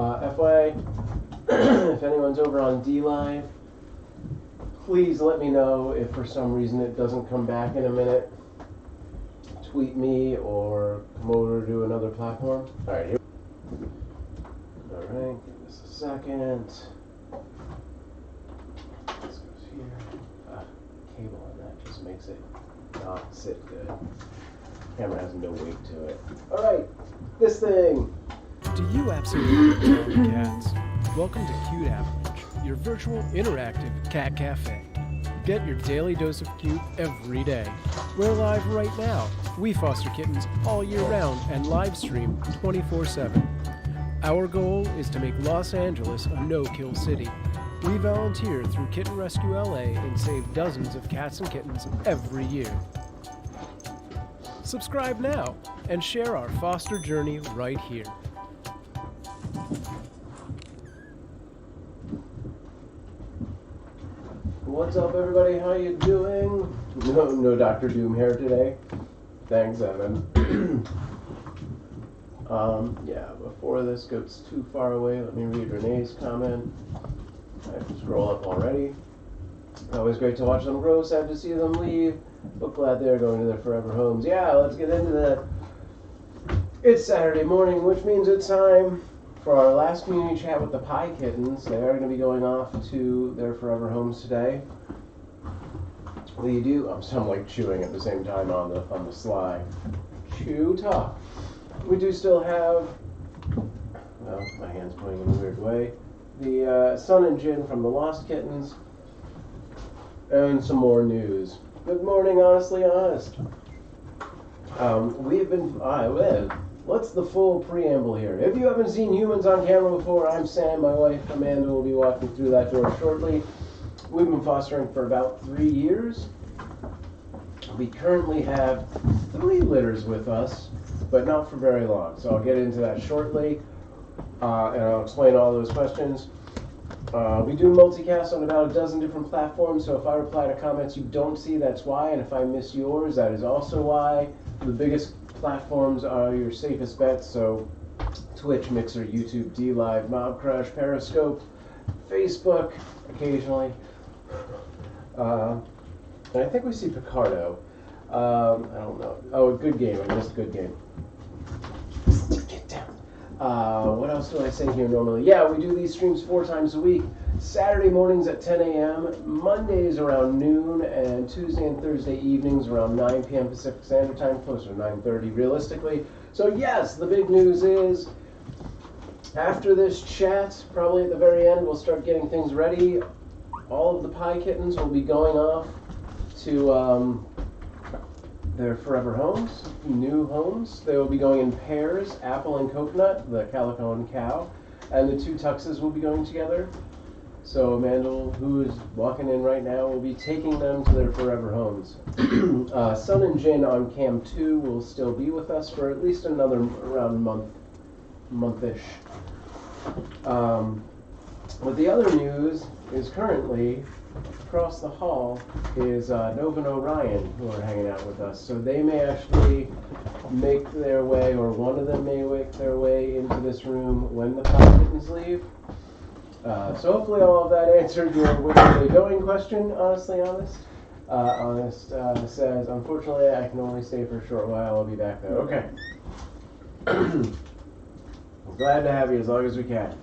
FYI, if anyone's over on D-Live, please let me know if for some reason it doesn't come back in a minute. Tweet me or come over to another platform. Alright, here. Alright, give us a second. This goes here. Cable on that just makes it not sit good. Camera has no weight to it. Alright, this thing. Do you absolutely love cats? Welcome to Cute Avalanche, your virtual interactive cat cafe. Get your daily dose of cute every day. We're live right now. We foster kittens all year round and live stream 24/7. Our goal is to make Los Angeles a no-kill city. We volunteer through Kitten Rescue LA and save dozens of cats and kittens every year. Subscribe now and share our foster journey right here. What's up, everybody? How you doing? No Dr. Doom here today. Thanks, Evan. Yeah, before this gets too far away, let me read Renee's comment. I have to scroll up already. Always great to watch them grow, sad to see them leave, but glad they're going to their forever homes. Yeah, let's get into that. It's Saturday morning, which means it's time for our last community chat with the Pie Kittens. They are going to be going off to their forever homes today. We do. I'm like chewing at the same time on the sly. Chew talk. We do still have. Well, my hand's pointing in a weird way. The Sun and Jin from the Lost Kittens, and some more news. Good morning, Honestly Honest. We've been. What's the full preamble here? If you haven't seen humans on camera before, I'm Sam. My wife Amanda will be walking through that door shortly. We've been fostering for about 3 years. We currently have 3 litters with us, but not for very long. So I'll get into that shortly, and I'll explain all those questions. We do multicast on about a dozen different platforms, so if I reply to comments you don't see, that's why, and if I miss yours, that is also why. The biggest platforms are your safest bets, so Twitch, Mixer, YouTube, D-Live, Mob Crush, Periscope, Facebook, occasionally. And I think we see Picardo. I don't know. Oh, Good Game. I missed Good Game. Get down. What else do I say here normally? Yeah, we do these streams 4 times a week. Saturday mornings at 10 a.m., Mondays around noon, and Tuesday and Thursday evenings around 9 p.m. Pacific Standard Time, closer to 9:30 realistically. So yes, the big news is, after this chat, probably at the very end, we'll start getting things ready. All of the Pie Kittens will be going off to their forever homes, new homes. They will be going in pairs, Apple and Coconut, the Calico and Cow, and the 2 Tuxes will be going together. So Amanda, who is walking in right now, will be taking them to their forever homes. Sun and Jin on Cam 2 will still be with us for at least another around month-ish. But the other news is currently across the hall is Nova and Orion, who are hanging out with us. So they may actually make their way, or one of them may make their way into this room when the Pie Kittens leave. So hopefully all of that answered your where are they going question, Honestly Honest. Honest says, unfortunately I can only stay for a short while, I'll be back though. Okay. I'm glad to have you as long as we can.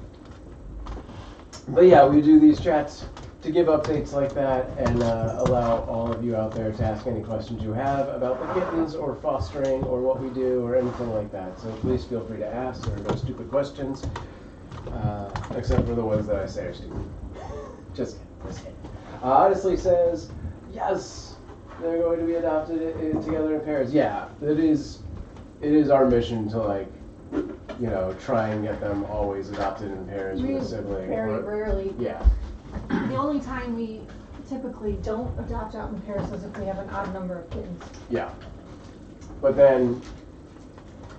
But yeah, we do these chats to give updates like that and allow all of you out there to ask any questions you have about the kittens or fostering or what we do or anything like that. So please feel free to ask. There are no stupid questions, except for the ones that I say are stupid. Just kidding. Honestly says, yes, they're going to be adopted together in pairs. Yeah, it is our mission to try and get them always adopted in pairs with a sibling. Very rarely. Yeah. The only time we typically don't adopt out in pairs is if we have an odd number of kittens. Yeah. But then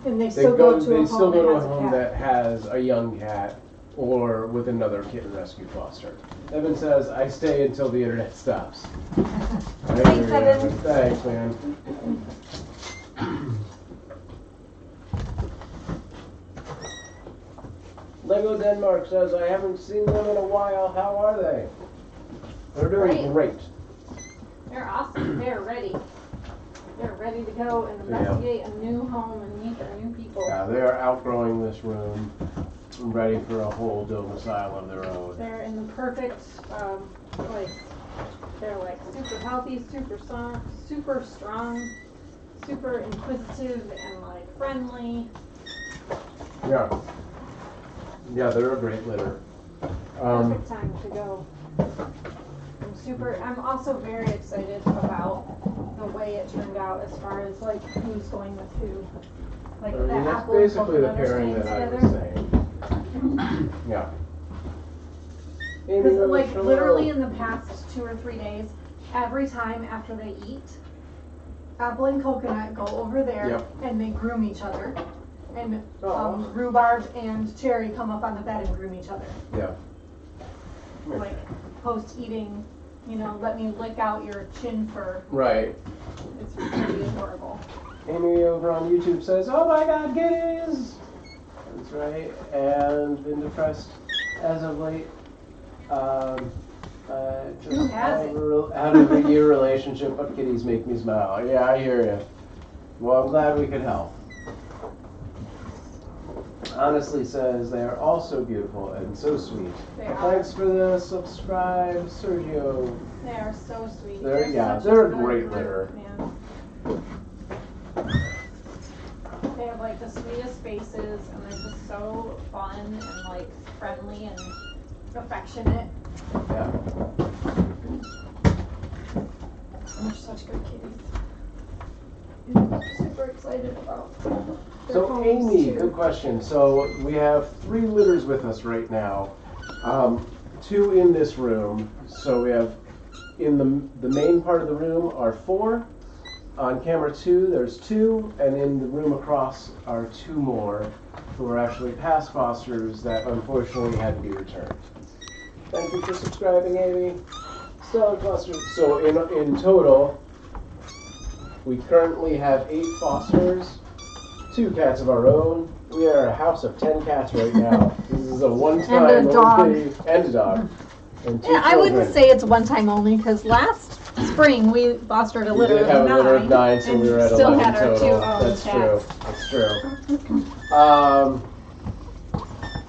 and they still go to a home that has a young cat or with another kitten rescue foster. Evan says, I stay until the internet stops. Thanks, Evan. Thanks, man. Lego Denmark says, I haven't seen them in a while. How are they? They're doing great. They're awesome. They're ready. They're ready to go and investigate a new home and meet their new people. Yeah, they're outgrowing this room and ready for a whole domicile of their own. They're in the perfect place. They're like super healthy, super strong, super inquisitive and like friendly. Yeah. Yeah, they're a great litter. Perfect time to go. I'm also very excited about the way it turned out as far as like who's going with who. Like the that's apple and basically the coconut are pairing staying that I was together. saying. Yeah. Because like literally in the past 2 or 3 days, every time after they eat, apple and coconut go over there and they groom each other. And rhubarb and cherry come up on the bed and groom each other. Yeah. Like post-eating, let me lick out your chin fur. Right. It's really adorable. Amy over on YouTube says, oh my god, kitties! That's right. And been depressed as of late. Just out of a year relationship, but kitties make me smile. Yeah, I hear you. Well, I'm glad we could help. Honestly says they are all so beautiful and so sweet. Thanks for the subscribe, Sergio. They are so sweet. They're a great litter. They have like the sweetest faces and they're just so fun and like friendly and affectionate. Yeah. They're such good kitties. I'm super excited about So Amy, good question. So we have 3 litters with us right now. 2 in this room. So we have in the main part of the room are 4. On camera 2, there's 2, and in the room across are 2 more who are actually past fosters that unfortunately had to be returned. Thank you for subscribing, Amy. Stellar cluster. So in total, we currently have 8 fosters, 2 cats of our own. We are a house of 10 cats right now. This is a one-time and a dog. only, and a dog. And 2 I wouldn't children. say it's one time only because last spring we fostered a litter We did have of 9. a litter of 9, so we were at still 11 had our total. 2 own That's cats. true. That's true.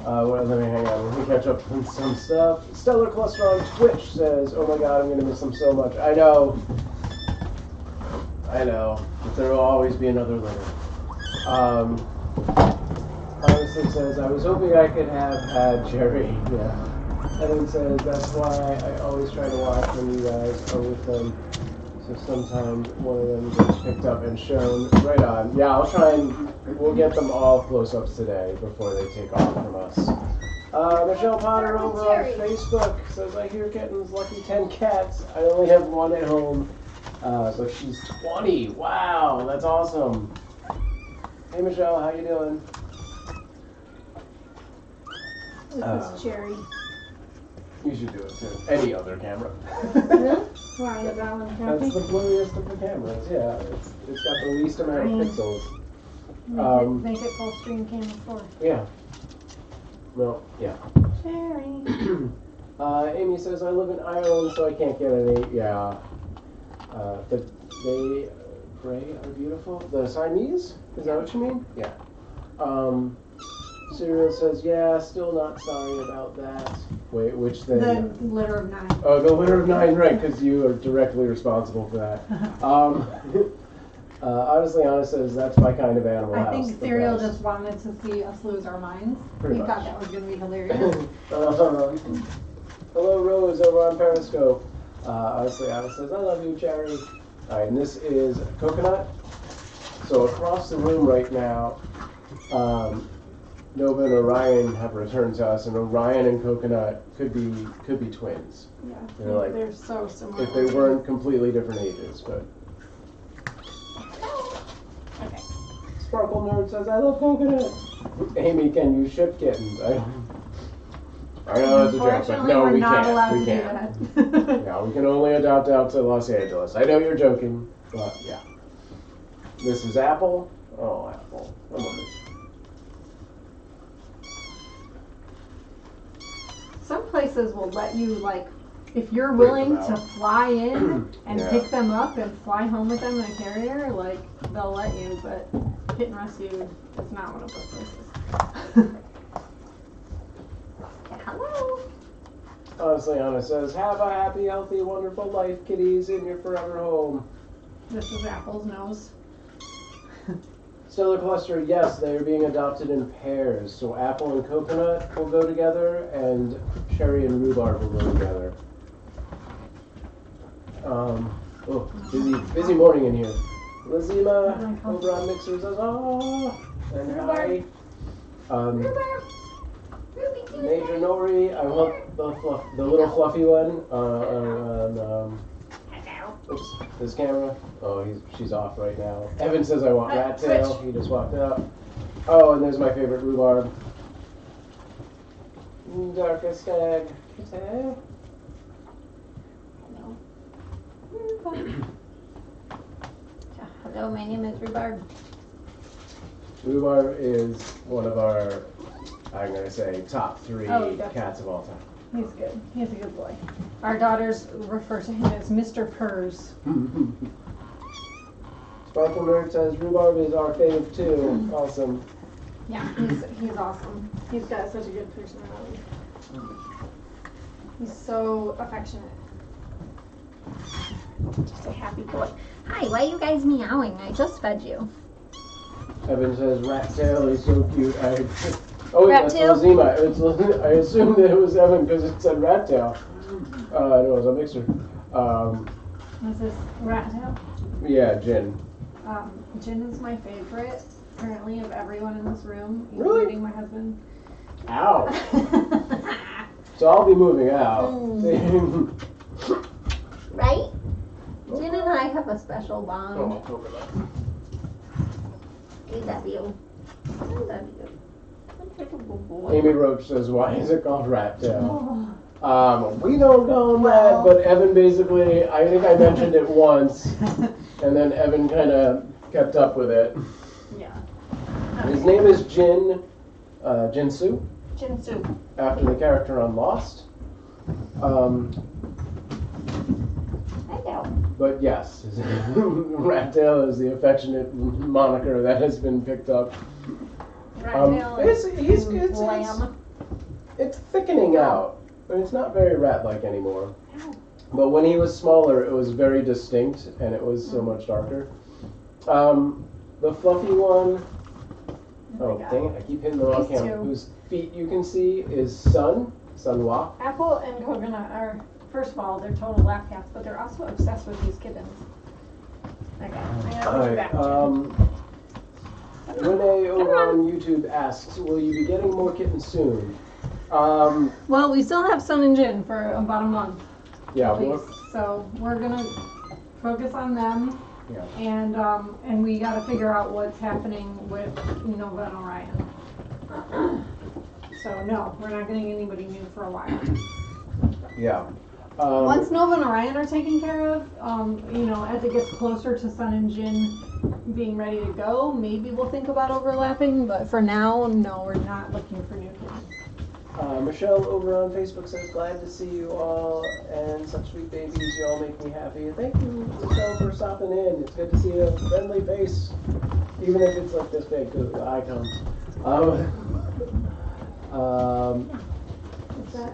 Let me hang on. Let me catch up on some stuff. Stellar Cluster on Twitch says, "Oh my God, I'm gonna miss them so much." I know. But there will always be another litter. Honestly says, "I was hoping I could have had Jerry." Yeah. Evan says, "That's why I always try to watch when you guys are with them. So sometimes one of them gets picked up and shown." Right on. Yeah, I'll try and we'll get them all close-ups today before they take off from us. Michelle Potter over on Facebook says, "I hear Kittens, lucky 10 cats. I only have 1 at home." So she's 20. Wow, that's awesome. Hey Michelle, how you doing? This is Cherry. You should do it too. Any other camera. Really? Why is that one That's counting? the blurriest of the cameras. Yeah, it's got the least amount of pixels. Make it full stream cam 4. Yeah. Well, yeah. Cherry. Amy says, "I live in Ireland, so I can't get any." Yeah. But they gray are beautiful. The Siamese? Is that what you mean? Yeah. Serial says, "Yeah, still not sorry about that." Wait, which thing? The litter of 9. Oh, the litter of 9, right? Because you are directly responsible for that. Honestly, Anna says that's my kind of animal house. I think the Serial best. just wanted to see us lose our minds. Pretty He much. thought that was going to be hilarious. Hello, Rose, over on Periscope. Honestly, Anna says, "I love you, Cherry." All right, and this is Coconut. So across the room right now, Nova and Orion have returned to us, and Orion and Coconut could be twins. Yeah, They're so similar. if they weren't completely different ages, but. Okay. Sparkle Nerd says, "I love Coconut." Amy, can you ship kittens? I know it's a joke, but no, we're we not can't. allowed We to can't. do that. Yeah, we can only adopt out to Los Angeles. I know you're joking, but yeah. This is Apple. Oh, Apple. Come on. places will let you, like, if you're willing to fly in and pick them up and fly home with them in a carrier, like, they'll let you, but Kitten Rescue is not one of those places. Hello. Honestly, Anna says, have a happy, healthy, wonderful life, kitties, in your forever home. This is Apple's nose. Stellar Cluster, yes, they are being adopted in pairs. So Apple and Coconut will go together, and Cherry and Rhubarb will go together. Busy morning in here. Lazima over on Mixer says, oh, and hi. Major Nori, I want the little fluffy one oops, his camera. Oh, she's off right now. Evan says I want Rat Tail. He just walked out. Oh, and there's my favorite Rhubarb. Darkest Stag. Hello. Rhubarb. Hello, my name is Rhubarb. Rhubarb is one of our, I'm going to say, top 3 cats of all time. He's good. He's a good boy. Our daughters refer to him as Mr. Purrs. Sparkle Nerd says Rhubarb is our fave too. Awesome. Yeah, he's awesome. He's got such a good personality. He's so affectionate. Just a happy boy. Hi, why are you guys meowing? I just fed you. Evan says Rat Tail is so cute. Oh, Rat that's Tail? Lazima. I assumed that it was Evan because it said Rat Tail. It was a mixer. Is this Rat Tail? Yeah, Jin. Jin is my favorite, currently, of everyone in this room, Really? including my husband. Ow. So I'll be moving out. Right? Jin and I have a special bond. Oh, coconut. We love you. I love you. Amy Roach says, why is it called Rat Tail? Oh. We don't know that, but Evan basically, I think I mentioned it once, and then Evan kind of kept up with it. Yeah. His name is Jin-Soon, Jin-Soon. after the character on Lost. But yes, Rat Tail is the affectionate moniker that has been picked up. Rat Tail Lamb. It's thickening out, but it's not very rat-like anymore. But when he was smaller, it was very distinct, and it was so much darker. The fluffy one, dang it, I keep hitting the wrong camera, whose feet you can see is Sun-Hwa. Apple and Coconut are, first of all, they're total lap cats, but they're also obsessed with these kittens. Okay, I'm gonna put you back, Jim. Renee over on YouTube asks, will you be getting more kittens soon? Well, we still have Sun and Jin for about a month. Yeah, at least. So we're gonna focus on them, and we gotta figure out what's happening with Nova and Orion. So no, we're not getting anybody new for a while. Yeah. Once Nova and Orion are taken care of, as it gets closer to Sun and Jin being ready to go, maybe we'll think about overlapping, but for now, no, we're not looking for new kittens. Michelle over on Facebook says, glad to see you all and such sweet babies. You all make me happy. Thank you, Michelle, for stopping in. It's good to see a friendly face, even if it's like this big, because the icons. Is that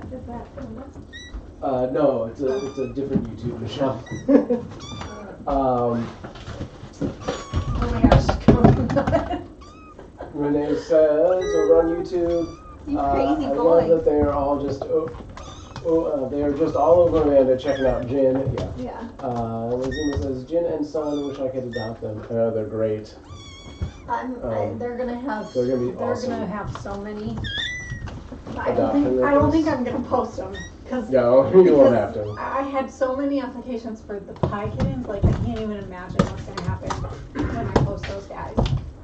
no, it's a different YouTube, Michelle. oh my gosh. Renee says over on YouTube, You crazy I boy. love that they are all just they are just all over Amanda checking out Jin. Yeah. Lazima says Jin and Sun. Wish I could adopt them. They're great. They're gonna have. They're gonna be They're awesome. gonna have so many. I Adoption don't think requests. I'm gonna post them because No, you won't have to. I had so many applications for the Pie Kittens. Like I can't even imagine what's gonna happen when I post those guys.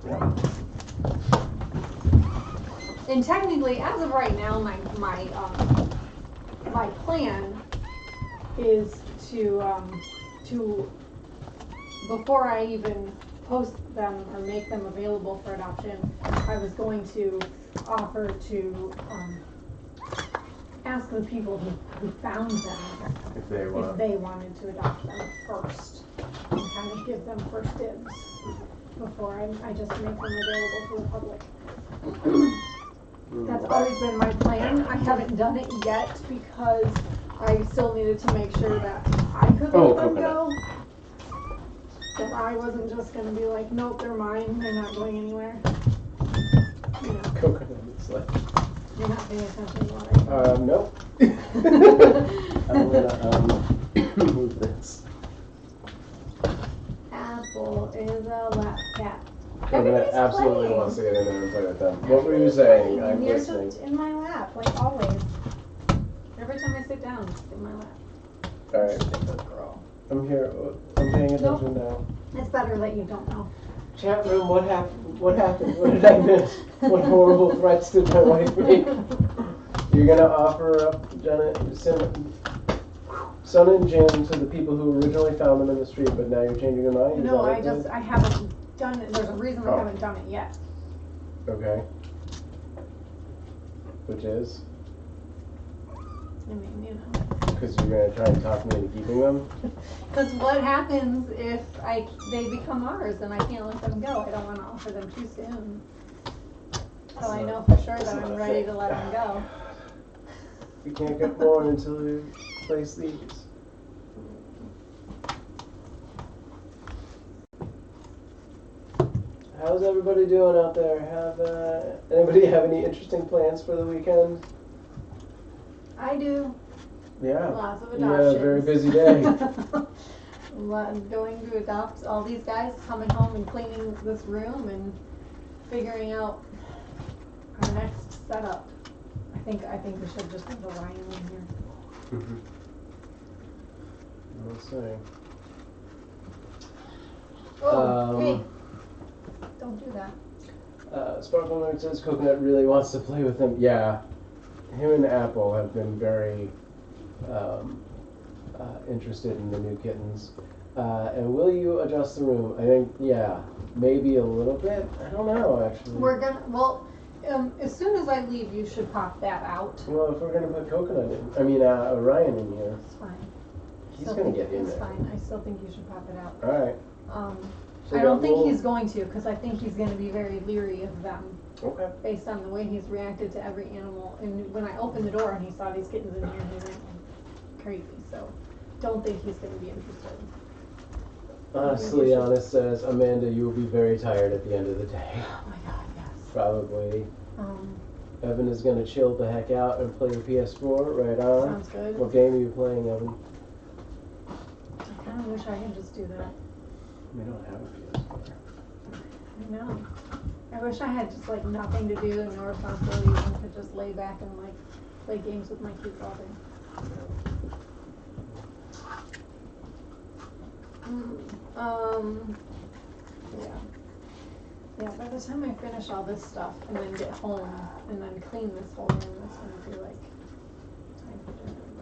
Yeah. And technically, as of right now, my plan is to before I even post them or make them available for adoption, I was going to offer to ask the people who found them If they if want. they wanted to adopt them first, and kind of give them first dibs before I just make them available to the public. That's always been my plan. I haven't done it yet because I still needed to make sure that I could let them go. That I wasn't just gonna be like, nope, they're mine, they're not going anywhere. You know, Coconut, it's like, you're not paying attention to what I do. nope. I'm gonna, move this. Apple is a lap cat. Coconut Everybody's absolutely playing. wants to get in there and play with them. What were you saying? I'm You're listening. just in my lap, like always. Every time I sit down, it's in my lap. Alright, Good girl. I'm here. I'm paying attention now. It's better that you don't know. Chat room, what happened? What happened? What did I miss? What horrible threats did my wife make? You're gonna offer up Sun and Jin to the people who originally found them in the street, but now you're changing your mind? Is No, that what it is? I haven't done it. There's a reason I haven't done it yet. Okay. Which is? I mean, you know. Because you're gonna try and talk me into keeping them? Because what happens if they become ours and I can't let them go? I don't want to offer them too soon. So I know for sure that I'm ready to let them go. You can't get more until you place these. How's everybody doing out there? Anybody have any interesting plans for the weekend? I do. Yeah. Lots of You adoptions. had a very busy day. Going to adopt all these guys, coming home and cleaning this room and figuring out our next setup. I think we should just have Orion in here. Mm-hmm. Let's see. Oh, hey! Don't do that. Sparkle Nerd says Coconut really wants to play with him. Yeah. Him and Apple have been very interested in the new kittens. And will you adjust the room? I think, yeah, maybe a little bit. I don't know, actually. As soon as I leave, you should pop that out. Well, if we're going to put Coconut in, Orion in here, It's fine. he's going to get in It's there. fine. I still think you should pop it out. Alright. So I don't think we'll- he's going to, because I think he's going to be very leery of them. Okay. Based on the way he's reacted to every animal. And when I opened the door and he saw these kittens in here, he went crazy. So don't think he's going to be interested. Honestly, Honest says, Amanda, you will be very tired at the end of the day. Oh my god, yes. Probably. Evan is going to chill the heck out and play the PS4. Right on. Sounds good. What game are you playing, Evan? I kind of wish I could just do that. We don't have a PS4. I know. I wish I had just like nothing to do and no responsibilities and could just lay back and like play games with my kids all day. Yeah, by the time I finish all this stuff and then get home and then clean this whole room, it's gonna be like time for dinner and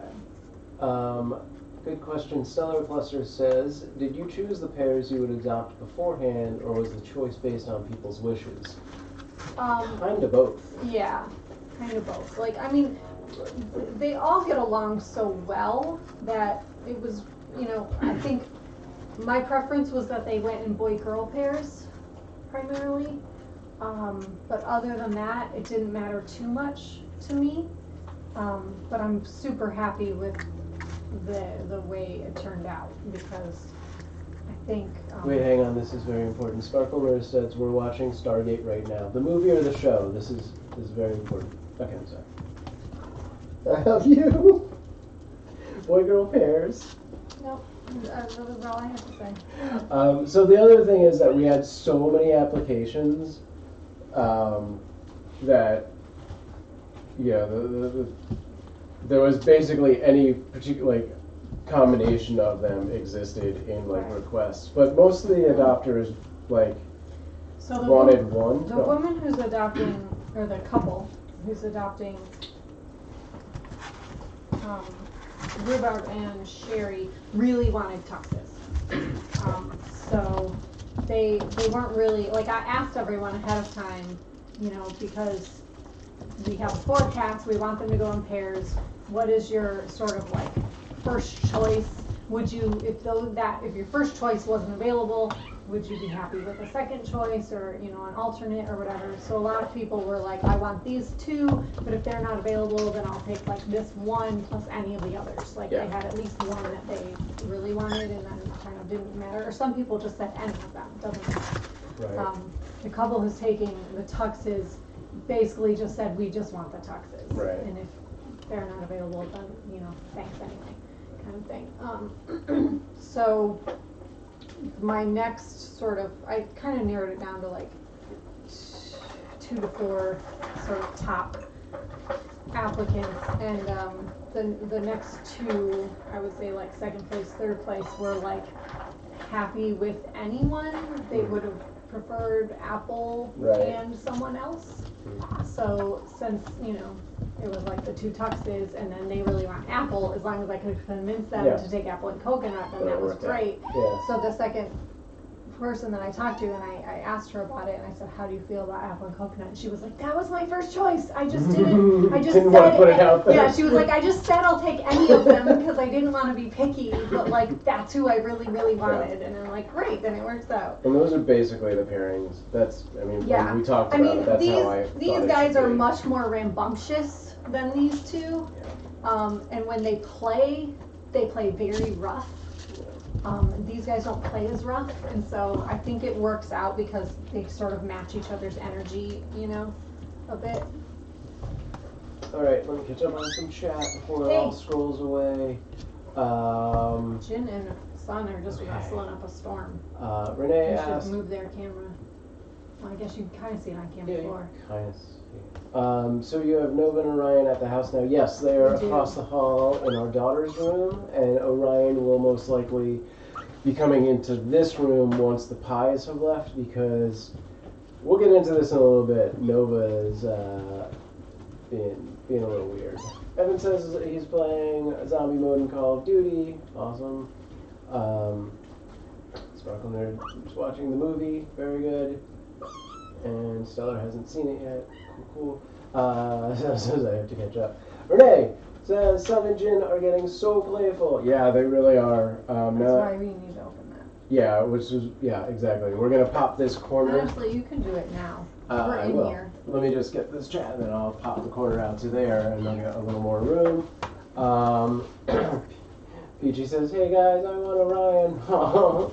bed. Good question. Stellar Cluster says, did you choose the pairs you would adopt beforehand, or was the choice based on people's wishes? Kind of both. Yeah, kind of both. Like, I mean, they all get along so well that it was, I think my preference was that they went in boy-girl pairs, primarily. But other than that, it didn't matter too much to me. But I'm super happy with the way it turned out, because I think... Wait, hang on, this is very important. Sparkle Nurse says we're watching Stargate right now. The movie or the show? This is very important. Okay, I'm sorry. I love you! Boy-girl pairs. Nope, that was all I have to say. So the other thing is that we had so many applications that, yeah, there was basically any particular combination of them existed in requests, but most of the adopters wanted one. The woman who's adopting, or the couple who's adopting Rhubarb and Sherry really wanted tuxes. So they weren't really, I asked everyone ahead of time, because we have 4 cats, we want them to go in pairs. What is your sort of like first choice? Would you, if your first choice wasn't available, would you be happy with a second choice or, you know, an alternate or whatever? So a lot of people were like, I want these 2, but if they're not available, then I'll take like this 1 plus any of the others. Like they had at least one that they really wanted and then kind of didn't matter. Or some people just said any of them, doesn't matter. Right. The couple who's taking the Tuxes basically just said, we just want the Tuxes. Right. And if they're not available, then, you know, thanks anyway, kind of thing. So my next sort of, I kind of narrowed it down to like 2 to 4 sort of top applicants, and the next 2, I would say like 2nd place, 3rd place, were like happy with anyone. They would have preferred Apple and someone else. So since, you know, it was like the 2 Tuxes and then they really want Apple, as long as I could convince them to take Apple and coconut, then that was great. Yeah. So the second person that I talked to, and I asked her about it, and I said, how do you feel about apple and coconut? And she was like, that was my first choice. I just didn't, I just didn't said, want to put it out there. Yeah, she was like, I just said I'll take any of them because I didn't want to be picky, but like, that's who I really, really wanted. And I'm like, great, then it works out. And those are basically the pairings. That's, I mean, when we talked about it, that's how I these guys are much more rambunctious than these 2. And when they play very rough. These guys don't play as rough, and so I think it works out because they sort of match each other's energy, you know, a bit. Alright, let me catch up on some chat before it all scrolls away. Jin and Sun are just wrestling up a storm. Renee You asked... should move their camera. Well, I guess you can kind of see it on camera before. Kind of see. So you have Nova and Orion at the house now. Yes, they are across the hall in our daughter's room, and Orion will most likely be coming into this room once the Pies have left, because we'll get into this in a little bit. Nova is being a little weird. Evan says he's playing zombie mode in Call of Duty. Awesome. Sparkle Nerd is watching the movie. Very good. And Stellar hasn't seen it yet. Cool. Says I have to catch up. Renee says Sun and Jin are getting so playful. Yeah, they really are. That's why we need to open that. Yeah, exactly. We're gonna pop this corner. Honestly, you can do it now. We're I in will. here. Let me just get this chat, and then I'll pop the corner out to there, and then get a little more room. Peachy says, "Hey guys, I want Orion."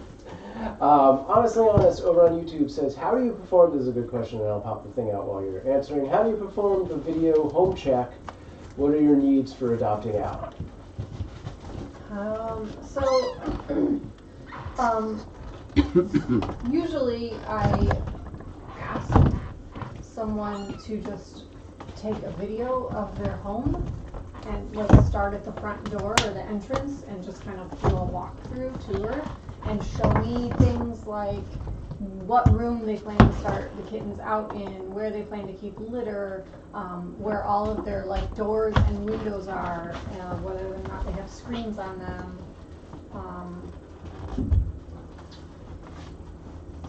Honestly Honest over on YouTube says, how do you perform, this is a good question, and I'll pop the thing out while you're answering. How do you perform the video home check? What are your needs for adopting out? Usually I ask someone to just take a video of their home and let's start at the front door or the entrance and just kind of do a walkthrough tour and show me things like what room they plan to start the kittens out in, where they plan to keep litter, where all of their like doors and windows are, whether or not they have screens on them,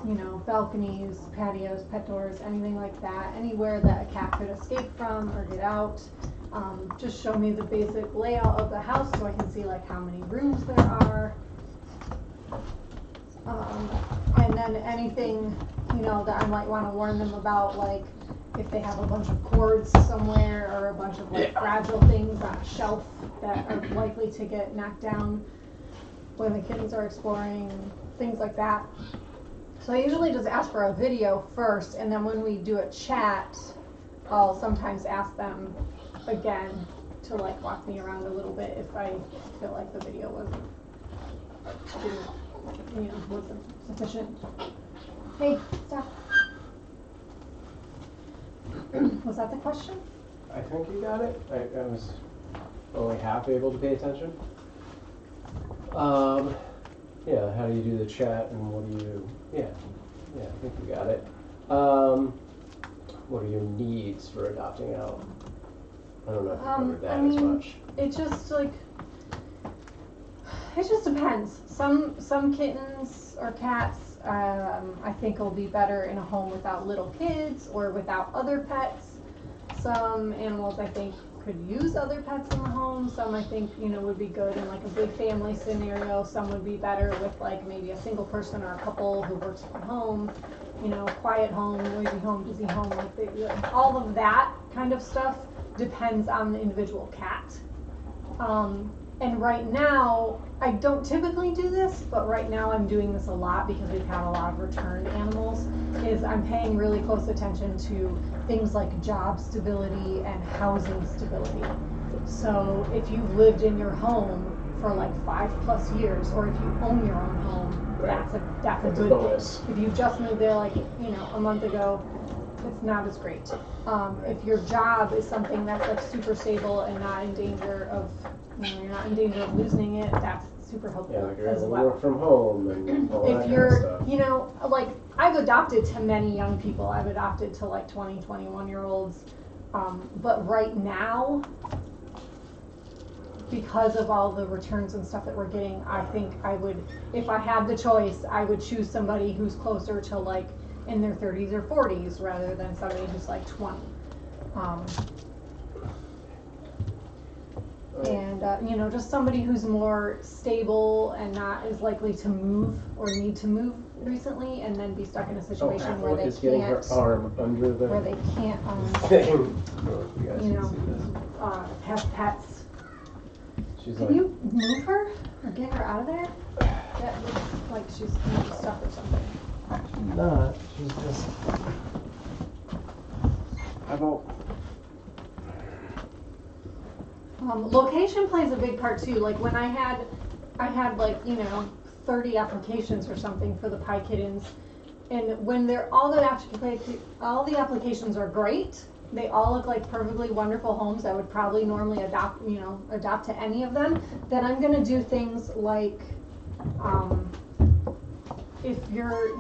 you know, balconies, patios, pet doors, anything like that, anywhere that a cat could escape from or get out. Just show me the basic layout of the house so I can see like how many rooms there are. And then anything, you know, that I might want to warn them about, like if they have a bunch of cords somewhere or a bunch of like fragile things on a shelf that are likely to get knocked down when the kittens are exploring, things like that. So I usually just ask for a video first, and then when we do a chat, I'll sometimes ask them again to like walk me around a little bit if I feel like the video wasn't sufficient. Hey, stop. Was that the question? I think you got it. I was only half able to pay attention. Yeah, how do you do the chat and what do you, I think you got it. What are your needs for adopting out? I don't know if you covered that as much. It just like, it just depends. Some kittens or cats, I think will be better in a home without little kids or without other pets. some animals I think could use other pets in the home. Some I think, would be good in like a big family scenario. Some would be better with like maybe a single person or a couple who works from home. Quiet home, noisy home, busy home, all of that kind of stuff depends on the individual cat. And right now, I don't typically do this, but right now I'm doing this a lot because we've had a lot of returned animals, is I'm paying really close attention to things like job stability and housing stability. So if you've lived in your home for like 5+ years, or if you own your own home, that's a good bonus. thing. If you just moved there like, a month ago, it's not as great. If your job is something that's like super stable and not in danger of, you're not in danger of losing it, that's super helpful. Yeah, like you're as able to well. work from home and all that If kind you're, of stuff. like I've adopted to many young people. I've adopted to like 20, 21-year-olds. But right now, because of all the returns and stuff that we're getting, I think I would, if I had the choice, I would choose somebody who's closer to like in their 30s or 40s rather than somebody who's like 20. And just somebody who's more stable and not as likely to move or need to move recently, and then be stuck in a situation where they is getting her can't, arm under the where they can't, thing. You guys can see this. have pets. She's Can like, you move her or get her out of there? That looks like she's maybe stuck or something. not. She's just. How about? Location plays a big part too. Like when I had like 30 applications or something for the Pie Kittens, and when all the applications are great, they all look like perfectly wonderful homes. I would probably normally adopt to any of them. Then I'm gonna do things like, if you're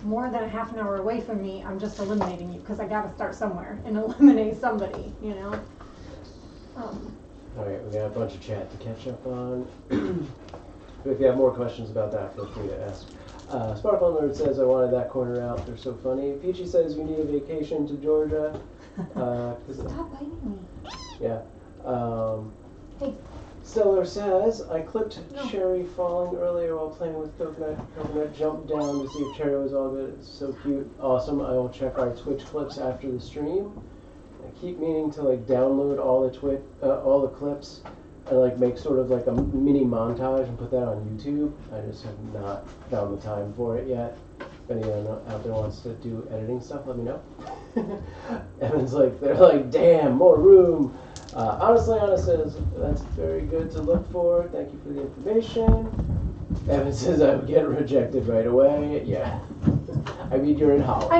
more than a half an hour away from me, I'm just eliminating you because I got to start somewhere and eliminate somebody. Alright, we got a bunch of chat to catch up on. If you have more questions about that, feel free to ask. Sparkle Nerd says, I wanted that corner out. They're so funny. Peachy says, you need a vacation to Georgia. Stop biting me. Yeah. Hey. Stellar says, I clipped Cherry falling earlier while playing with Coconut. Coconut jumped down to see if Cherry was all good. It's so cute. Awesome. I will check our Twitch clips after the stream. I keep meaning to download all the clips and make sort of like a mini montage and put that on YouTube. I just have not found the time for it yet. If anyone out there wants to do editing stuff, let me know. Evan's they're like, damn, more room. Honestly, Anna says, that's very good to look for. Thank you for the information. Evan says I would get rejected right away. Yeah. I mean, you're in Holland.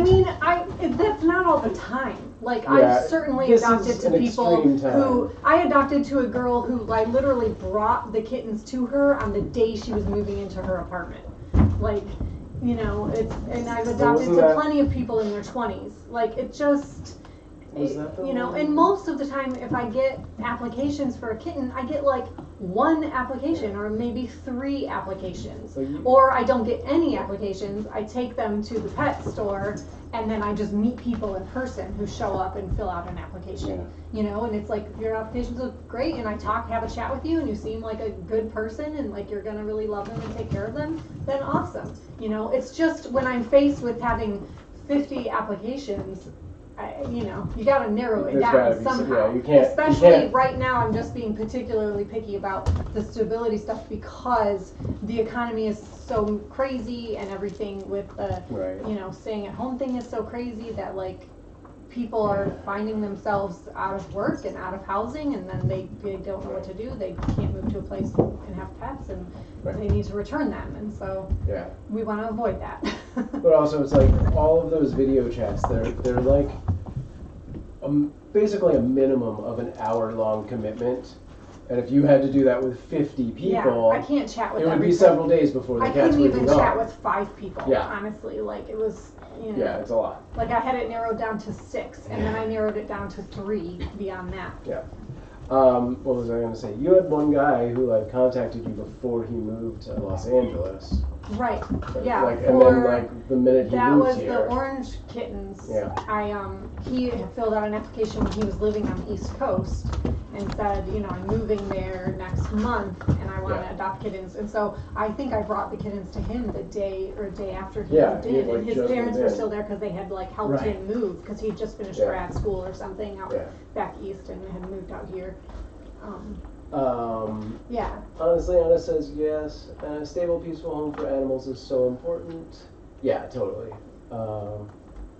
I mean, that's not all the time. I've certainly adopted to people who, I adopted to a girl who I literally brought the kittens to her on the day she was moving into her apartment. And I've adopted to plenty of people in their 20s. And most of the time, if I get applications for a kitten, I get one application or maybe 3 applications. Or I don't get any applications. I take them to the pet store, and then I just meet people in person who show up and fill out an application. And it's if your applications look great, and I have a chat with you, and you seem like a good person, and you're gonna really love them and take care of them, then awesome. It's just when I'm faced with having 50 applications, you gotta narrow it down somehow. Especially right now, I'm just being particularly picky about the stability stuff because the economy is so crazy and everything with the, staying at home thing is so crazy that people are finding themselves out of work and out of housing, and then they don't know what to do. They can't move to a place and have pets, and they need to return them, and so we want to avoid that. But also, it's all of those video chats. They're basically a minimum of an hour-long commitment. And if you had to do that with 50 people, I can't chat with it would be several days before the cats would be gone. I couldn't even chat with 5 people, honestly. It was, Yeah, it's a lot. I had it narrowed down to 6, and then I narrowed it down to 3 beyond that. Yeah. What was I going to say? You had one guy who like contacted you before he moved to Los Angeles. Right. Yeah. Like, and then like the minute he that moved was here. the Orange Kittens. Yeah. He had filled out an application when he was living on the East Coast and said, you know, I'm moving there next month and I want to adopt kittens. And so I think I brought the kittens to him the day after he moved in. like and his parents were still there because they had like helped him move because he'd just finished grad school or something out back east and had moved out here. Yeah. Honestly, Anna says yes. A stable, peaceful home for animals is so important. Yeah, totally.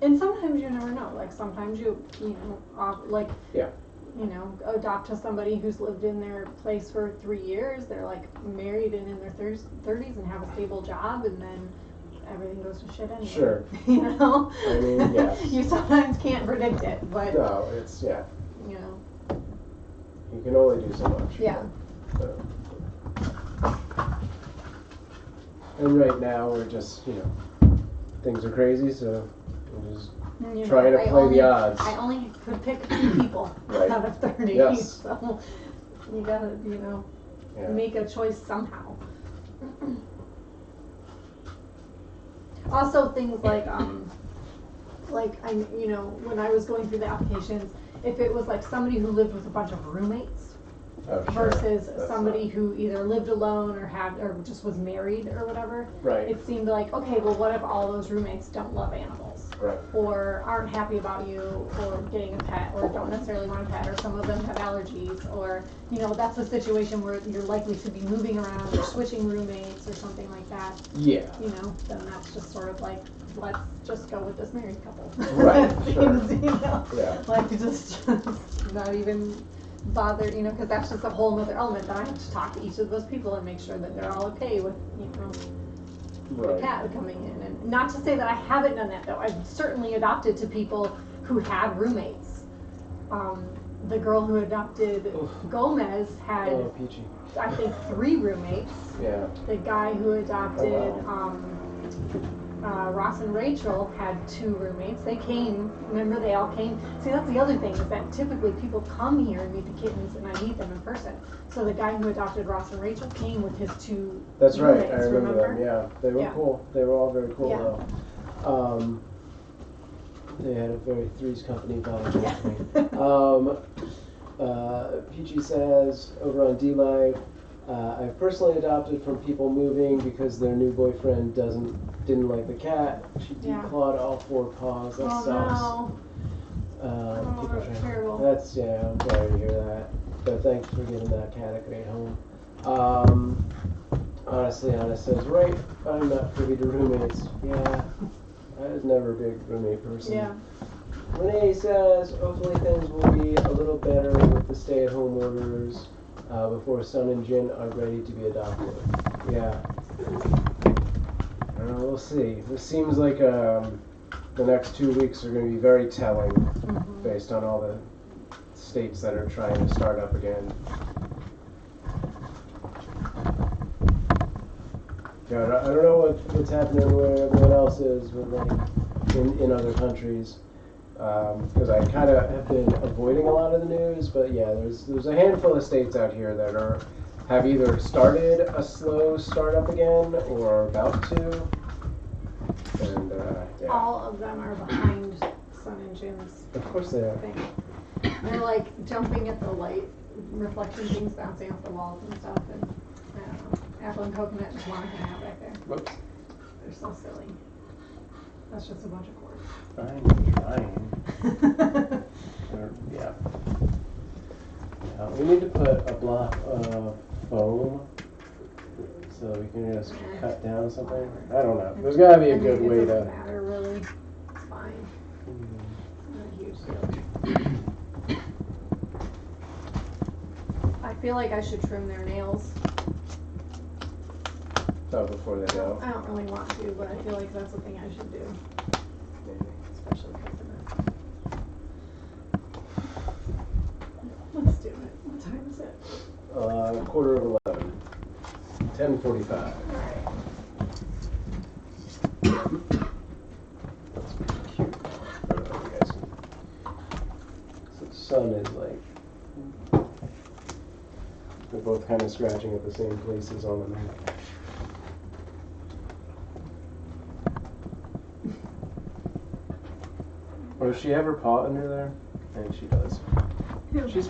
And sometimes you never know. Like sometimes you know, you know, adopt to somebody who's lived in their place for 3 years. They're like married and in their 30s and have a stable job, and then everything goes to shit anyway. Sure. You know. I mean, yes. You sometimes can't predict it, but no, it's you know. You can only do so much. Yeah. And right now we're just, things are crazy, so we're just trying to play the odds. I only could pick 2 people out of 30, so you gotta, make a choice somehow. Also, things like when I was going through the applications, if it was like somebody who lived with a bunch of roommates versus somebody who either lived alone or just was married or whatever, it seemed like, okay, well, what if all those roommates don't love animals, or aren't happy about you, or getting a pet, or don't necessarily want a pet, or some of them have allergies, or that's a situation where you're likely to be moving around or switching roommates or something like that. Yeah. Then that's just sort of like, let's just go with this married couple. Right. Sure. Like just not even bother, because that's just a whole other element that I have to talk to each of those people and make sure that they're all okay with, the cat coming in. And not to say that I haven't done that though. I've certainly adopted to people who had roommates. The girl who adopted Gomez had, I think, 3 roommates. Yeah. The guy who adopted Ross and Rachel had 2 roommates. They came, remember they all came. See, that's the other thing, is that typically people come here and meet the kittens and I meet them in person. So the guy who adopted Ross and Rachel came with his 2 That's roommates, right, I remember them, yeah. They were cool. They were all very cool though. They had a very Three's Company vibe. Peachy says, over on D-Live, I've personally adopted from people moving because their new boyfriend didn't like the cat. She declawed all 4 paws. That sucks. No. That's terrible. I'm sorry to hear that. But thanks for giving that cat a great home. Honestly, Anna says, right, I'm not privy to roommates. Yeah, I was never a big roommate person. Yeah. Renee says, hopefully things will be a little better with the stay-at-home orders before Sun and Jin are ready to be adopted. Yeah. We'll see. This seems like the next 2 weeks are going to be very telling based on all the states that are trying to start up again. God, I don't know what's happening where everyone else is with, in other countries. Because I kind of have been avoiding a lot of the news, but yeah, there's a handful of states out here that have either started a slow startup again or are about to. And all of them are behind Sun and Jin's. Of course they are. Thing. They're like jumping at the light, reflection things bouncing off the walls and stuff, and I don't know. Apple and coconut just want to hang out back there. Whoops. They're so silly. That's just a bunch of cords. I'm trying. Yeah. We need to put a block of foam so we can just cut down something. I don't know. There's got to be a good way to. It doesn't matter, really. It's fine. Not a huge deal. I feel like I should trim their nails. Oh, before they go. I don't really want to, but I feel like that's the thing I should do. Maybe. Especially because of it. Let's do it. What time is it? 11:15. 10:45. Alright. That's cute. I don't know if you guys can. So the sun is like They're both kind of scratching at the same places on the map. Or does she have her paw under there? And she does. She's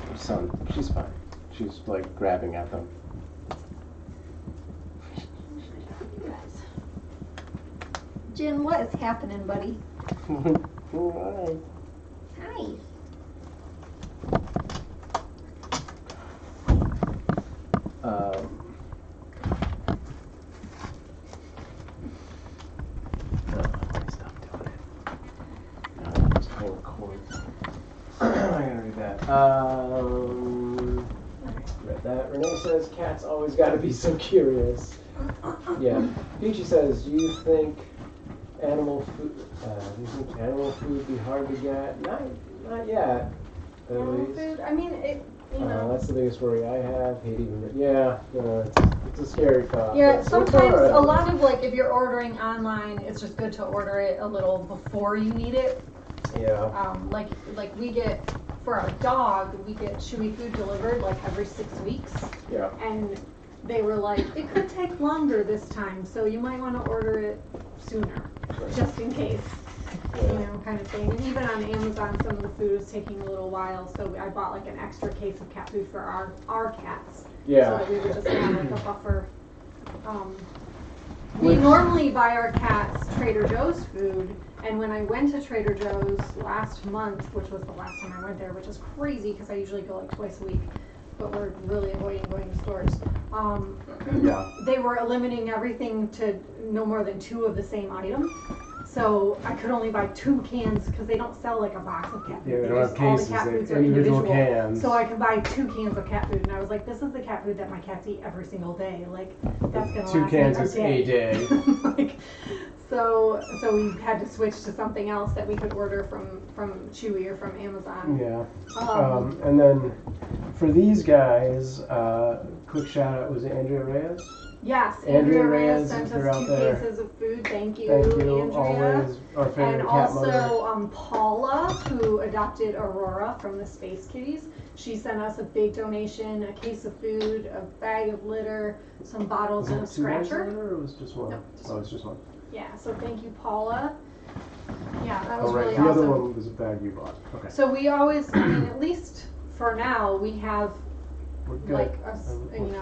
fine. She's like grabbing at them. Jin, what is happening, buddy? Hi. Hi. Stop doing it. No, I'm just playing chords. I gotta read that. Read that. Renee says cats always gotta be so curious. Yeah. Peachy says, do you think animal food be hard to get? Not yet. At Animal least. food? I mean, you know. That's the biggest worry I have. Hate even. Yeah, it's a scary thought. Yeah, but it's sometimes alright. a lot of like if you're ordering online, it's just good to order it a little before you need it. Yeah. Like we get for our dog, we get chewy food delivered like every 6 weeks. Yeah. And they were like, it could take longer this time, so you might want to order it sooner, just in case. You know, kind of thing. And even on Amazon, some of the food is taking a little while, so I bought like an extra case of cat food for our cats. Yeah. So that we would just have like a buffer. We normally buy our cats Trader Joe's food, and when I went to Trader Joe's last month, which was the last time I went there, which is crazy because I usually go like twice a week, but we're really avoiding going to stores. Yeah. They were limiting everything to no more than 2 of the same item. So I could only buy 2 cans because they don't sell like a box of cat food. Yeah, they don't have All the cases, cat foods they're are individual individual. cans. So I could buy 2 cans of cat food, and I was like, this is the cat food that my cats eat every single day. Like, that's gonna 2 last cans me is a day. like, so we had to switch to something else that we could order from Chewy or from Amazon. Yeah. Um, And then for these guys, quick shout out, was it Andrea Reyes? Yes, Andrea Andrea Reyes Reyes, sent they're us out 2 there. cases of food. Thank you, Thank you, Andrea. always our favorite And cat mother. also Paula, who adopted Aurora from the Space Kitties. She sent us a big donation, a case of food, a bag of litter, some bottles, and a Was it 2 bags of scratcher. litter, or was it just one? No, just Oh, it's just one. Yeah, so thank you, Paula. Yeah, that was Oh, right. really The awesome. other one was a bag you bought. Okay. So we always, I mean, at least for now, we have We're good. like a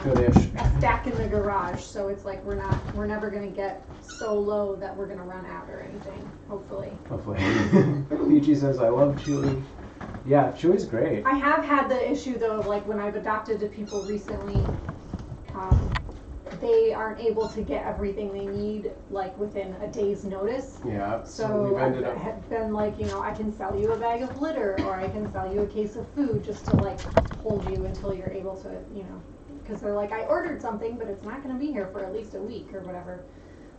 Goodish. a stack in the garage. So it's like we're never gonna get so low that we're gonna run out or anything. Hopefully. Hopefully. Peachy says, I love Chewy. Yeah, Chewy's great. I have had the issue though of like when I've adopted to people recently, they aren't able to get everything they need like within a day's notice. Yeah. So we've ended I've up. been like, I can sell you a bag of litter or I can sell you a case of food just to like hold you until you're able to, because they're like, I ordered something, but it's not going to be here for at least a week or whatever.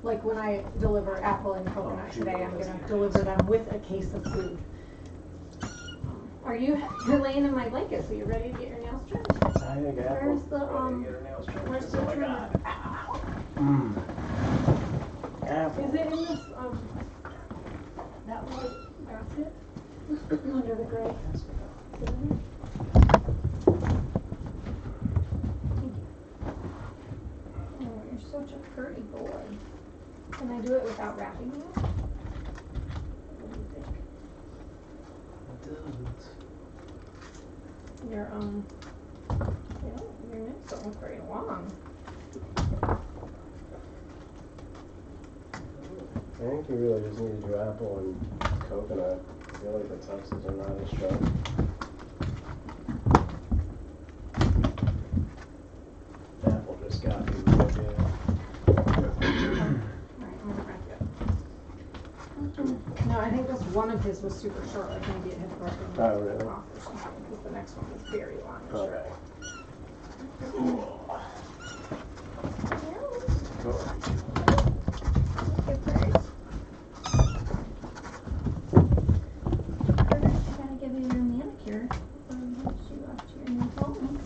Like when I deliver apple and coconut today, I'm going to deliver them with a case of food. You're laying in my blanket, so you're ready to get your nails trimmed? I think Apple. Where's the, where's the trimmer? Apple. Is it in this, that white basket? Under the gray? Is it in there? Oh, you're such a pretty boy. Can I do it without wrapping you? What do you think? Your nails don't look very long. I think you really just needed your apple and coconut. I feel like the tuxes are not as sharp. Apple just got me wicked. Alright, I'm gonna wrap it up. No, I think this one of his was super short, like maybe it had broken Oh, really? off or something, because the next one was very long and Okay. short. Cool. Okay, great. I gotta give you your manicure before you left your new home.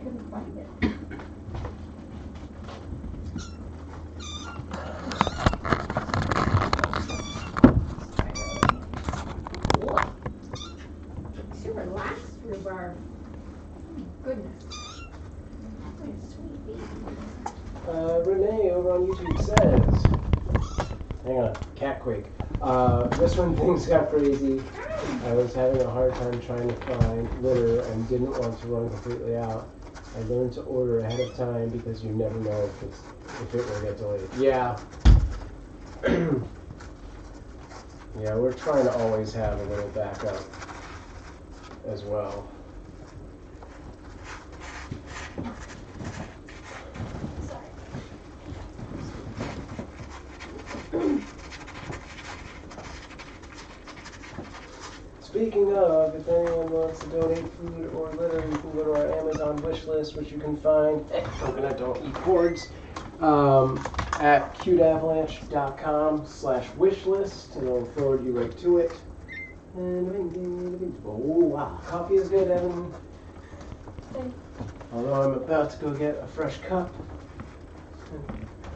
couldn't find it. Super relaxed, Rhubarb. Goodness. What a sweet baby. Renee over on YouTube says, hang on, cat quake. Just when things got crazy, I was having a hard time trying to find litter and didn't want to run completely out. I learned to order ahead of time because you never know if it will get delayed. Yeah. Yeah, we're trying to always have a little backup as well. Speaking of, if anyone wants to donate food or litter, you can go to our Amazon wish list, which you can find at Coconut Don't Eat Cords at cuteavalanche.com/wishlist, and it'll forward you right to it. And oh wow, coffee is good, Evan. Although I'm about to go get a fresh cup.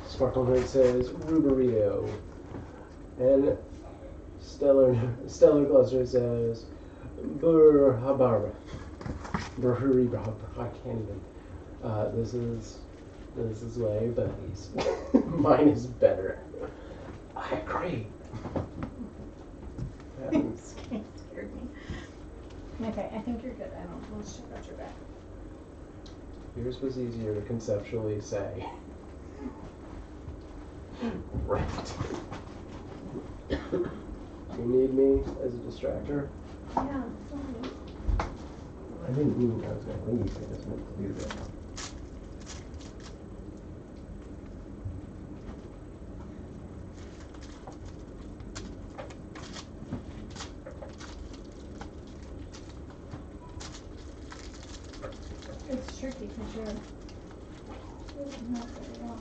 Sparkle Hood says Rhubarb. And Stellar Gluster says Rhubarb. I can't even. This is way buddies. Mine is better. I agree. You scared me. Okay, I think you're good. I don't. Let's check out your back. Yours was easier to conceptually say. Right. You need me as a distractor? Yeah, sorry. I didn't mean I was going to leave. I just meant to do that. It's tricky for sure. It doesn't have very long.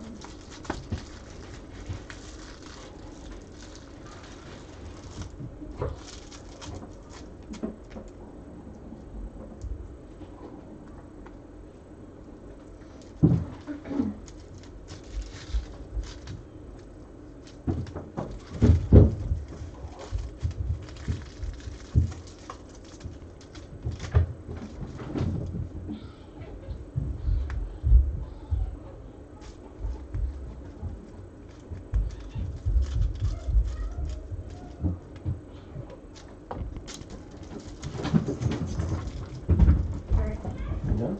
No?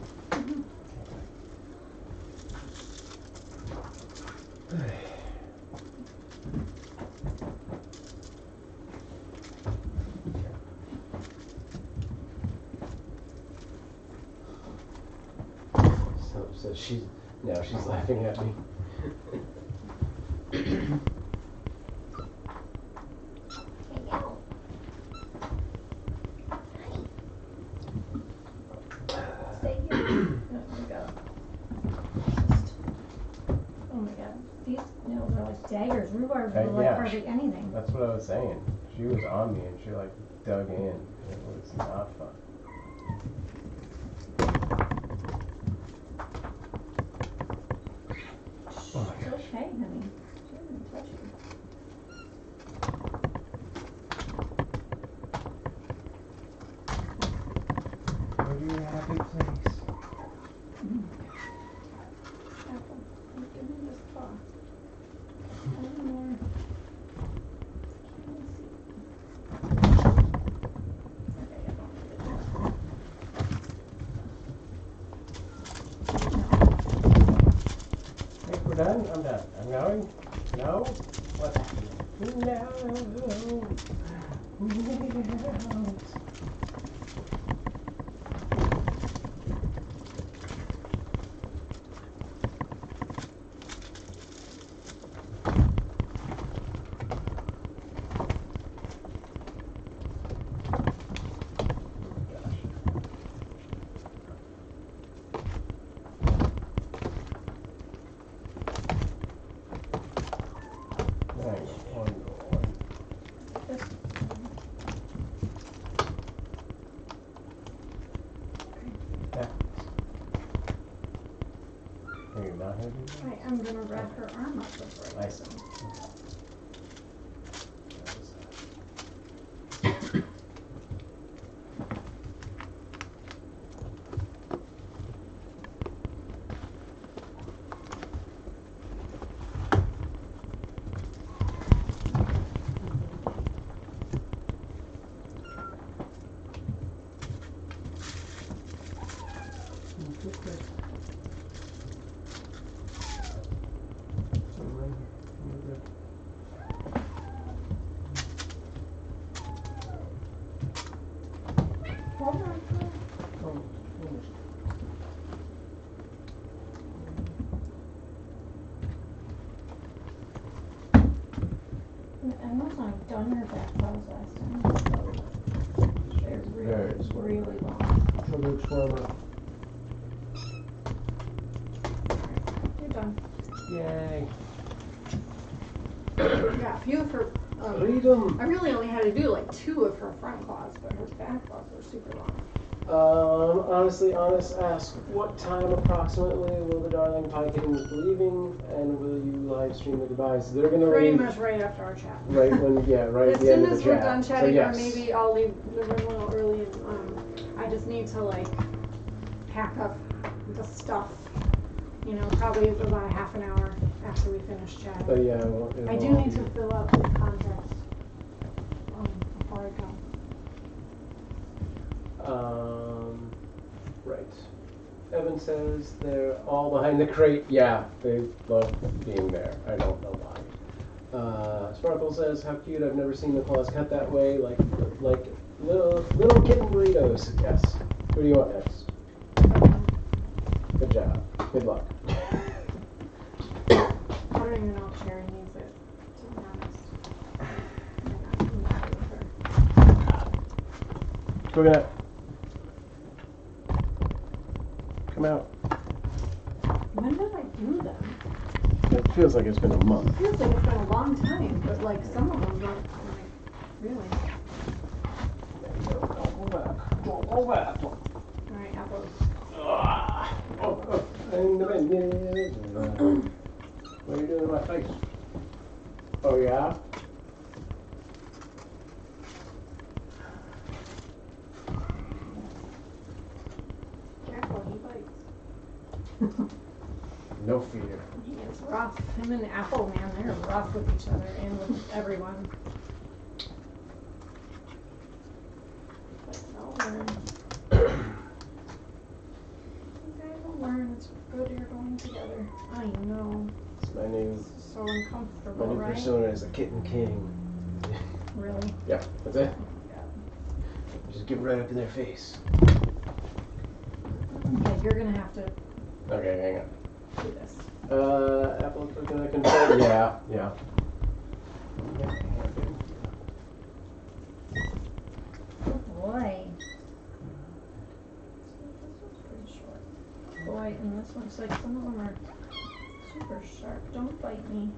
So she's laughing at me. Stay here. Oh my god. Oh my god. These nails are like daggers. Rhubarb are like Yeah. hardly anything. That's what I was saying. She was on me and she like dug in. It was not fun. Oh my It's gosh. okay, honey. She didn't touch you. Go to your happy place. Apple. Give me this paw. One more. Can't see. Okay, I don't need it. Hey, we're done? I'm done. I'm going? No? What's happening? No. Are you not happy? I am gonna wrap her arm up before I I do see. so. Hold on. And those I've done her back paws last time. They're Very really long. Sugar swimmer. You're done. Yay. Yeah, a few of her. Freedom. I really only had to do like 2 of her front claws, but her back claws were super long. Honestly, ask, what time approximately will the darling Pie Kittens be leaving, and will you live stream the goodbyes? They're gonna Pretty leave much right after our chat. right when, yeah, right As at the end soon of the as we're chat. done So chatting, yes. or maybe I'll leave the room a little early and I just need to like pack up the stuff. You know, probably about a half an hour after we finish chatting. But yeah, I do need to fill out the contacts before I go. Right. Evan says they're all behind the crate. Yeah, they love being there. I don't know why. Sparkle says, how cute, I've never seen the claws cut that way, like little kitten burritos. Yes. Who do you want next? Good job. Good luck. I don't even know if Sherry needs it, to be honest. I'm not with her. Coconut. Come out. When did I do them? It feels like it's been a month. It feels like it's been a long time, but like some of them don't, like, really. Don't go back. Don't go back. Alright, apples. What are you doing to my face? Oh yeah? Careful, he bites. No fear. He is rough. Him and Apple, man, they're rough with each other and with everyone. But they'll learn. You guys will learn. It's good you're going together. I know. It's my new So uncomfortable, right? persona is the Kitten King. Really? Yeah, that's it. Yeah. Just give it right up to their face. Okay, you're gonna have to Okay, hang on. do this. Apple gonna control. Yeah, yeah. Good boy. This one's pretty short. Boy, and this one's like some of them are super sharp. Don't bite me.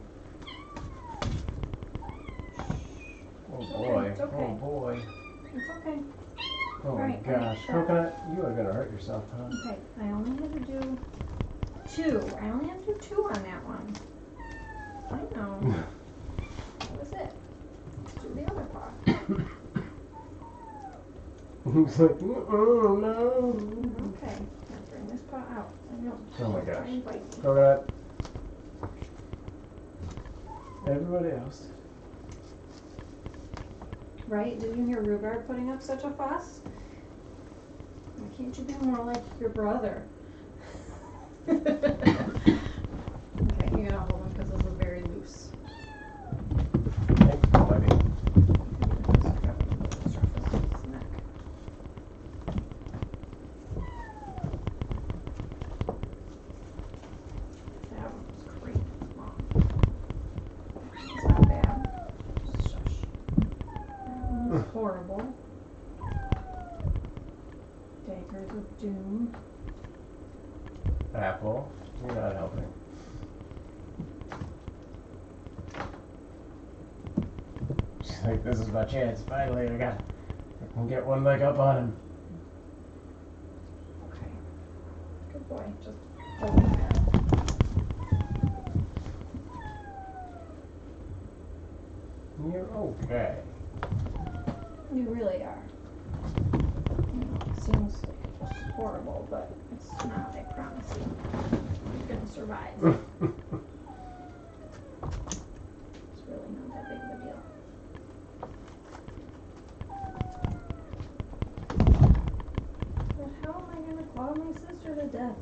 Oh It's boy. okay, it's okay. Oh boy. It's okay. Oh my Alright, gosh. Coconut, you are gonna hurt yourself, huh? Okay, I only had to do 2. I only had to do 2 on that one. I know. That was it. Let's do the other paw. He's like, oh no. Okay, now bring this paw out. I know. Oh my Try gosh. and bite me. Coconut. Everybody else. Right? Did you hear Rhubarb putting up such a fuss? Why can't you be more like your brother? Okay, you gotta hold them because those are very loose. Hey, my baby. That one was great. Long. It's not bad. Shush. That one was horrible. Daggers of Doom. Apple, you're not helping. She's like, this is my chance. Finally, I can get one leg up on him. Okay. Good boy. Just hold him there. Okay. You really are. It seems horrible, but it's not, I promise you. You're gonna survive. It's really not that big of a deal. But how am I gonna claw my sister to death?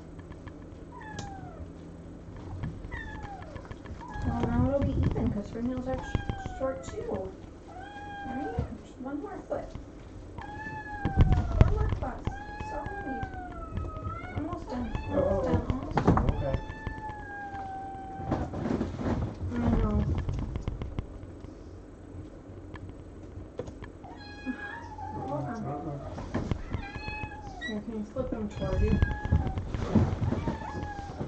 Well, now it'll be even because her nails are short too. Right? Just one more foot. One more class. That's all we need. Almost done. Almost done. Almost done. Okay. I know. Hold on. Here, can you flip them toward you?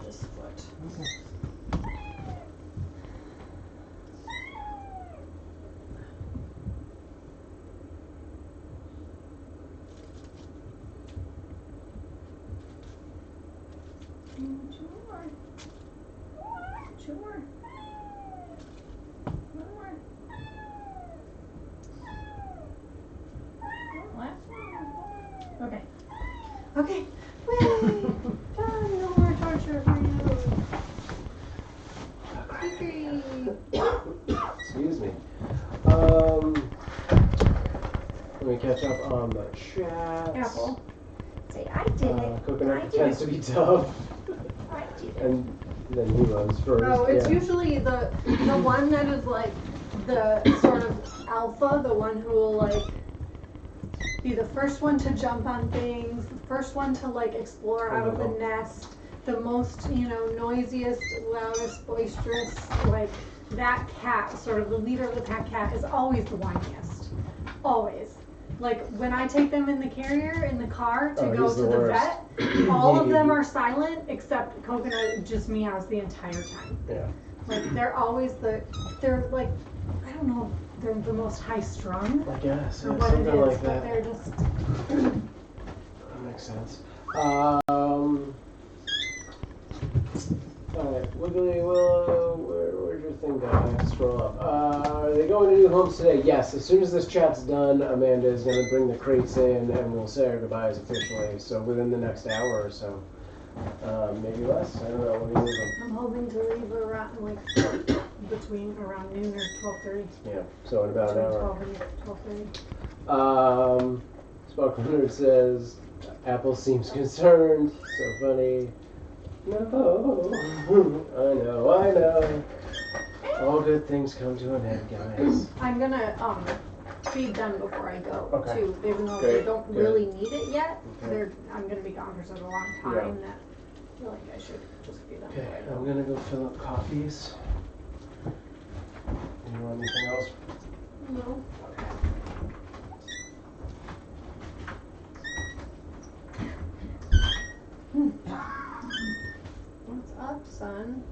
This foot. Okay. Two more. Two more. One more. Last one. Okay. Okay. Yay! Done. No more torture for you. Excuse me. Let me catch up on the chat. Apple. Say, I did it. Coconut I did pretends it. to be tough. I did it. And then he runs first. Oh, it's yeah. usually the one that is like the sort of alpha, the one who will like be the first one to jump on things, the first one to like explore out of the nest, the most, noisiest, loudest, boisterous, like that cat, sort of the leader of the pack cat is always the whiniest. Always. Like when I take them in the carrier, in the car to go to the vet, all of them are silent except Coconut just meows the entire time. Yeah. Like they're always they're like, I don't know, they're the most high strung I guess. or Yeah, what it something is, like but that. they're just, That makes sense. Alright, Wiggly Willow, where'd your thing go? I have to scroll up. Are they going to new homes today? Yes, as soon as this chat's done, Amanda is going to bring the crates in and we'll say our goodbyes officially. So within the next hour or so. Maybe less, I don't know. What do you think? I'm hoping to leave around like between around noon or 12:30. Yeah, so in about an Between hour. 12 and 12:30. Sparkle Nerd says, Apple seems concerned. So funny. No, I know. All good things come to an end, guys. I'm gonna feed them before I go Okay. too, even though Great. they don't Good. really need it yet. Okay. I'm gonna be gone for such a long time Yeah. that I feel like I should just feed them Okay, before I go. I'm gonna go fill up coffees. Do you want anything else? No. What's up, son?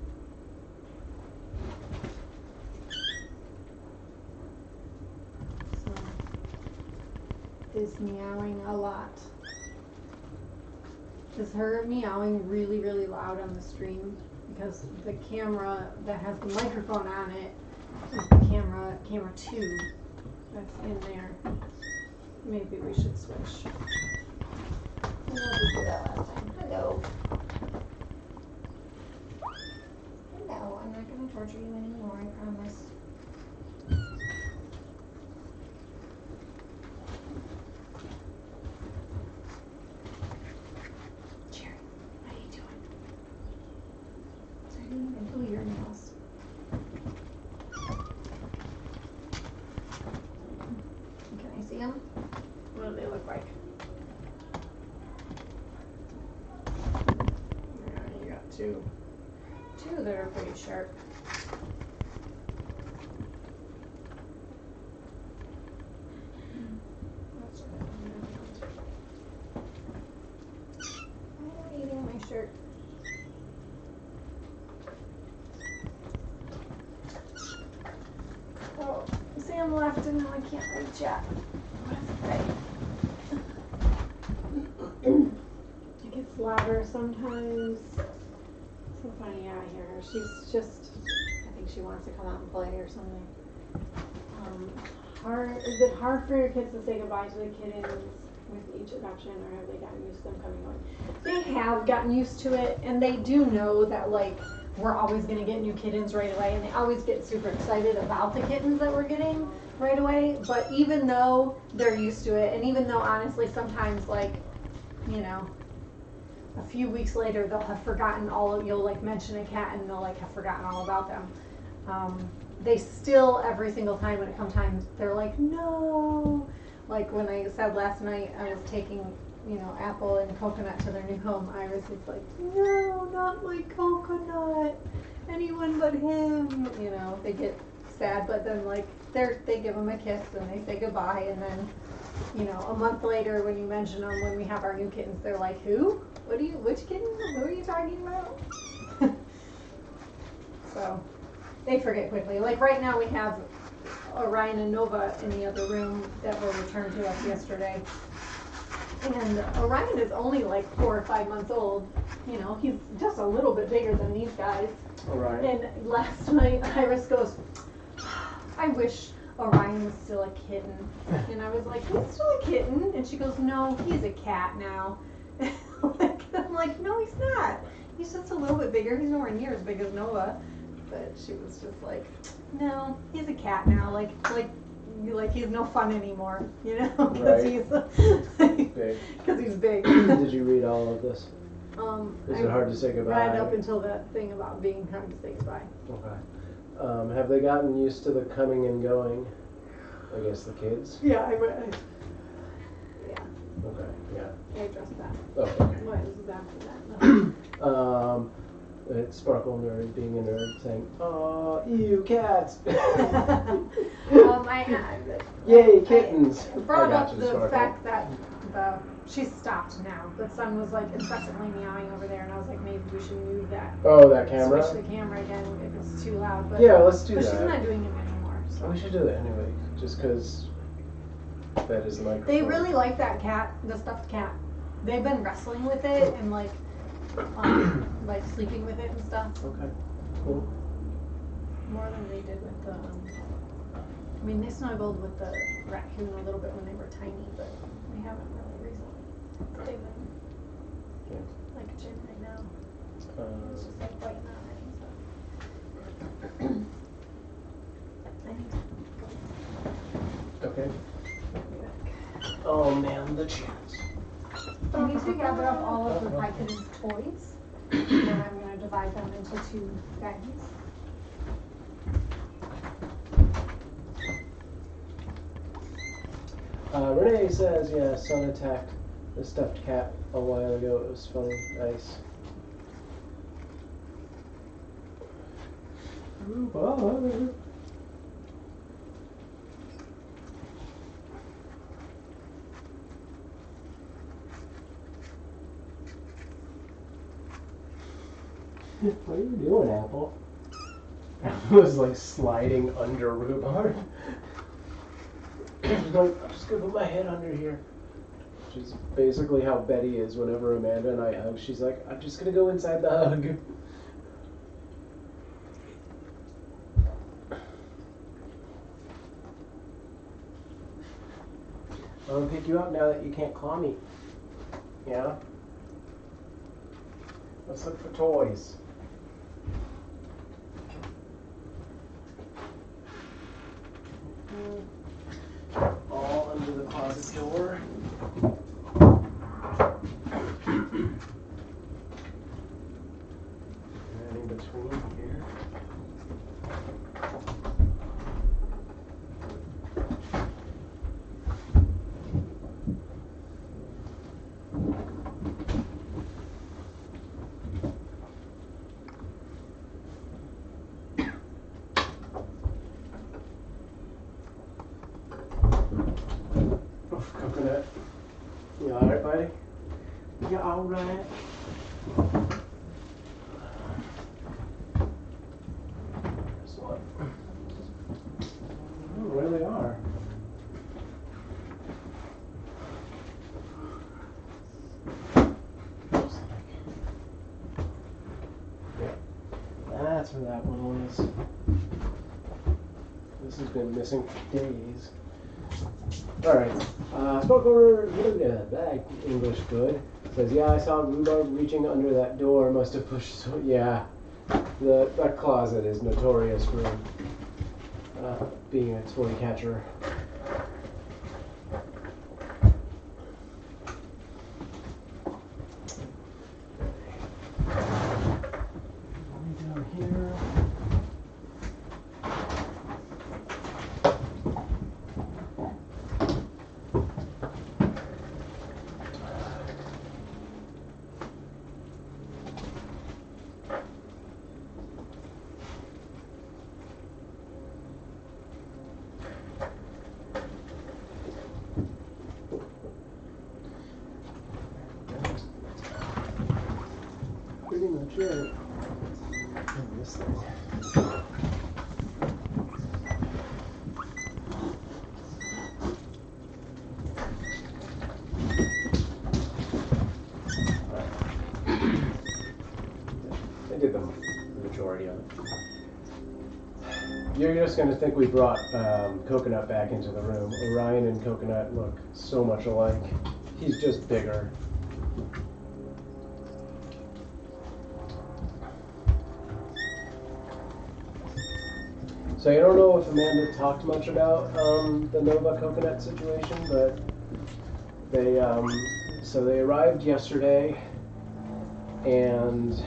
So, is meowing a lot. Is her meowing really, really loud on the stream? Because the camera that has the microphone on it is the camera 2 that's in there. Maybe we should switch. I know we did that last time. Hello. Hello, I'm not going to torture you anymore, I promise. Jerry, what are you doing? I didn't even do your nails. Can I see them? What do they look like? Yeah, you got two that are pretty sharp. That's what I'm eating my shirt. Oh, Sam left and now I can't read chat. What does it say? It gets louder sometimes. So funny, yeah, I hear her. She's just, I think she wants to come out and play or something. Is it hard for your kids to say goodbye to the kittens with each adoption, or have they gotten used to them coming on? They have gotten used to it, and they do know that, like, we're always going to get new kittens right away, and they always get super excited about the kittens that we're getting right away. But even though they're used to it, and even though, honestly, sometimes, like, you know, a few weeks later, they'll have forgotten you'll, like, mention a cat, and they'll, like, have forgotten all about them. They still, every single time when it comes time, they're like, no. Like when I said last night I was taking, you know, Apple and Coconut to their new home, Iris was like, no, not my Coconut. Anyone but him. You know, they get sad, but then, like, they give them a kiss and they say goodbye, and then, you know, a month later when you mention them, when we have our new kittens, they're like, who? Which kitten? Who are you talking about? So they forget quickly. Like right now we have Orion and Nova in the other room that were returned to us yesterday. And Orion is only like 4 or 5 months old. You know, he's just a little bit bigger than these guys. Orion. And last night Iris goes, I wish Orion was still a kitten. And I was like, he's still a kitten. And she goes, no, he's a cat now. I'm like, no, he's not. He's just a little bit bigger. He's nowhere near as big as Nova. But she was just like, no, he's a cat now. Like he's no fun anymore, you know, because right. he's big. Did you read all of this? Is it hard to say goodbye? Right up until that thing about being hard to say goodbye. Okay. Have they gotten used to the coming and going? I guess the kids. Yeah, yeah. Okay. Yeah. I addressed that. Oh, okay. What was after that? No. It's Sparkle Nerd being a nerd saying, "Oh, ew, cats!" Yay, kittens! I brought up the fact that she's stopped now. The sun was like incessantly meowing over there, and I was like, maybe we should move that. Oh, that camera. Switch the camera again if it's too loud. But yeah, let's do that. But she's not doing it anymore. So. We should do it anyway, just because that is the microphone. They really like that cat, the stuffed cat. They've been wrestling with it and like sleeping with it and stuff. Okay, cool. More than they did with the. I mean, they snuggled with the raccoon a little bit when they were tiny, but they haven't really recently. They've been like Jin right now. It's just like biting on it and stuff. I need to go. Okay. Oh man, the chance. I need to gather up all of the Pie Kittens toys, and then I'm going to divide them into 2 baggies. Renee says, yeah, Sun attacked the stuffed cat a while ago. It was funny. Nice. Rhubarb. What are you doing, Apple? Apple was like sliding under Rhubarb. I'm just gonna put my head under here. Which is basically how Betty is whenever Amanda and I hug. She's like, I'm just gonna go inside the hug. I'm gonna pick you up now that you can't claw me. Yeah? Let's look for toys. All under the closet door. And in between here. Coconut. You alright, buddy? You alright? There's one. Oh, where they are. Yeah. That's where that one was. This has been missing for days. Alright. Spoke over that English good. Says, yeah, I saw Rhubarb reaching under that door. Must have pushed so yeah. That closet is notorious for being a toy catcher. Down here. Pretty much it. And this thing. I did the majority of it. You're just going to think we brought Coconut back into the room. Orion and Coconut look so much alike. He's just bigger. So I don't know if Amanda talked much about the Nova Coconut situation, but they so they arrived yesterday, and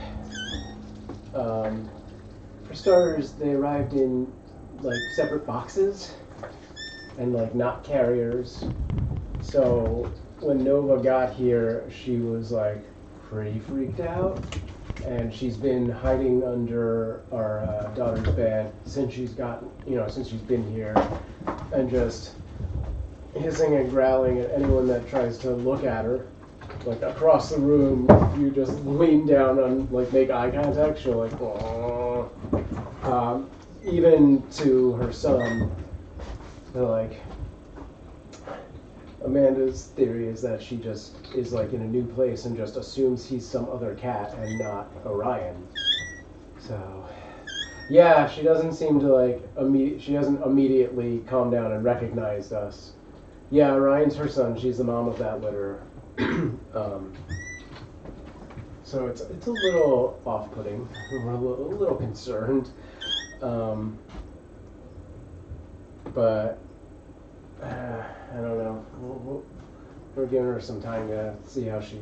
for starters, they arrived in like separate boxes and like not carriers. So when Nova got here, she was like pretty freaked out. And she's been hiding under our daughter's bed since she's been here, and just hissing and growling at anyone that tries to look at her. Like across the room, if you just lean down and like make eye contact, she'll like, even to her son. They're like, Amanda's theory is that she just is like in a new place and just assumes he's some other cat and not Orion. So, yeah, she doesn't seem to like, she hasn't immediately calmed down and recognized us. Yeah, Orion's her son. She's the mom of that litter. So it's a little off-putting. We're a little concerned. But I don't know. We're giving her some time to see how she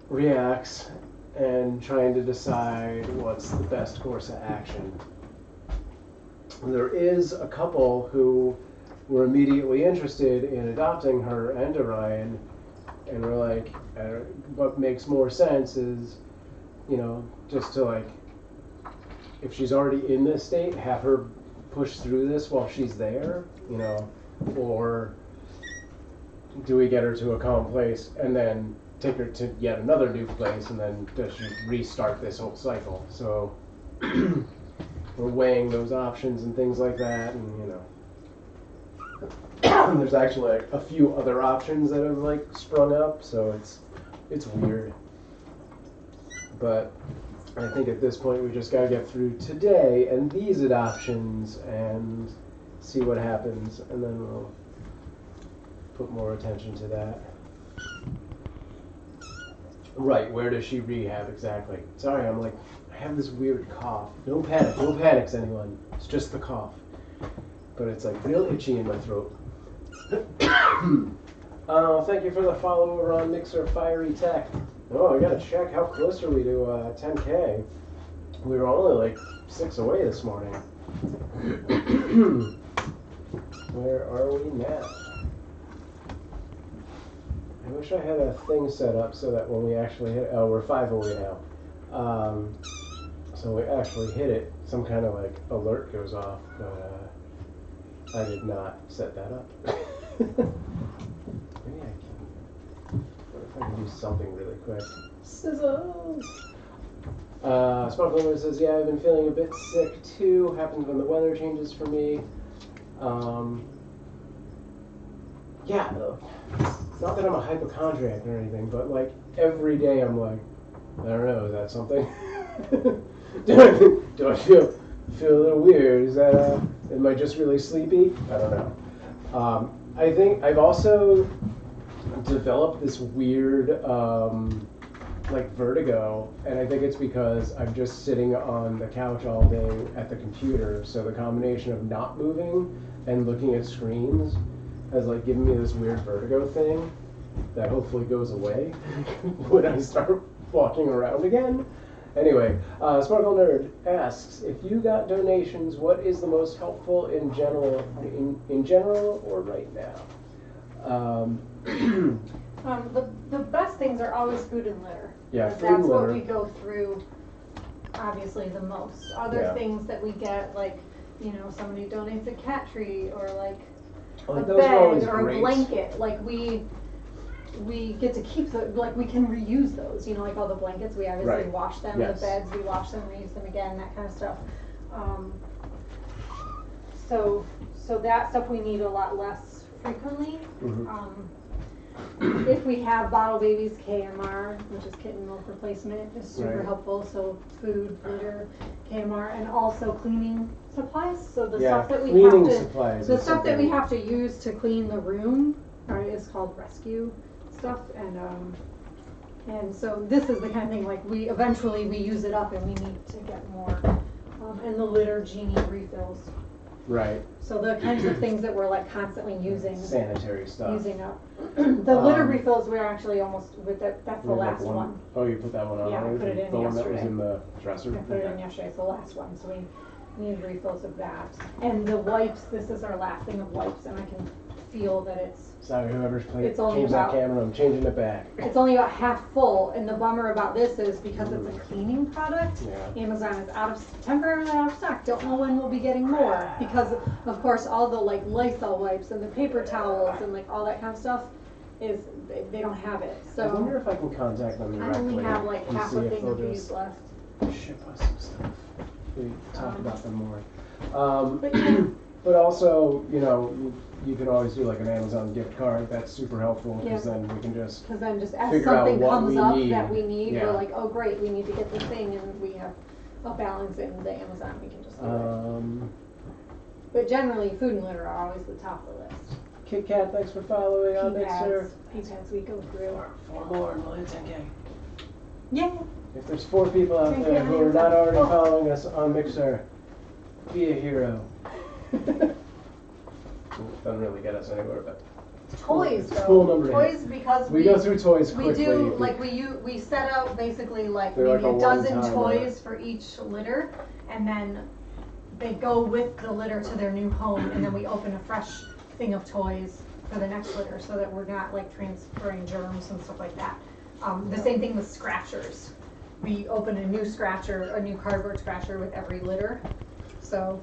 reacts and trying to decide what's the best course of action. There is a couple who were immediately interested in adopting her and Orion, and we're like, what makes more sense is, just to like, if she's already in this state, have her push through this while she's there, or do we get her to a calm place and then take her to yet another new place, and then does she restart this whole cycle? So we're weighing those options and things like that, and there's actually like a few other options that have like sprung up, so it's weird. But I think at this point we just gotta get through today and these adoptions and see what happens, and then we'll put more attention to that. Right, where does she rehab exactly? Sorry, I have this weird cough. No panics, anyone. It's just the cough. But it's like real itchy in my throat. Thank you for the follow over on Mixer Fiery Tech. Oh, I gotta check, how close are we to 10K? We were only like 6 away this morning. Where are we now? I wish I had a thing set up so that when we actually hit, we're 5 away now. So we actually hit it, some kind of like alert goes off, but I did not set that up. Maybe I can. What if I can do something really quick? Sizzles! Sparkle says, yeah, I've been feeling a bit sick too. Happens when the weather changes for me. Yeah, it's not that I'm a hypochondriac or anything, but like every day I'm like, I don't know, is that something? do I feel a little weird? Is that Am I just really sleepy? I don't know. I think I've also developed this weird like vertigo, and I think it's because I'm just sitting on the couch all day at the computer, so the combination of not moving and looking at screens has like given me this weird vertigo thing that hopefully goes away when I start walking around again. Anyway, Sparkle Nerd asks, if you got donations, what is the most helpful in general or right now? The best things are always food and litter. Yeah, Because food and that's what litter. we go through, obviously, the most. Other Yeah. things that we get, like, somebody donates a cat tree, or like a Like, those are always bed, or great. a blanket. Like, we get to keep like, we can reuse those, like all the blankets, we obviously Right. wash them, Yes. the beds, we wash them, reuse them again, that kind of stuff. So that stuff we need a lot less frequently. Mhm. If we have bottle babies, KMR, which is kitten milk replacement, is super Right. helpful. So food, litter, KMR, and also cleaning supplies. So the Yeah, stuff that we cleaning have to, supplies the is stuff that we something- have to use to clean the room, is called rescue stuff. And so this is the kind of thing, like, we use it up and we need to get more. And the litter genie refills. Right. So the kinds of things that we're like constantly using Sanitary stuff. up. The litter refills, we're actually almost with that's the We have, like, last one. Oh, you put that one on? Yeah, I already? put it in The one that was yesterday. in the dresser? I put it in Okay. yesterday, it's the last one, so we need refills of that. And the wipes, this is our last thing of wipes, and I can feel that it's Sorry, whoever's playing, It's only change that about- camera, I'm changing it back. only about half full, and the bummer about this is because it's a cleaning product, Yeah. Amazon is temporarily out of stock. Don't know when we'll be getting more, because of course all the like Lysol wipes and the paper towels and like all that kind of stuff they don't have it. I wonder So if I can contact them I directly. only have like and half see a if thing they'll of these just left. ship us some stuff. We talk about them more. But yeah. But also, you can always do like an Amazon gift card. That's super helpful because Yeah. then we can just. Because then just as Figure out something what comes we up need. that we need, Yeah. we're like, oh great, we need to get this thing, and we have a balance in the Amazon, we can just do it. But generally, food and litter are always the top of the list. Kit Kat, thanks for following on Mixer. PieKittens we go through. Four more and we'll hit 10K. Yeah. If there's 4 people out 10K there on who are not Amazon. already Oh. following us on Mixer, be a hero. Doesn't really get us anywhere, but Toys it's a though. cool number to Toys because we go through toys we quickly. do like we set out basically like They're maybe like a a dozen one-timer. toys for each litter, and then they go with the litter to their new home, and then we open a fresh thing of toys for the next litter, so that we're not like transferring germs and stuff like that. The same thing with scratchers. We open a new cardboard scratcher with every litter. So,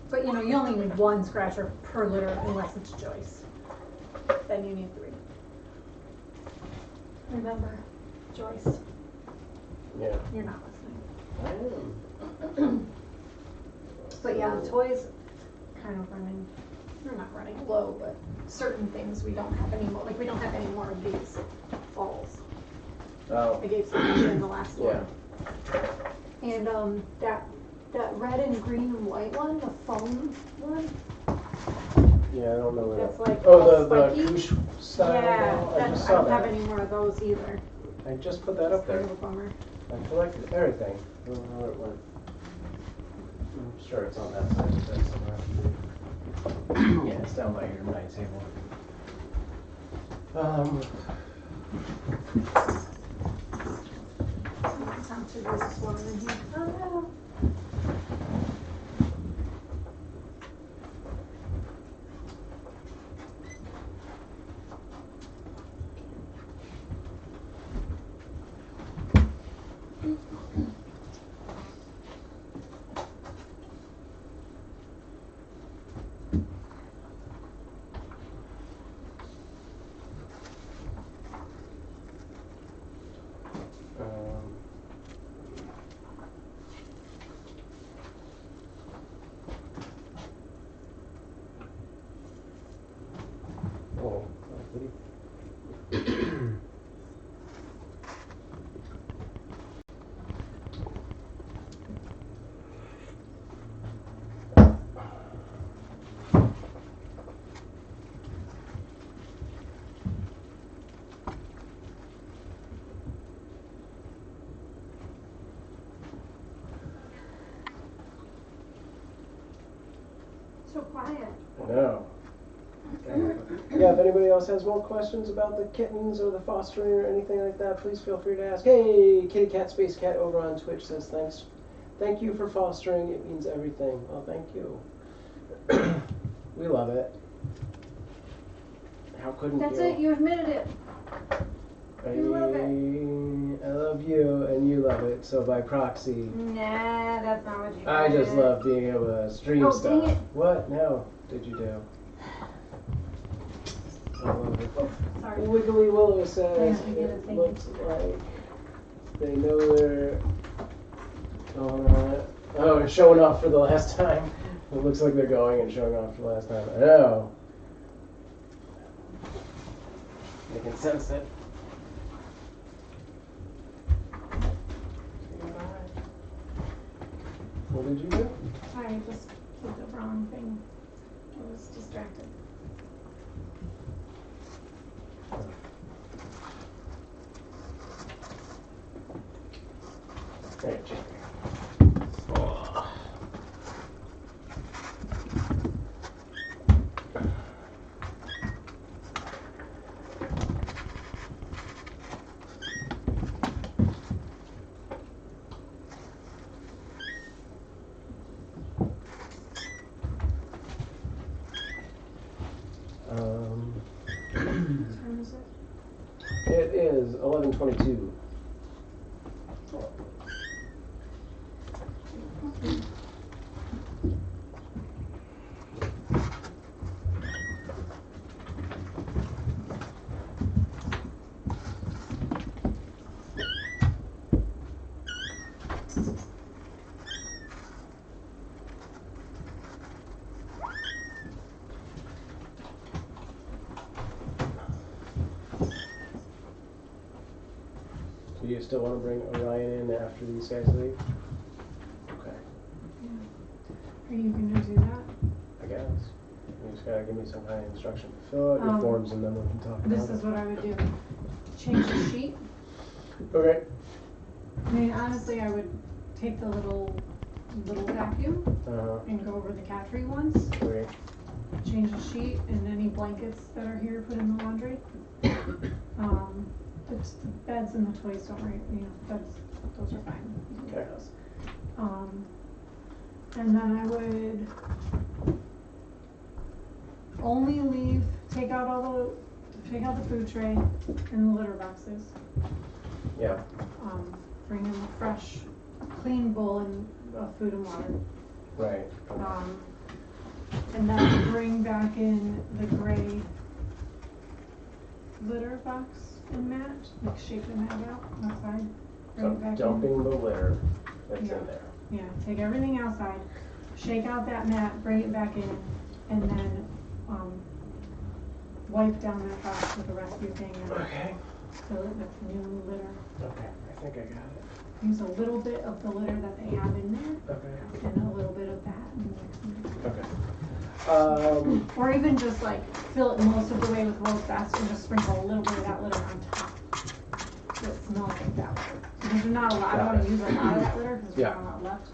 but you only need one scratcher per litter unless it's Joyce. Then you need 3. Remember, Joyce, Yeah. you're not listening. I am. But yeah, toys kind of we're not running low, but certain things we don't have anymore. Like we don't have any more of these balls. Oh. I gave some in the last Yeah. one. And that red and green and white one, the foam one. Yeah, I don't know where That's that. like Oh, all the spiky. Koosh style. Yeah, ball? I that, just I saw don't have that. any more of those either. I just put that up It's kind there. of a bummer. I collected everything. I don't know where it went. I'm sure it's on that side of the bed somewhere. Yeah, it's down by your night table. Time to do this one in here. Oh no. so quiet. I know. Yeah, if anybody else has more questions about the kittens or the fostering or anything like that, please feel free to ask. Hey, Kitty Cat Space Cat over on Twitch says thanks. Thank you for fostering. It means everything. Well, thank you. We love it. How couldn't That's you? it, you admitted it. You love it. I love you and you love it, so by proxy. Nah, that's not what you I did. just love being able to stream Oh, stuff. dang it. What? No. Did you do? I love it. Sorry. Wiggly Willow says Yeah, I get it, it thank looks like they know they're showing off for the last time. It looks like they're going and showing off for the last time. I know. I can sense it. What did you do? I just did the wrong thing. I was distracted. Hey, check. What time is it? It is 11:22. Do you still want to bring Orion in after these guys leave? Okay, Are you gonna do that? I guess. You just gotta give me some kind of instruction. Fill out your forms and then we can talk about This it. is what I would do. Change the sheet. Okay. I mean, honestly, I would take the little vacuum Uh-huh. and go over the cat tree once. Okay. Change the sheet and any blankets that are here, put in the laundry. The beds and the toys, don't worry, beds, those are fine. You can get those. And then I would only take out the food tray and the litter boxes. Yeah. Bring in a fresh, clean bowl and food and water. Right. And then bring back in the gray litter box and mat, like shake the mat out outside. Bring So it back dumping the litter that's Yeah. in there. in. Yeah, take everything outside, shake out that mat, bring it back in, and then wipe down that box with a rescue thing and Okay. fill it with new litter. Okay. I think I got it. Use a little bit of the litter that they have in there Okay. and a little bit of that and mix them. Okay. Or even just like fill it most of the way with rose best and just sprinkle a little bit of that litter on top. So it smells like that litter. Because there's not a lot, I don't want to use a lot of that litter because there's not a lot left.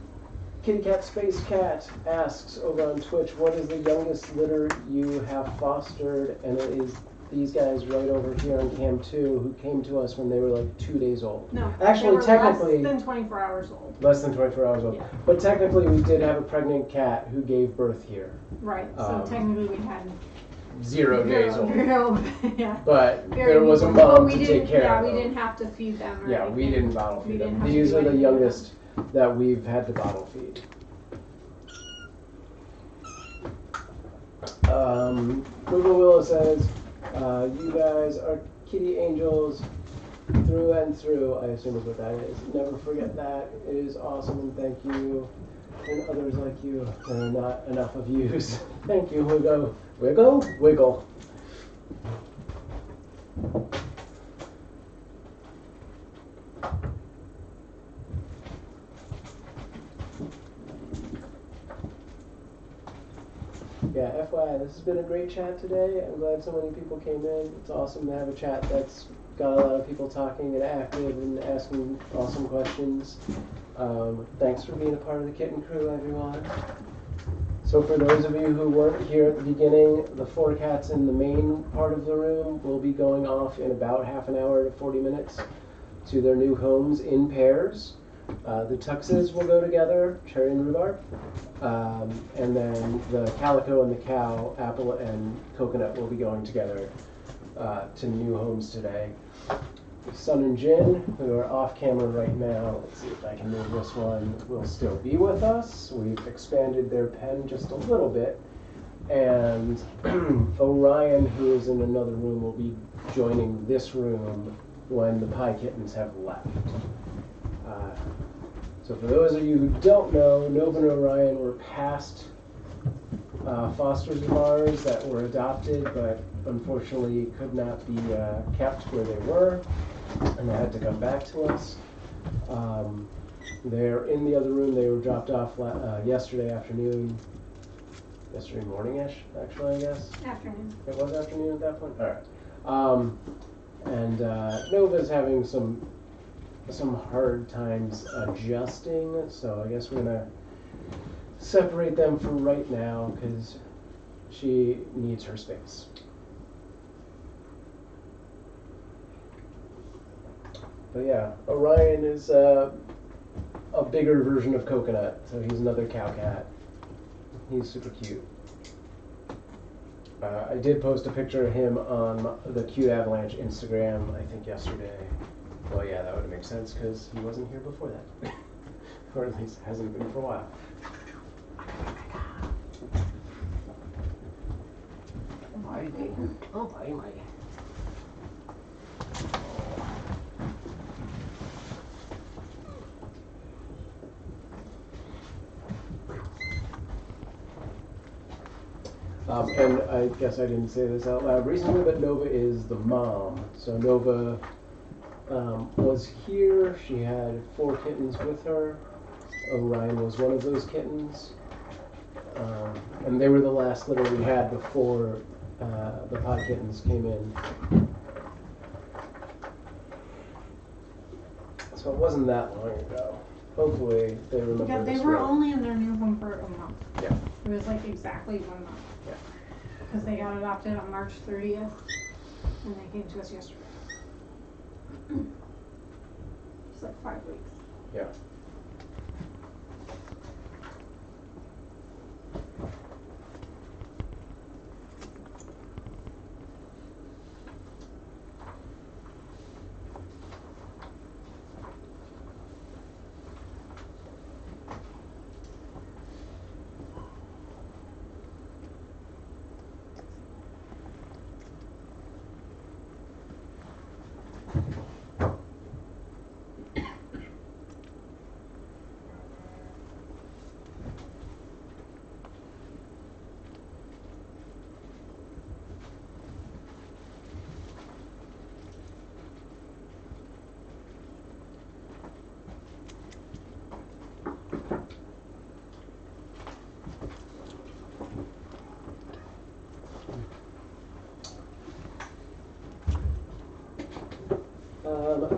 Kitty Cat Space Cat asks over on Twitch, what is the youngest litter you have fostered? And it is these guys right over here on Cam 2 who came to us when they were like 2 days old. No, Actually, they were technically, less than 24 hours old. less than 24 hours old. Yeah. But technically, we did have a pregnant cat who gave birth here. Right, so technically we had 0 days old. yeah. But Very there was a newborn. But mom we to didn't- take care of we them. didn't have to feed them or Yeah, we anything. didn't bottle We feed didn't them. have to These do are the anything with them. youngest that we've had to bottle feed. Google Willow says, you guys are kitty angels through and through, I assume is what that is. Never forget that. It is awesome and thank you. And others like you. There are not enough of yous. Thank you, Wiggle. Wiggle? Wiggle. Yeah, FYI, this has been a great chat today. I'm glad so many people came in. It's awesome to have a chat that's got a lot of people talking and active and asking awesome questions. Thanks for being a part of the Kitten crew, everyone. So for those of you who weren't here at the beginning, the 4 cats in the main part of the room will be going off in about half an hour to 40 minutes to their new homes in pairs. The Tuxes will go together, Cherry and Rhubarb. And then the Calico and the cow, Apple and Coconut, will be going together to new homes today. Sun and Jin, who are off camera right now, let's see if I can move this one, will still be with us. We've expanded their pen just a little bit. And Orion, who is in another room, will be joining this room when the Pie Kittens have left. So for those of you who don't know, Nova and Orion were past fosters of ours that were adopted, but unfortunately could not be kept where they were, and they had to come back to us. They're in the other room. They were dropped off yesterday afternoon, yesterday morning-ish, actually, I guess. Afternoon. It was afternoon at that point? All right. And Nova's having some hard times adjusting, so I guess we're gonna separate them for right now because she needs her space. But yeah, Orion is a bigger version of Coconut, so he's another cow cat. He's super cute. I did post a picture of him on the Cute Avalanche Instagram, I think yesterday. Well, yeah, that would make sense because he wasn't here before that. Or at least hasn't been for a while. Oh, bye, my. And I guess I didn't say this out loud recently, but Nova is the mom. So Nova was here. She had 4 kittens with her. Orion was one of those kittens. And they were the last litter we had before the Pie Kittens came in. So it wasn't that long ago. Hopefully they remember Yeah, they this were well. only in their new home for a month. Yeah. It was like exactly 1 month. Yeah. Because they got adopted on March 30th, and they came to us yesterday. It's like 5 weeks. Yeah.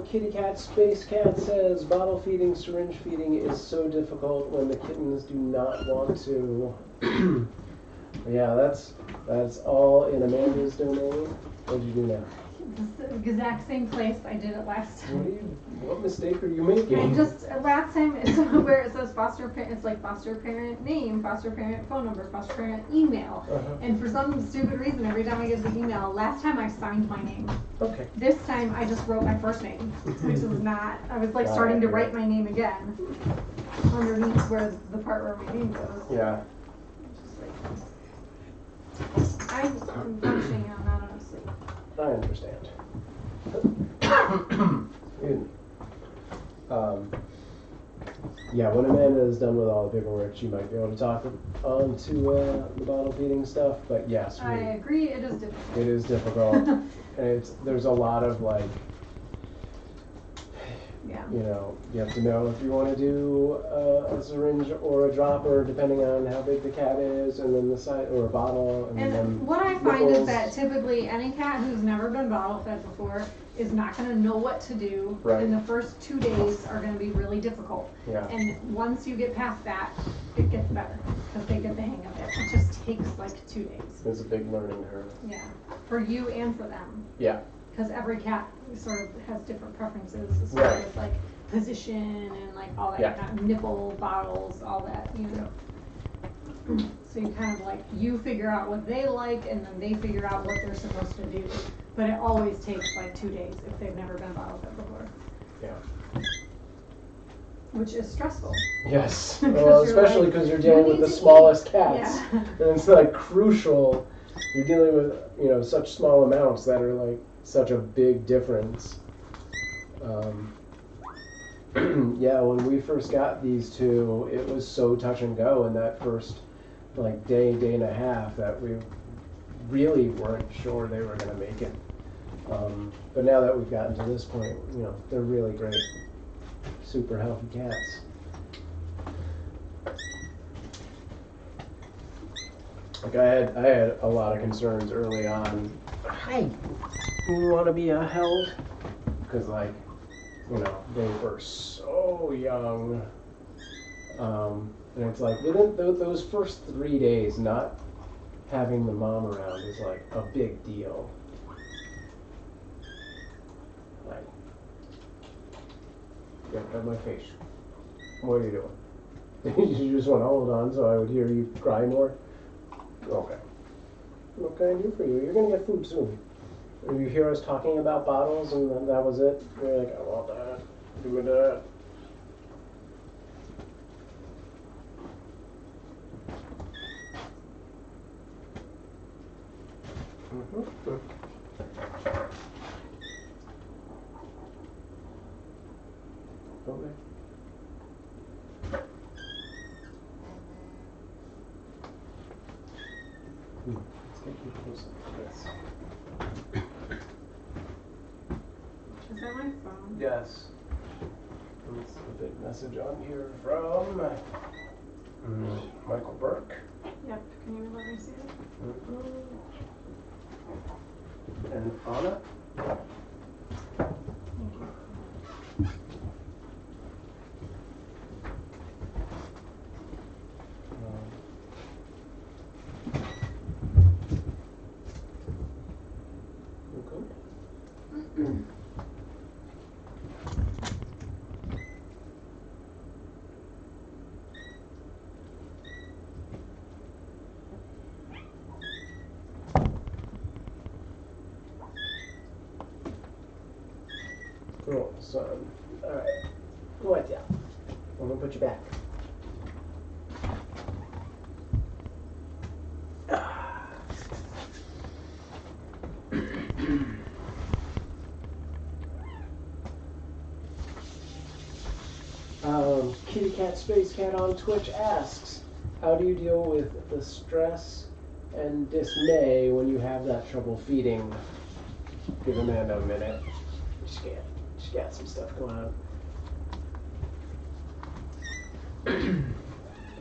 Kitty Cat Space Cat says bottle feeding, syringe feeding is so difficult when the kittens do not want to. Yeah, that's all in Amanda's domain. What did you do now? The exact same place I did it last time. What mistake are you making? I just last time it's where it says foster parent. It's like foster parent name, foster parent phone number, foster parent email. And for some stupid reason, every time I get the email, last time I signed my name. Okay. This time I just wrote my first name, which was not. I was like starting to write my name again underneath where the part where my name goes. Yeah. I'm functioning out, not on sleep. I understand. Yeah, when Amanda is done with all the paperwork, she might be able to talk on to the bottle feeding stuff. But yes, I agree. It is difficult. It is difficult, and there's a lot of like. Yeah. You know, you have to know if you want to do a syringe or a dropper, depending on how big the cat is, and then the size, or a bottle, and then And what I find is nipples. that typically any cat who's never been bottle fed before is not going to know what to do. Right. And the first 2 days are going to be really difficult. Yeah. And once you get past that, it gets better because they get the hang of it. It just takes like 2 days. It's a big learning curve. Yeah. For you and for them. Yeah. Because every cat sort of has different preferences as far Right. as like position and like all that Yeah. kind of nipple, bottles, all that, you know. So you kind of like, you figure out what they like and then they figure out what they're supposed to do. But it always takes like 2 days if they've never been bottle fed before. Yeah. Which is stressful. Yes. 'Cause Well, you're especially like, because you're you dealing with need the to smallest eat. cats. Yeah. And it's like crucial. You're dealing with, you know, such small amounts that are like such a big difference. Yeah, when we first got these two, it was so touch and go in that first like day and a half that we really weren't sure they were going to make it. But now that we've gotten to this point, you know, they're really great, super healthy cats. Like I had a lot of concerns early on. Hi, you want to be held? Because like, you know, they were so young. And it's like within those first 3 days, not having the mom around is like a big deal. Like, yeah, got my face. What are you doing? You just want to hold on so I would hear you cry more? Okay. What can I do for you? You're gonna get food soon. If you hear us talking about bottles and then that was it, you're like, I want that. Do that. Mm-hmm. Okay. Let's get you closer to this. Is that my phone? Yes. It's a big message on here from Michael Burke. Yep. Can you let me see it? And Anna. Thank you. Cool, son. Alright. What down? I'm gonna put you back. Kitty Cat Space Cat on Twitch asks, how do you deal with the stress and dismay when you have that trouble feeding? Give Amanda a minute. She's got some stuff going on.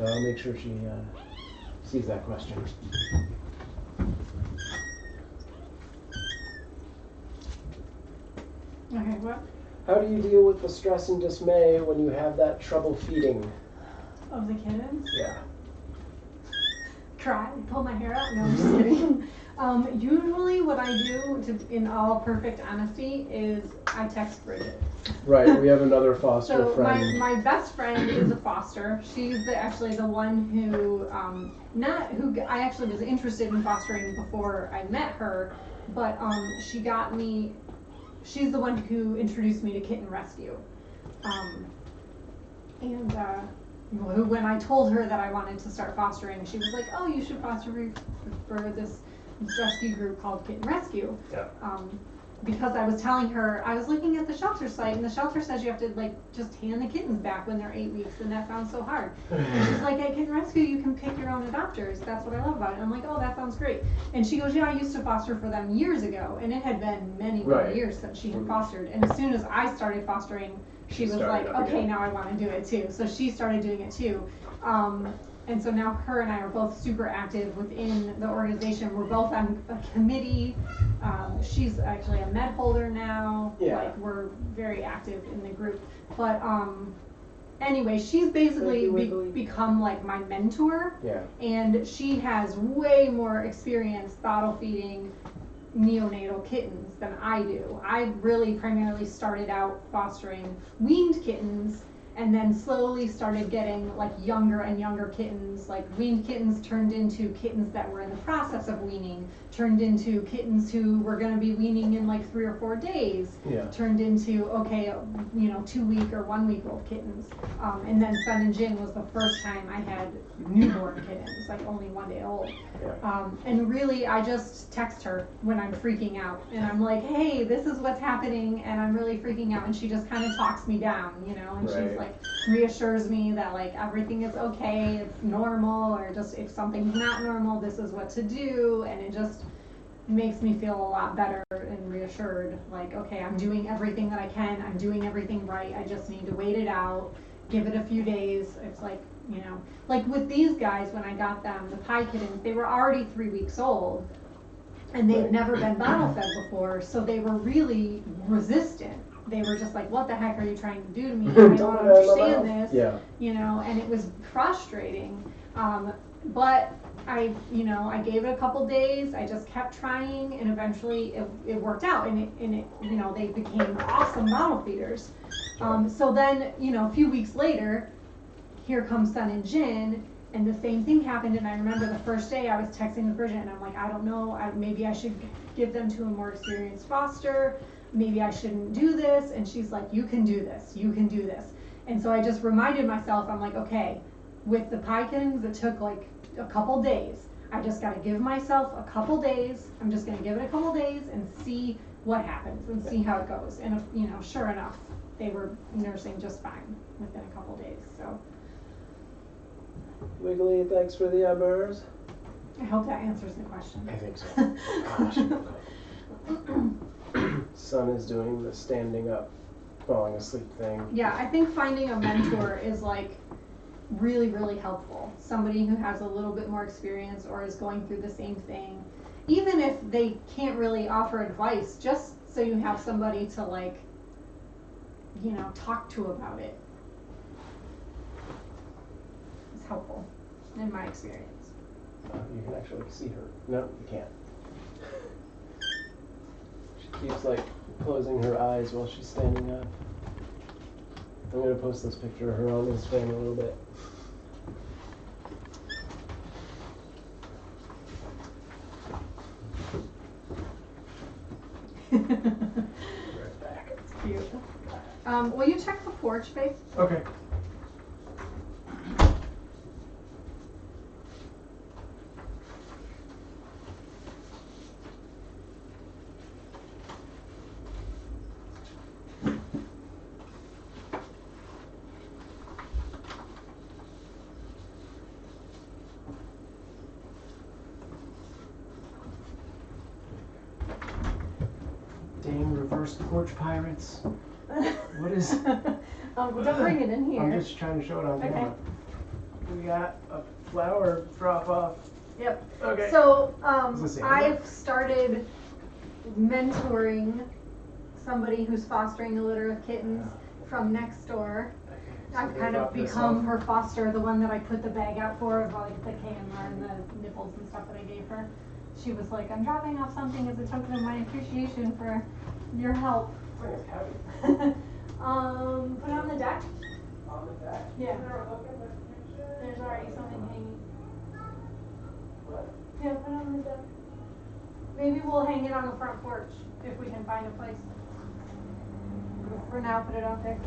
I'll make sure she sees that question. Okay, what? How do you deal with the stress and dismay when you have that trouble feeding? Of the kittens? Yeah. Cry, pull my hair out. No, I'm just kidding. Usually what I do, in all perfect honesty, is I text Bridget. Right, we have another foster So friend. my best friend is a foster. She's actually the one who, I actually was interested in fostering before I met her, but she's the one who introduced me to Kitten Rescue. When I told her that I wanted to start fostering, she was like, oh, you should foster for this rescue group called Kitten Rescue. Yeah. Because I was telling her, I was looking at the shelter site, and the shelter says you have to, like, just hand the kittens back when they're 8 weeks, and that sounds so hard. And she's like, at Kitten Rescue, you can pick your own adopters. That's what I love about it. And I'm like, oh, that sounds great. And she goes, yeah, I used to foster for them years ago, and it had been many Right. years since she had fostered. And as soon as I started fostering, she was like, okay, now I want to do it too. So she started doing it too. And so now her and I are both super active within the organization. We're both on a committee. She's actually a med holder now. Yeah. Like, we're very active in the group. But anyway, she's basically become like my mentor. Yeah. And she has way more experience bottle feeding neonatal kittens than I do. I really primarily started out fostering weaned kittens, and then slowly started getting like younger and younger kittens. Like, weaned kittens turned into kittens that were in the process of weaning, turned into kittens who were going to be weaning in like 3 or 4 days, Yeah. turned into, okay, 2 week or 1 week old kittens. And then Sun and Jin was the first time I had newborn kittens, like only 1 day old. Yeah. And really, I just text her when I'm freaking out, and I'm like, hey, this is what's happening, and I'm really freaking out, and she just kind of talks me down, and Right. she's like, reassures me that like everything is okay, it's normal, or just if something's not normal, this is what to do, and it just makes me feel a lot better and reassured, like, okay, I'm doing everything that I can, I'm doing everything right, I just need to wait it out, give it a few days. It's like, like with these guys, when I got them, the Pie Kittens, they were already 3 weeks old, and they'd Right. never been bottle fed before, so they were really resistant. They were just like, what the heck are you trying to do to me? I don't understand this. Yeah. And it was frustrating. But I gave it a couple days. I just kept trying, and eventually it worked out, and they became awesome bottle feeders. So then, a few weeks later, here comes Sun and Jin, and the same thing happened. And I remember the first day I was texting with Bridget, and I'm like, I don't know, maybe I should give them to a more experienced foster. Maybe I shouldn't do this. And she's like, you can do this. You can do this. And so I just reminded myself, I'm like, okay, with the Pie Kittens, it took like a couple days. I just got to give myself a couple days. I'm just going to give it a couple days and see what happens and see how it goes. And, sure enough, they were nursing just fine within a couple days. So. Wiggly, thanks for the burrs. I hope that answers the question. I think so. Gosh. Sun is doing the standing up, falling asleep thing. Yeah, I think finding a mentor is like really, really helpful. Somebody who has a little bit more experience or is going through the same thing. Even if they can't really offer advice, just so you have somebody to like, talk to about it. It's helpful, in my experience. You can actually see her. No, you can't. She keeps like closing her eyes while she's standing up. I'm gonna post this picture of her on Instagram in a little bit. Right back. It's cute. Will you check the porch, babe? Okay. Dang reverse porch pirates. What is... Don't bring it in here. I'm just trying to show it on camera. We got a flower drop off. Yep. Okay. So, Is this I've started mentoring somebody who's fostering a litter of kittens from next door. So I've they kind of drop this become off. her foster, the one that I put the bag out for, of like the KMR and the nipples and stuff that I gave her. She was like, I'm dropping off something as a token of my appreciation for your help. It's heavy. Put it on the deck. On the deck? Yeah. There's already something hanging. What? Yeah, put it on the deck. Maybe we'll hang it on the front porch if we can find a place. For now, put it out there.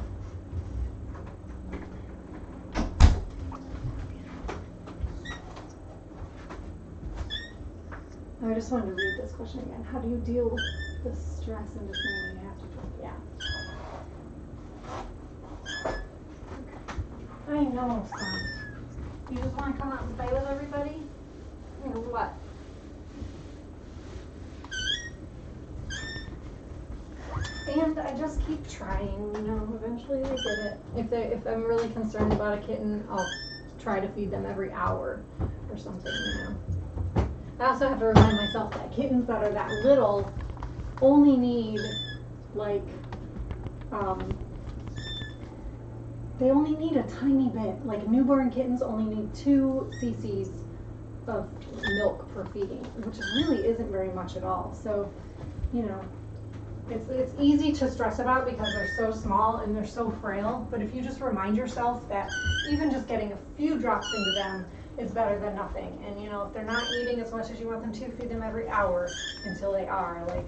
I just wanted to read this question again. How do you deal with the stress and dismay when you have to do it? Yeah. I know, son. You just want to come out and play with everybody? Or what? And I just keep trying, you know, eventually they get it. If I'm really concerned about a kitten, I'll try to feed them every hour or something, you know. I also have to remind myself that kittens that are that little only need, like, they only need a tiny bit. Like, newborn kittens only need 2 cc's of milk per feeding, which really isn't very much at all. So, you know, it's easy to stress about because they're so small and they're so frail, but if you just remind yourself that even just getting a few drops into them is better than nothing. And you know, if they're not eating as much as you want them to, feed them every hour until they are. Like,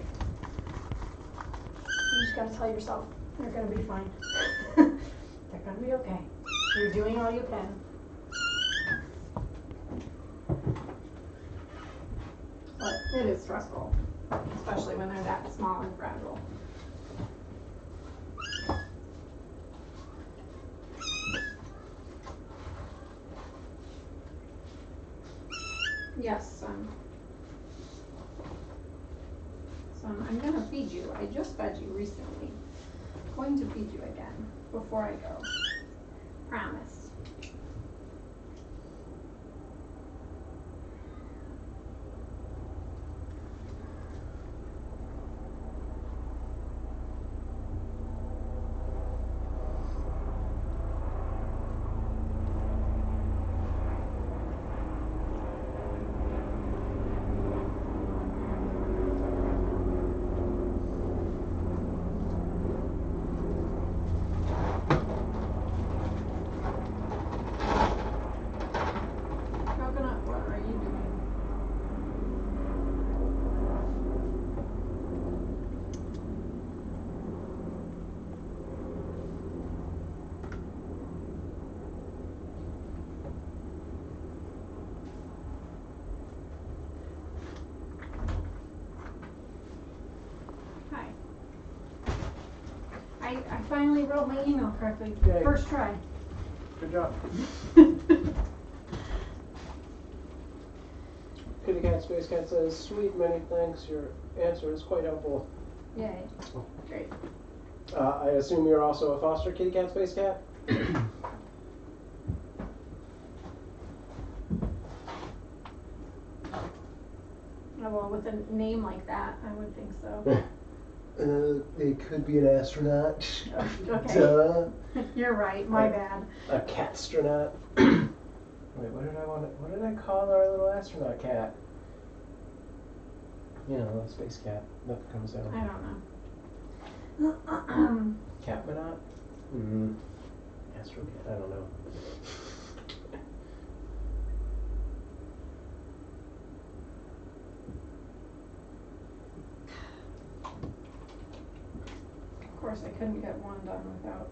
you just gotta tell yourself they're gonna be fine. They're gonna be okay. You're doing all you can. But it is stressful, especially when they're that small and fragile. Yes, son. Son, I'm gonna feed you. I just fed you recently. I'm going to feed you again before I go. Promise. I finally wrote my email correctly. Yay. First try. Good job. Kitty Cat Space Cat says, sweet, many thanks. Your answer is quite helpful. Yay. Great. I assume you're also a foster Kitty Cat Space Cat? Oh, well, with a name like that, I would think so. It could be an astronaut. Okay. Duh. You're right. My bad. A catstronaut. Wait, what did I call our little astronaut cat? You know, a space cat that comes out. I don't know. Catmanaut? Astro cat, I don't know. Of course, I couldn't get one done without.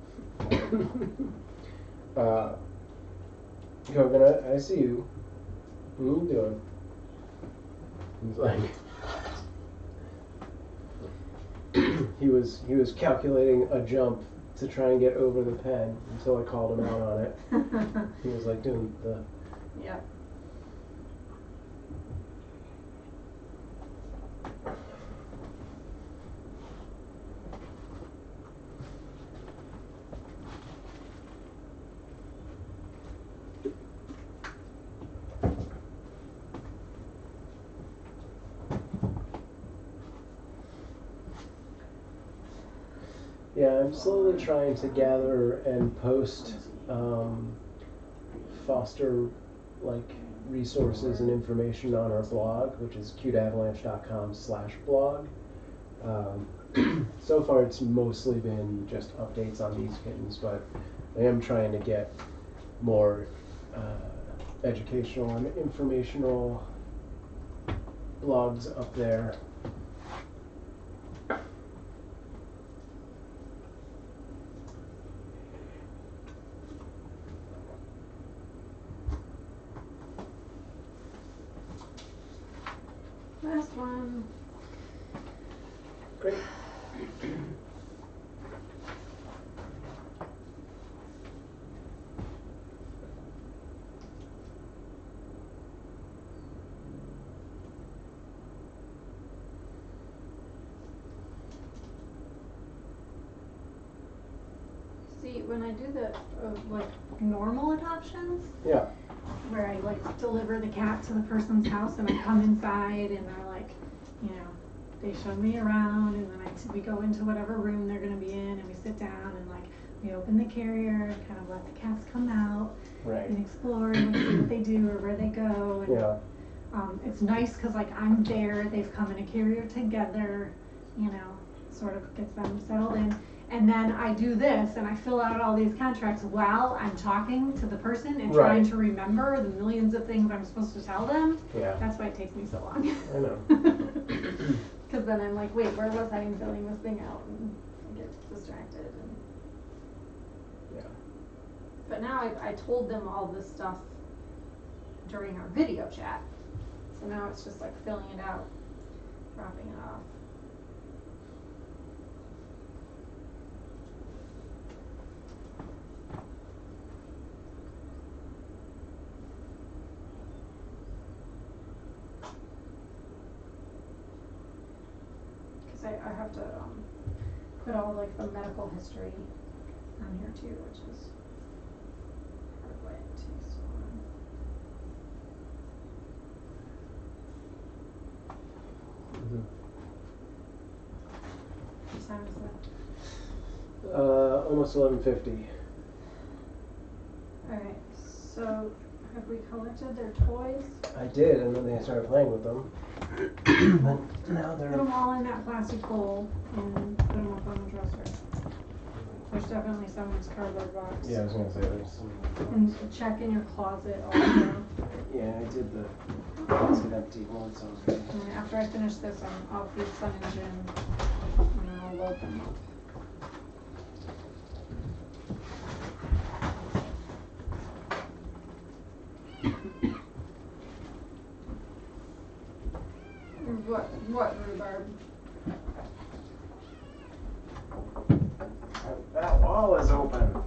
Coconut, I see you. What are you doing? He's like, he was calculating a jump to try and get over the pen until I called him out on it. He was like doing the. Yep. Yeah, I'm slowly trying to gather and post foster resources and information on our blog, which is cuteavalanche.com/blog. So far it's mostly been just updates on these kittens, but I am trying to get more educational and informational blogs up there. Last one. Great. when I do the like normal adoptions, Yeah. where I like deliver the cat to the person's house and I come inside and they're like, you know, they show me around and then we go into whatever room they're gonna be in and we sit down and like we open the carrier and kind of let the cats come out Right. and explore and like, see what they do or where they go. And, Yeah. it's nice because like I'm there, they've come in a carrier together, you know, sort of gets them settled in. And then I do this and I fill out all these contracts while I'm talking to the person and Right. trying to remember the millions of things I'm supposed to tell them. Yeah. That's why it takes me so long. I know. Because then I'm like, wait, where was I in filling this thing out? And I get distracted. And... Yeah. But now I told them all this stuff during our video chat. So now it's just like filling it out, dropping it off. I have to put all like the medical history on here too, which is part of why it takes so long. What time is that? Almost 11:50. Alright, so have we collected their toys? I did, and then they started playing with them. But now Put they're. them all in that plastic bowl and put them up on the dresser. There's definitely someone's cardboard box. Yeah, I was gonna say there's some. And check in your closet also. Yeah, I did the closet empty once. I was ready. And after I finish this, I'll feed Sun and Jin, and then I'll load them up. What rhubarb? That wall is open.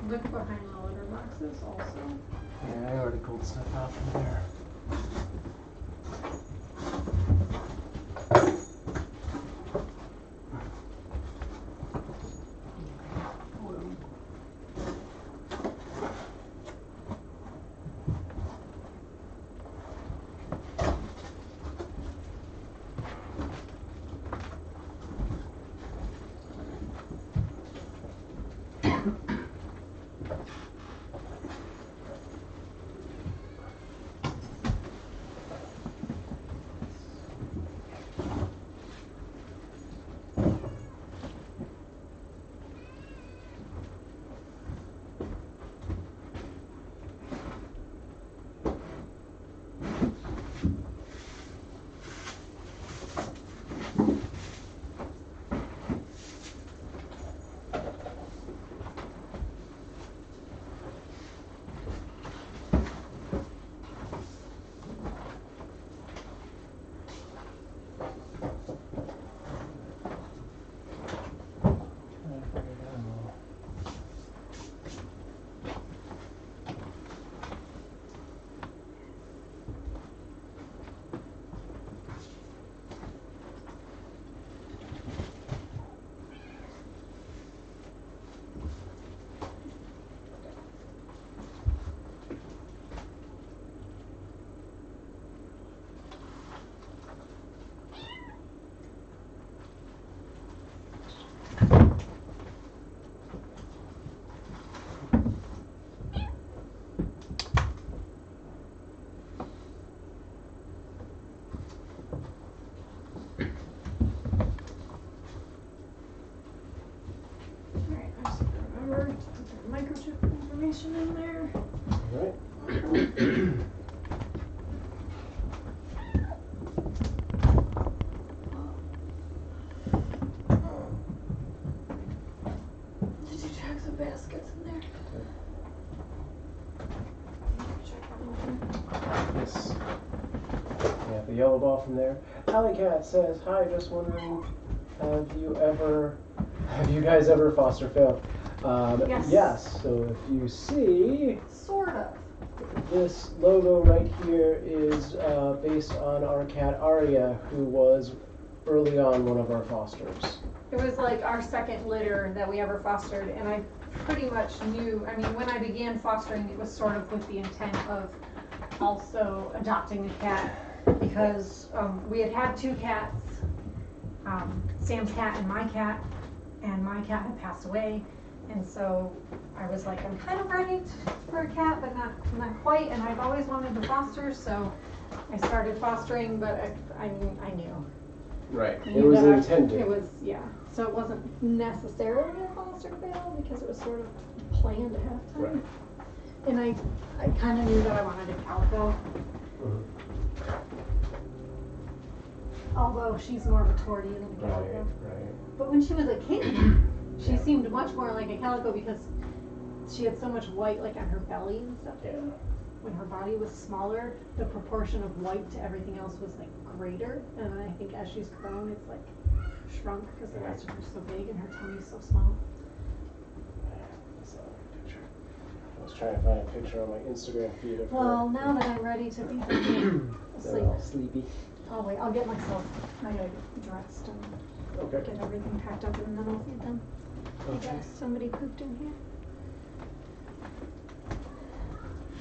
Look behind the litter boxes also. Yeah, I already pulled stuff out from there. Microchip information in there. Alright. Did you check the baskets in there? Check everything. Yes. Yeah, the yellow ball from there. Alley Cat says, "Hi, just wondering, have you guys ever foster failed?" Yes. Yes, so if you see, Sort of. this logo right here is based on our cat Aria, who was early on one of our fosters. It was like our second litter that we ever fostered, and I pretty much knew, I mean, when I began fostering, it was sort of with the intent of also adopting a cat, because we had two cats, Sam's cat and my cat had passed away, and so I was like, I'm kind of ready for a cat, but not quite, and I've always wanted to foster, so I started fostering, but I knew. Right. I It knew was that intended. It was, yeah. So it wasn't necessarily a foster fail because it was sort of planned ahead of time. Right. And I kind of knew that I wanted a Calico. Mhm. Although she's more of a tortie than a Calico. Right. But when she was a kitten, she seemed much more like a Calico because she had so much white like on her belly and stuff. Yeah. When her body was smaller, the proportion of white to everything else was like greater. And I think as she's grown, it's like shrunk because the rest of her's so big and her tummy's so small. That's not a picture. I was trying to find a picture on my Instagram feed of Well, her. now that I'm ready to be They're asleep. all sleepy. Oh wait, I'll get myself, I gotta get dressed and Okay. get everything packed up and then I'll feed them. I guess somebody pooped in here.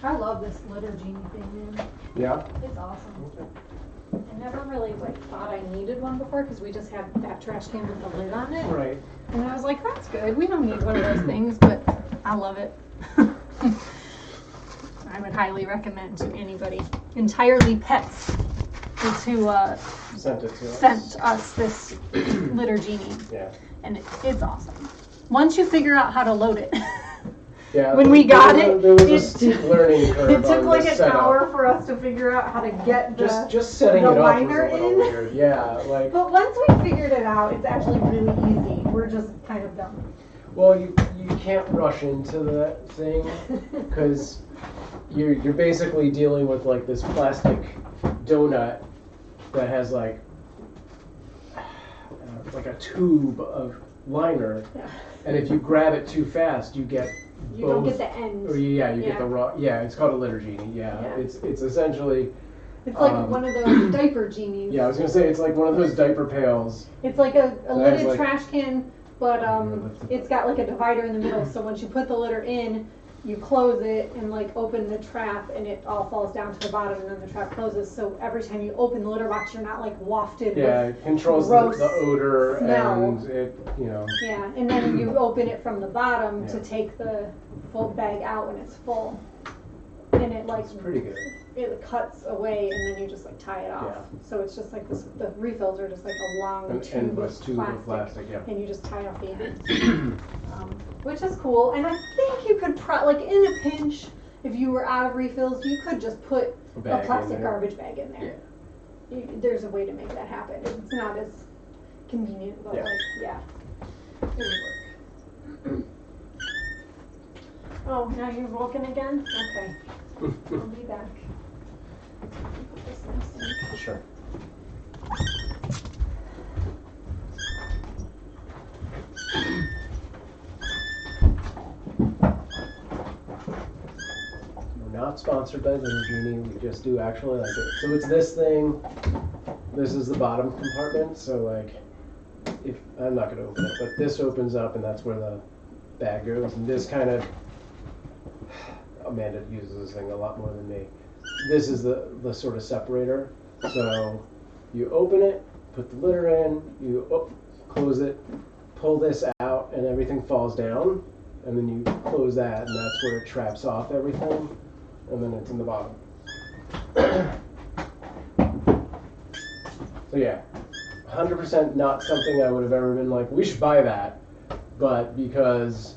I love this litter genie thing, man. Yeah? It's awesome. Okay. I never really thought I needed one before because we just had that trash can with the lid on it. Right. And I was like, that's good. We don't need one of those things, but I love it. I would highly recommend to anybody. Entirely Pets is who Sent it to us. sent us this litter genie, Yeah. and it's awesome. Once you figure out how to load it. Yeah. When we got it, there was a it- steep learning curve. It took on like this an setup. hour for us to figure out how to get the. Just setting the it up was a liner little in. weird. Yeah, like. But once we figured it out, it's actually really easy. We're just kind of dumb. Well, you can't rush into that thing because you're basically dealing with like this plastic donut that has like a tube of liner, Yeah. and if you grab it too fast, you get You both. don't get the ends. Or you get Yeah. the raw. Yeah, it's called a litter genie. Yeah, Yeah. it's essentially. It's like one of those diaper genies. Yeah, I was gonna say it's like one of those diaper pails. It's like a That lidded is like- trash can, but lift it it's got like a divider in the middle. So once you put the litter in, you close it and like open the trap, and it all falls down to the bottom, and then the trap closes. So every time you open the litter box, you're not like wafted. Yeah, With, it controls gross the odor smell. and it, yeah, and then you open it from the bottom to Yeah. take the full bag out when it's full, and it like It's pretty good. it cuts away, and then you just like tie it off. Yeah. So it's just like this. The refills are just like a long An tube endless of tube plastic, of plastic. Yeah. and you just tie off the ends. Which is cool. And I think you could like in a pinch, if you were out of refills, you could just put A a bag in plastic there. garbage bag in there. There's a way to make that happen. It's not as convenient, but Yeah. like it would work. Oh, now you're woken again? Okay. I'll be back. Put this next in. Sure. We're not sponsored by Litter Genie, we just do actually like it. So it's this thing, this is the bottom compartment, so like, if, I'm not gonna open it, but this opens up and that's where the bag goes, and this kind of, Amanda uses this thing a lot more than me. This is the sort of separator, so you open it, put the litter in, you close it, pull this out, and everything falls down, and then you close that, and that's where it traps off everything, and then it's in the bottom. So yeah, 100% not something I would have ever been like, we should buy that, but because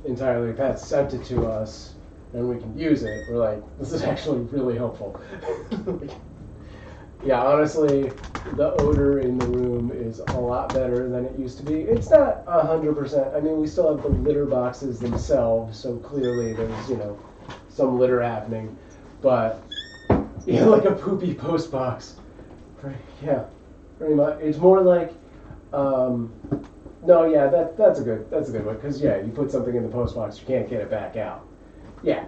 Entirely Pets sent it to us, and we can use it, we're like, this is actually really helpful. Yeah, honestly, the odor in the room is a lot better than it used to be. It's not 100%. I mean, we still have the litter boxes themselves, so clearly there's, some litter happening. But, like a poopy post box. Yeah, pretty much. It's more like, No, yeah, that's a good one because yeah, you put something in the post box, you can't get it back out. Yeah,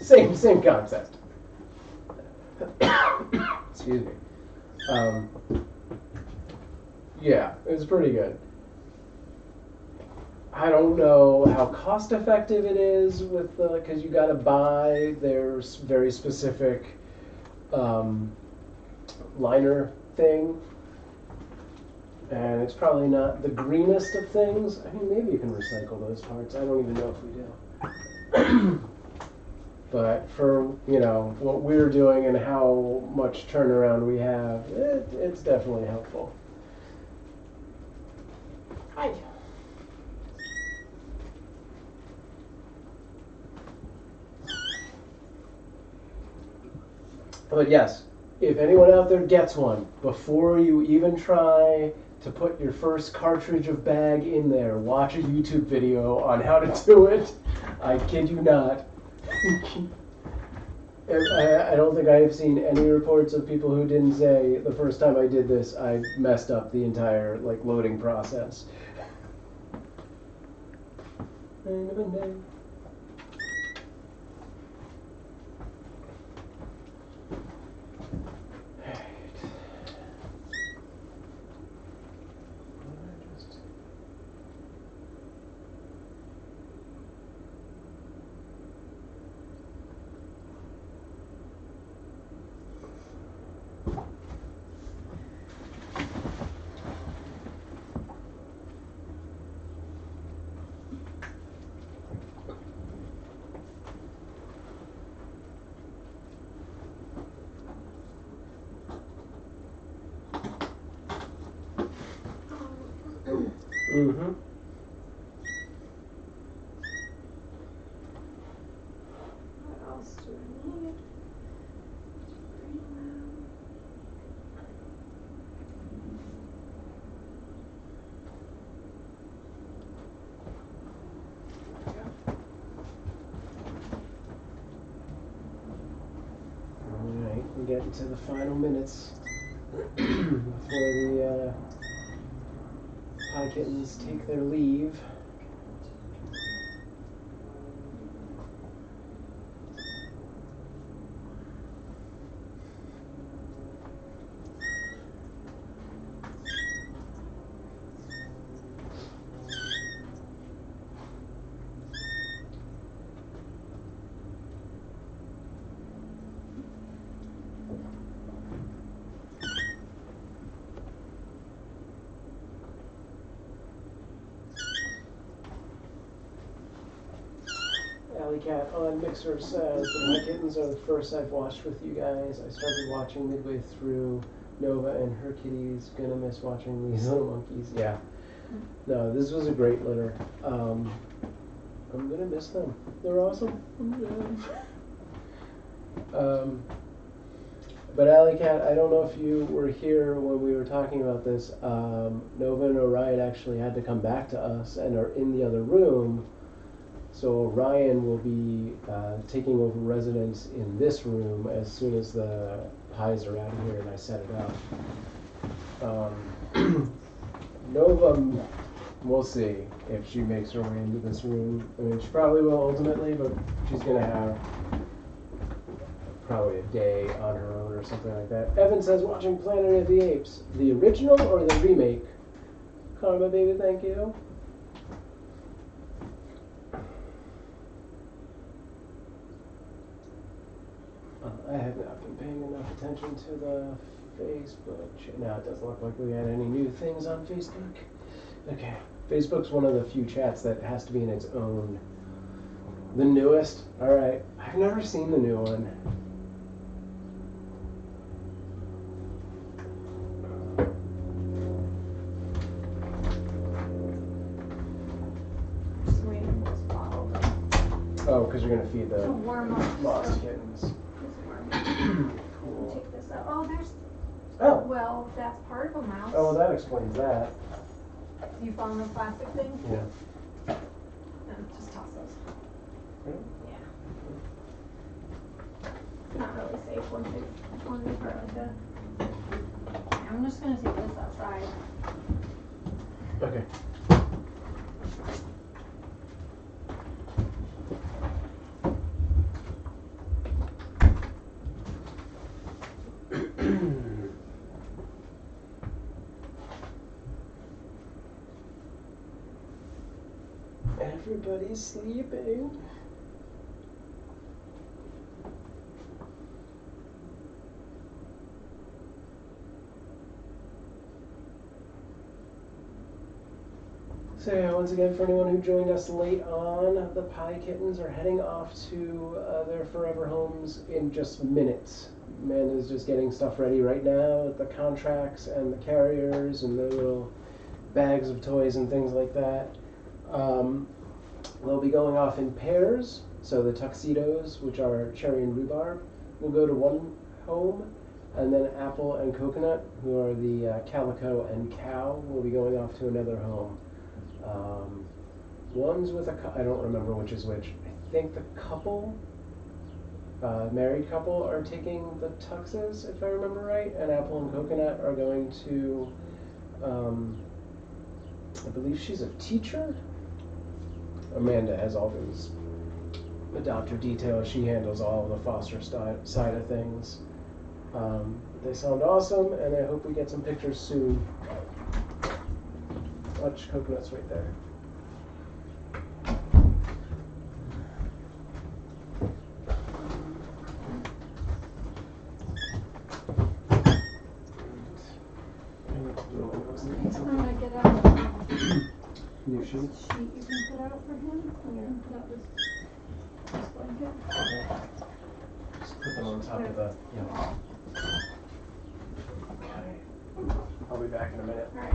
same concept. Excuse me. Yeah, it was pretty good. I don't know how cost effective it is with the because you got to buy their very specific liner thing. And it's probably not the greenest of things. I mean, maybe you can recycle those parts. I don't even know if we do. But for, what we're doing and how much turnaround we have, it's definitely helpful. Hi. But yes, if anyone out there gets one, before you even try to put your first cartridge of bag in there, watch a YouTube video on how to do it. I kid you not. I don't think I have seen any reports of people who didn't say the first time I did this, I messed up the entire loading process. Mm-hmm. What else do I need? Alright, we're getting to the final minutes before the Pie Kittens take their leave. Alley Cat on Mixer says, the Pie Kittens are the first I've watched with you guys. I started watching midway through Nova and her kitties. Gonna miss watching these little monkeys. Yeah. No, this was a great litter. I'm gonna miss them. They're awesome. But Alley Cat, I don't know if you were here when we were talking about this. Nova and Orion actually had to come back to us and are in the other room. So Orion will be taking over residence in this room as soon as the pies are out of here and I set it up. Nova, we'll see if she makes her way into this room. I mean, she probably will ultimately, but she's going to have probably a day on her own or something like that. Evan says, watching Planet of the Apes, the original or the remake? Karma, baby, thank you. I have not been paying enough attention to the Facebook chat. Now it doesn't look like we had any new things on Facebook. Okay. Facebook's one of the few chats that has to be in its own. The newest? Alright. I've never seen the new one. Just waiting for this bottle to Oh, because you're going to feed the warm up. Lost Kittens. Cool. Take this out. Oh, there's. Oh. Well, that's part of a mouse. Oh, well, that explains that. You found the plastic thing? Yeah. No, just toss those. Really? Yeah. Not really safe when they part like that. I'm just gonna take this outside. Okay. Everybody's sleeping. So yeah, once again, for anyone who joined us late on, the Pie Kittens are heading off to their forever homes in just minutes. Amanda's just getting stuff ready right now with the contracts and the carriers and their little bags of toys and things like that. They'll be going off in pairs, so the Tuxedos, which are Cherry and Rhubarb, will go to one home, and then Apple and Coconut, who are the Calico and Cow, will be going off to another home. One's with I don't remember which is which. I think the couple, married couple, are taking the Tuxes, if I remember right, and Apple and Coconut are going to, I believe she's a teacher. Amanda has all those adopter details. She handles all of the foster side of things. They sound awesome, and I hope we get some pictures soon. Watch Coconut's right there. I'm gonna get out the New sheet. sheet you can put out for him. I'm gonna put out this blanket. Just put them on top of the. Yeah. Okay. I'll be back in a minute. Alright.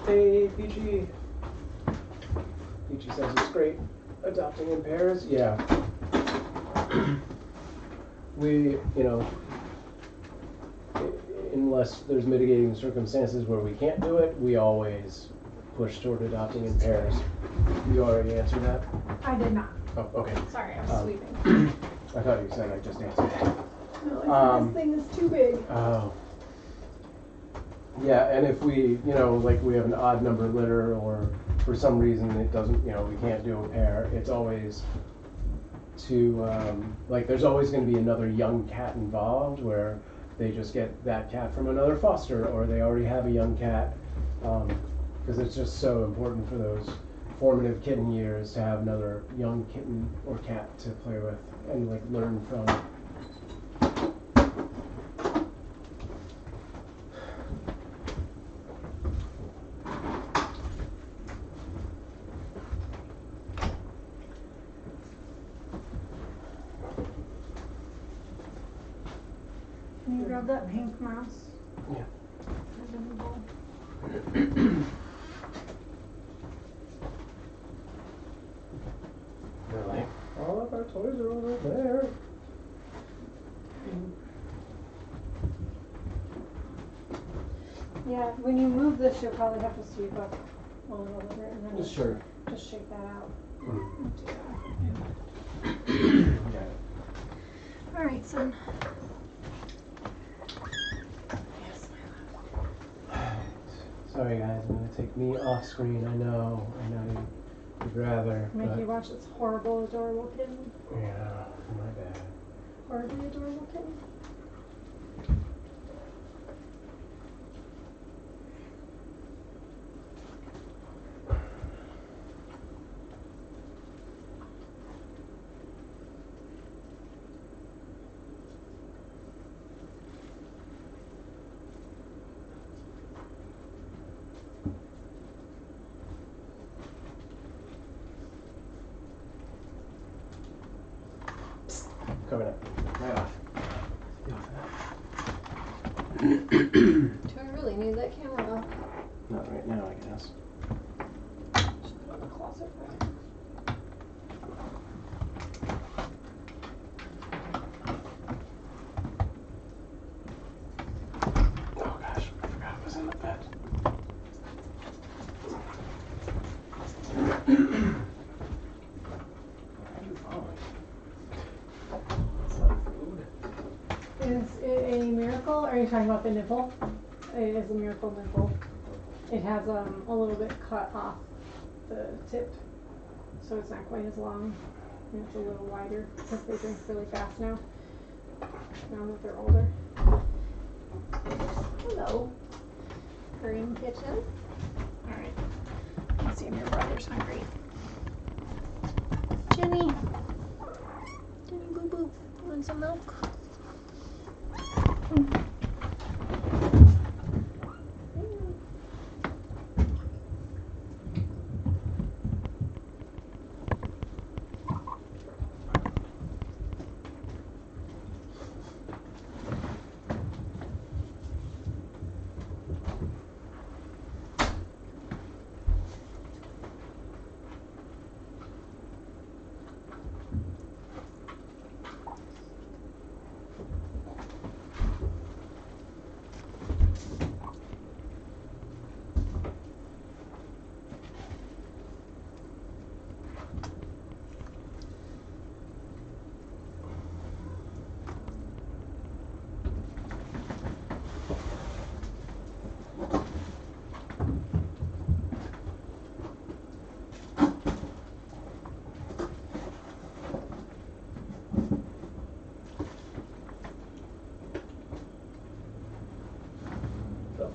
Hey, Peachy. Peachy says it's great. Adopting in pairs? Yeah. we, unless there's mitigating circumstances where we can't do it, we always push toward adopting in pairs. You already answered that? I did not. Oh, okay. Sorry, I was sweeping. I thought you said I just answered that. No, I think this thing is too big. Oh. Yeah, and if we, like we have an odd number litter or for some reason it doesn't, we can't do a pair, it's always to, there's always going to be another young cat involved where they just get that cat from another foster or they already have a young cat. Because it's just so important for those formative kitten years to have another young kitten or cat to play with and learn from. Can you grab that pink mouse? Yeah. Really? All of our toys are over there. Yeah, when you move this, you'll probably have to sweep up a little bit and then Sure. just shake that out. Yeah. All right, son. Sorry guys, I'm gonna take me off screen. I know you'd rather. Make but you watch this horrible, adorable kitten. yeah, my bad. Horribly adorable kitten. Coming up. Right off. Do I really need that camera? Not right now, I guess. Just put it in the closet. Oh gosh, I forgot it was in the bed. Is it a miracle? Are you talking about the nipple? It is a miracle nipple. It has a little bit cut off the tip, so it's not quite as long, and it's a little wider because they drink really fast now that they're older. Hello, Green Kitchen. All right, let's see if your brother's hungry. Jenny, Boo Boo, want some milk?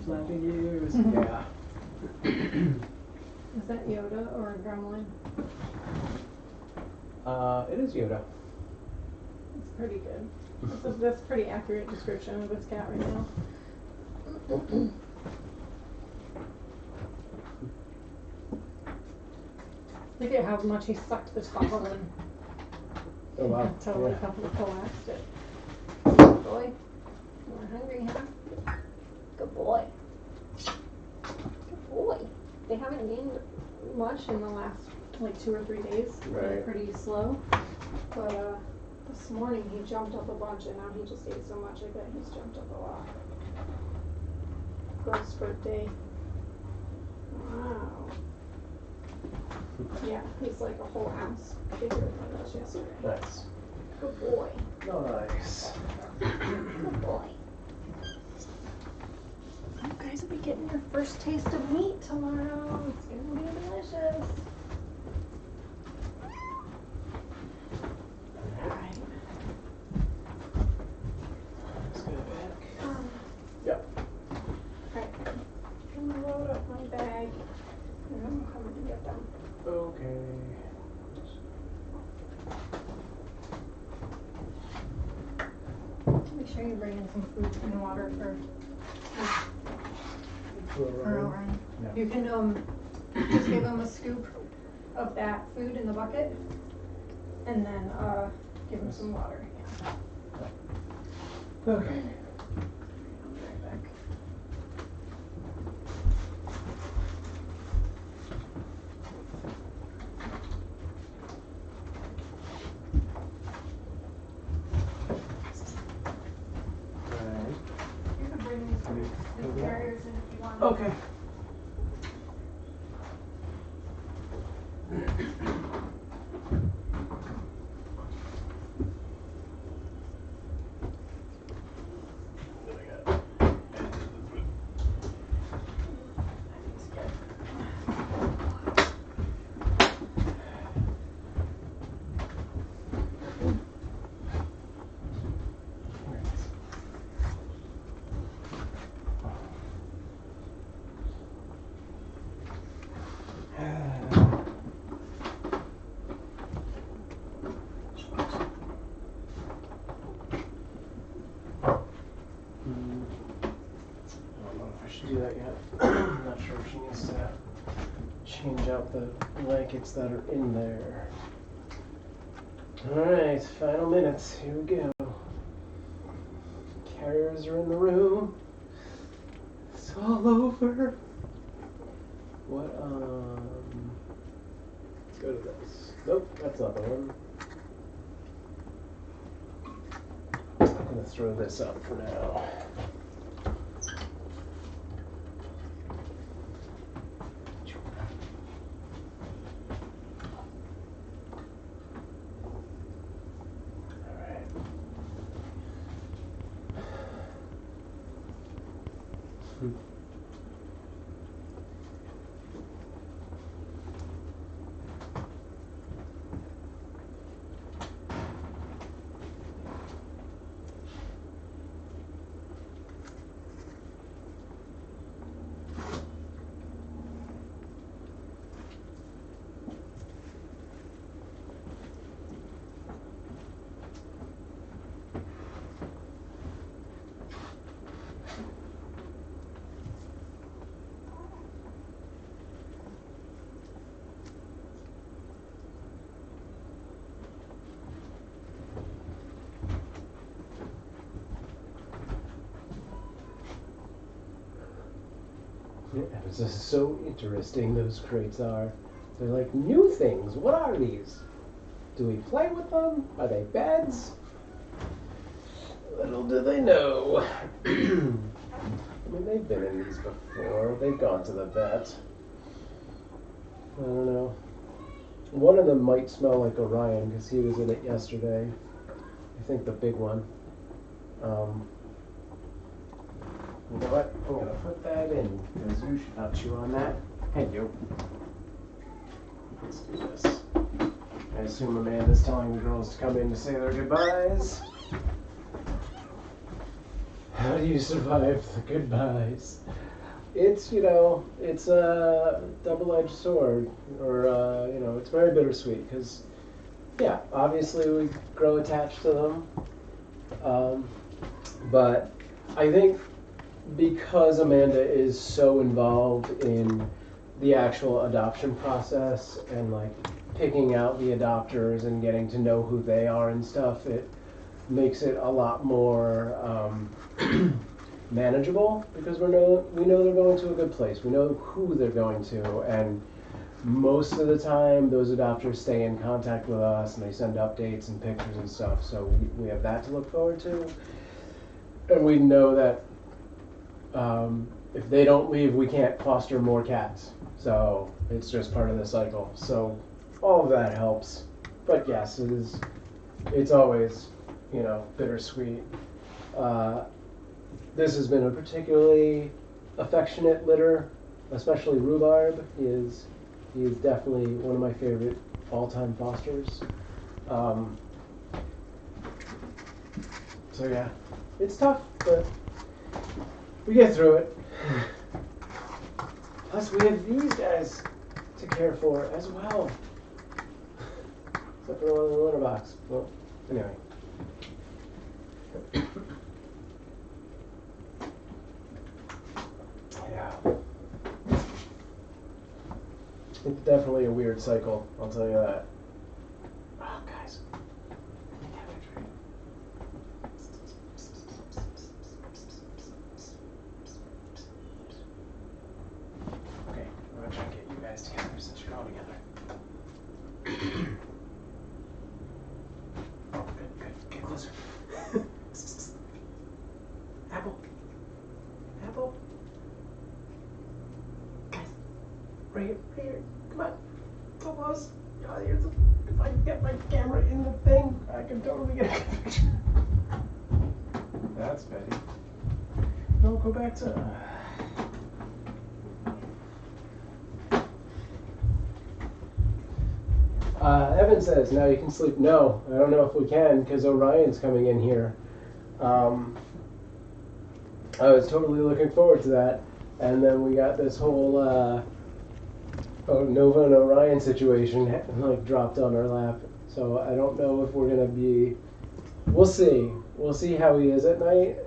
Flapping ears. Yeah. Is that Yoda or a gremlin? It is Yoda. It's pretty good. That's a pretty accurate description of this cat right now. Look at how much he sucked this bottle in. Oh wow. Totally Yeah. collapsed it. Good boy. You're hungry, huh? Good boy. Good boy. They haven't gained much in the last 2 or 3 days. Right. They're pretty slow. But This morning he jumped up a bunch and now he just ate so much, I bet he's jumped up a lot. Growth spurt day. Wow. Yeah, he's like a whole ounce bigger than he was yesterday. Nice. Good boy. Nice. Good boy. You guys will be getting your first taste of meat tomorrow. It's gonna be delicious. Alright. Let's go back. Yep. Alright. I'm gonna load up my bag and I'm coming to get them. Okay. Make sure you bring in some food and water for Orion. Yeah. You can just give him a scoop of that food in the bucket and then give him some water. Yeah. Okay. I'll be right back. Alright. You can bring these carriers in if you want. Okay. Do that yet. I'm not sure if she needs to change out the blankets that are in there. Alright, final minutes. Here we go. Carriers are in the room. It's all over. What, let's go to this. Nope, that's not the one. I'm gonna throw this up for now. It's just so interesting, those crates are. They're like new things. What are these? Do we play with them? Are they beds? Little do they know. I mean, they've been in these before. They've gone to the vet. I don't know. One of them might smell like Orion because he was in it yesterday. I think the big one. You know what? I'm going to put that in because you should not chew on that. Hey, you. Let's do this. I assume Amanda's telling the girls to come in to say their goodbyes. How do you survive the goodbyes? It's, you know, it's a double-edged sword. Or, you know, it's very bittersweet because, yeah, obviously we grow attached to them. But I think because Amanda is so involved in the actual adoption process and like picking out the adopters and getting to know who they are and stuff, it makes it a lot more manageable because we know they're going to a good place. We know who they're going to, and most of the time, those adopters stay in contact with us and they send updates and pictures and stuff. So we have that to look forward to. And we know that if they don't leave, we can't foster more cats. So it's just part of the cycle. So all of that helps. But yes, it's always, bittersweet. This has been a particularly affectionate litter, especially Rhubarb. He is definitely one of my favorite all-time fosters. So yeah, it's tough, but we get through it. Plus, we have these guys to care for as well. Except for one in the litter box. Well, anyway. Yeah. It's definitely a weird cycle, I'll tell you that. Oh, guys. Okay, I'm gonna try to get you guys together since you're all together. Oh, good. Get closer. Apple. Apple. Guys. Right here. Come on. So close. Oh, if I can get my camera in the thing, I can totally get a good picture. That's Betty. No, go back to... Evan says, now you can sleep. No, I don't know if we can, because Orion's coming in here. I was totally looking forward to that. And then we got this whole Nova and Orion situation dropped on our lap. So I don't know if we're going to be... We'll see. We'll see how he is at night.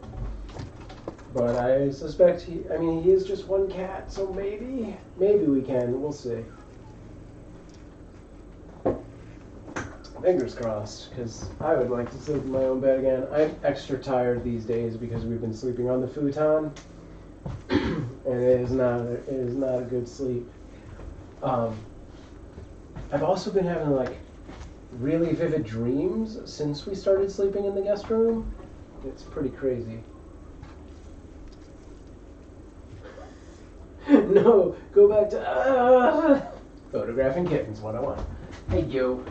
But I suspect he is just one cat, so maybe we can. We'll see. Fingers crossed, because I would like to sleep in my own bed again. I'm extra tired these days because we've been sleeping on the futon, and it is not a good sleep. I've also been having really vivid dreams since we started sleeping in the guest room. It's pretty crazy. No, go back to photographing kittens 101. Hey you.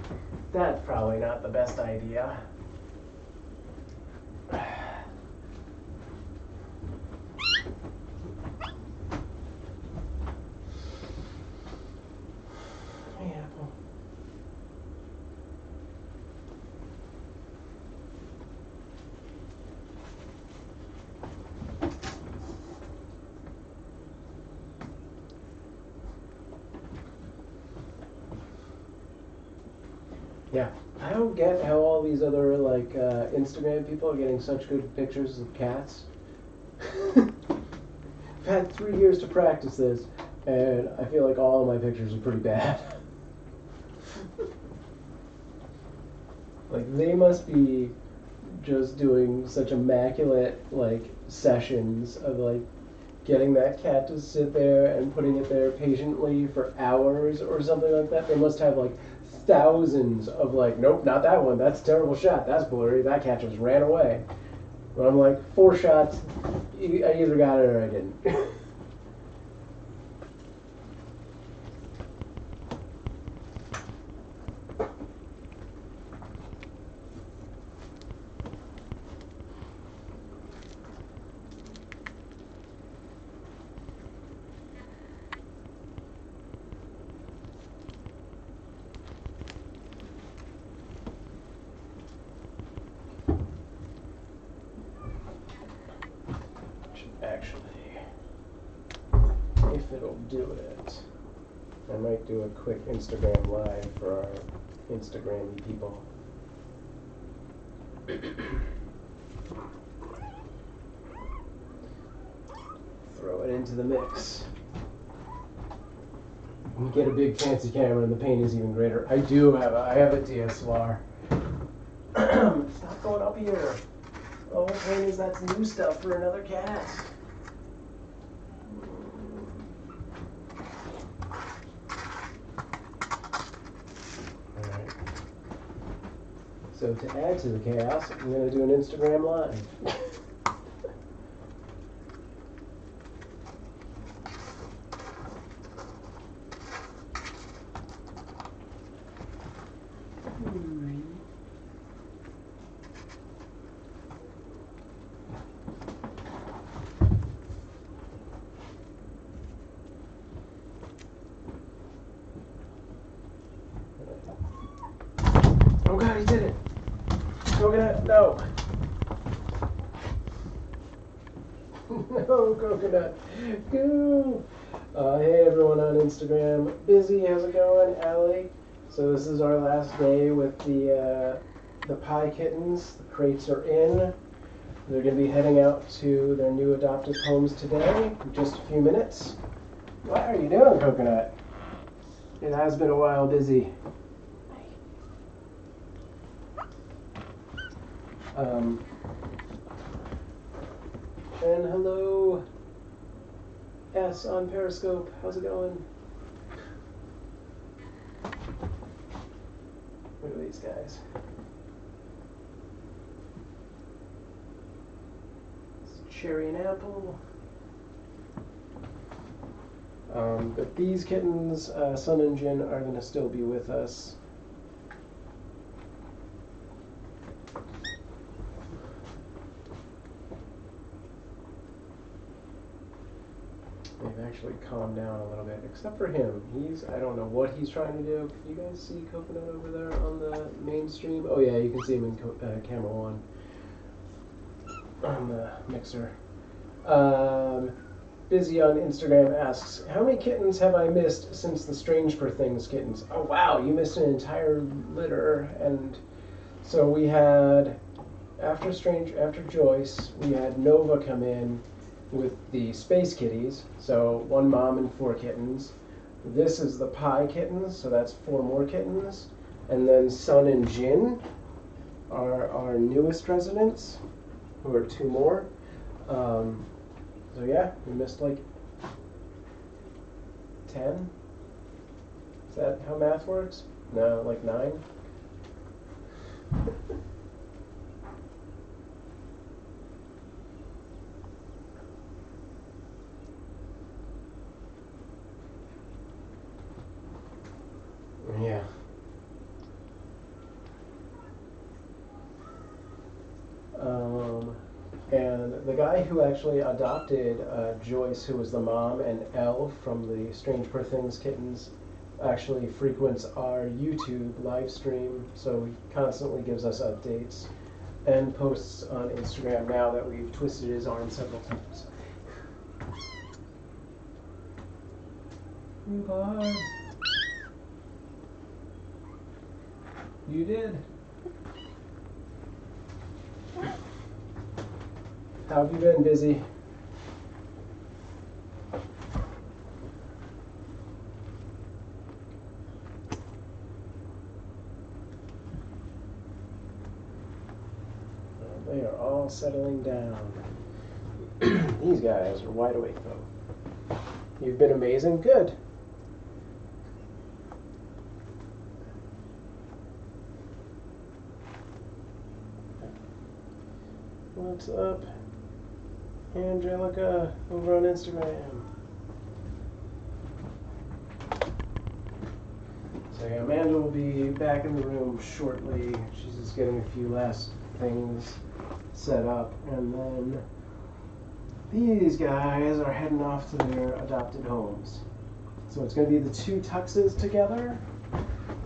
That's probably not the best idea. Hey, Apple. Yeah, I don't get how all these other Instagram people are getting such good pictures of cats. I've had 3 years to practice this, and I feel like all of my pictures are pretty bad. They must be just doing such immaculate sessions of getting that cat to sit there and putting it there patiently for hours or something like that. They must have thousands of nope, not that one, that's a terrible shot, that's blurry, that cat just ran away. But I'm 4 shots, I either got it or I didn't. It'll do it. I might do a quick Instagram live for our Instagram people. Throw it into the mix. You get a big fancy camera and the pain is even greater. I have a DSLR. It's not going up here. The whole point is that's new stuff for another cat. So to add to the chaos, I'm going to do an Instagram live. Oh god, he did it! Coconut, no! No, Coconut! Go! Hey everyone on Instagram. Busy, how's it going? Allie? So this is our last day with the Pie Kittens. The crates are in. They're going to be heading out to their new adopted homes today in just a few minutes. What are you doing, Coconut? It has been a while, Busy. And hello, S on Periscope. How's it going? Look at these guys. It's cherry and apple. But these kittens, Sun and Jin, are going to still be with us. They've actually calmed down a little bit, except for him. I don't know what he's trying to do. Can you guys see Coconut over there on the main stream? Oh yeah, you can see him in camera 1 on the mixer. Busy on Instagram asks, how many kittens have I missed since the Strange for Things kittens? Oh wow, you missed an entire litter. And so we had, after Joyce, we had Nova come in with the Space Kitties, so 1 mom and 4 kittens. This is the Pie Kittens, so that's 4 more kittens. And then Sun and Jin are our newest residents, who are 2 more. So yeah, we missed like 10. Is that how math works? No, like 9. Yeah. And the guy who actually adopted Joyce, who was the mom, and Elle from the Strange for Things kittens, actually frequents our YouTube live stream, so he constantly gives us updates and posts on Instagram now that we've twisted his arm several times. Rhubarb. You did. How have you been, Busy? They are all settling down. These guys are wide awake, though. You've been amazing. Good. What's up, Angelica, over on Instagram? So yeah, Amanda will be back in the room shortly. She's just getting a few last things set up, and then these guys are heading off to their adopted homes. So it's going to be the 2 Tuxes together,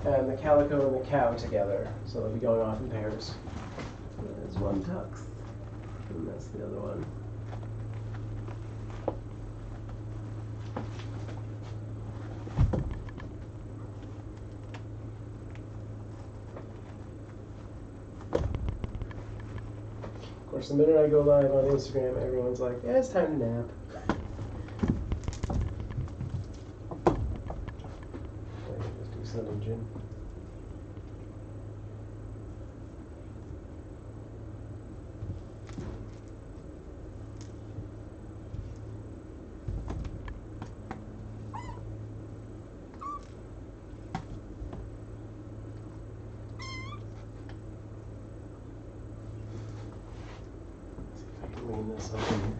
and the Calico and the cow together. So they'll be going off in pairs. There's 1 Tux. And that's the other one. Of course, the minute I go live on Instagram, everyone's like, yeah, it's time to nap. Let's do Sun and Jin. something here.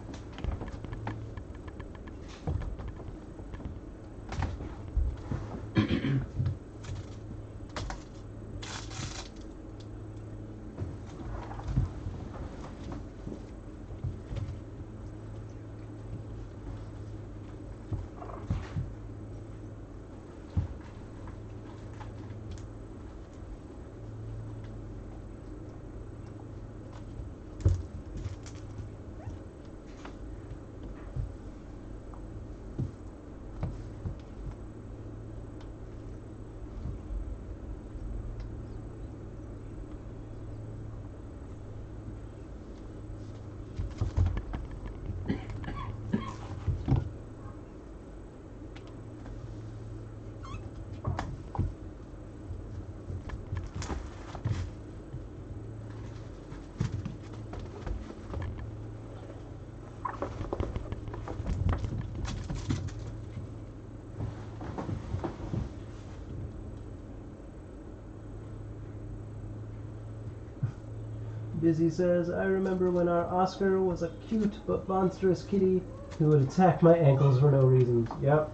Busy says, I remember when our Oscar was a cute but monstrous kitty who would attack my ankles for no reason. Yep.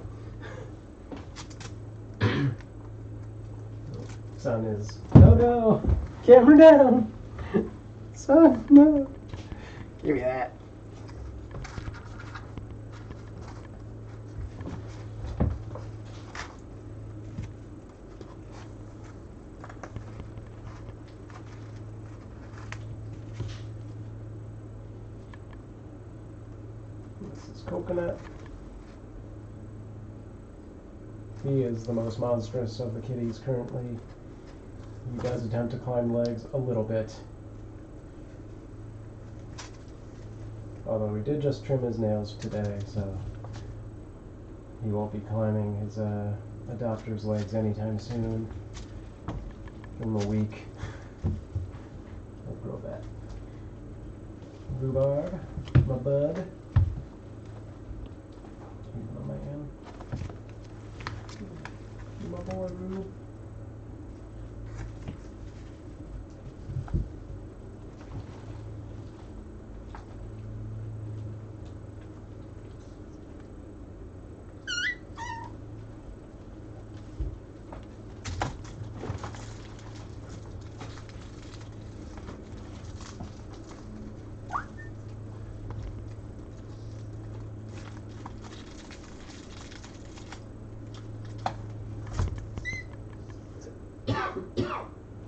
Son is, no, camera down. Son, no. Give me that. This is Coconut. He is the most monstrous of the kitties currently. He does attempt to climb legs a little bit. Although we did just trim his nails today, so he won't be climbing his adopter's legs anytime soon. Give him a week. He'll grow back. Rhubarb, my bud. He's my man. My boy, Rube.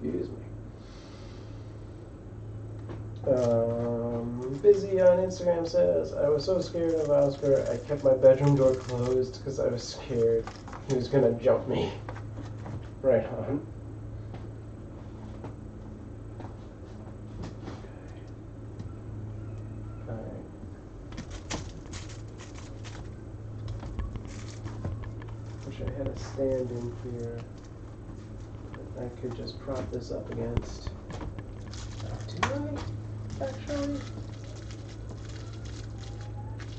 Excuse me. Busy on Instagram says, I was so scared of Oscar, I kept my bedroom door closed because I was scared he was going to jump me. Right on. Alright. Wish I had a stand in here I could just prop this up against. Do I? Actually?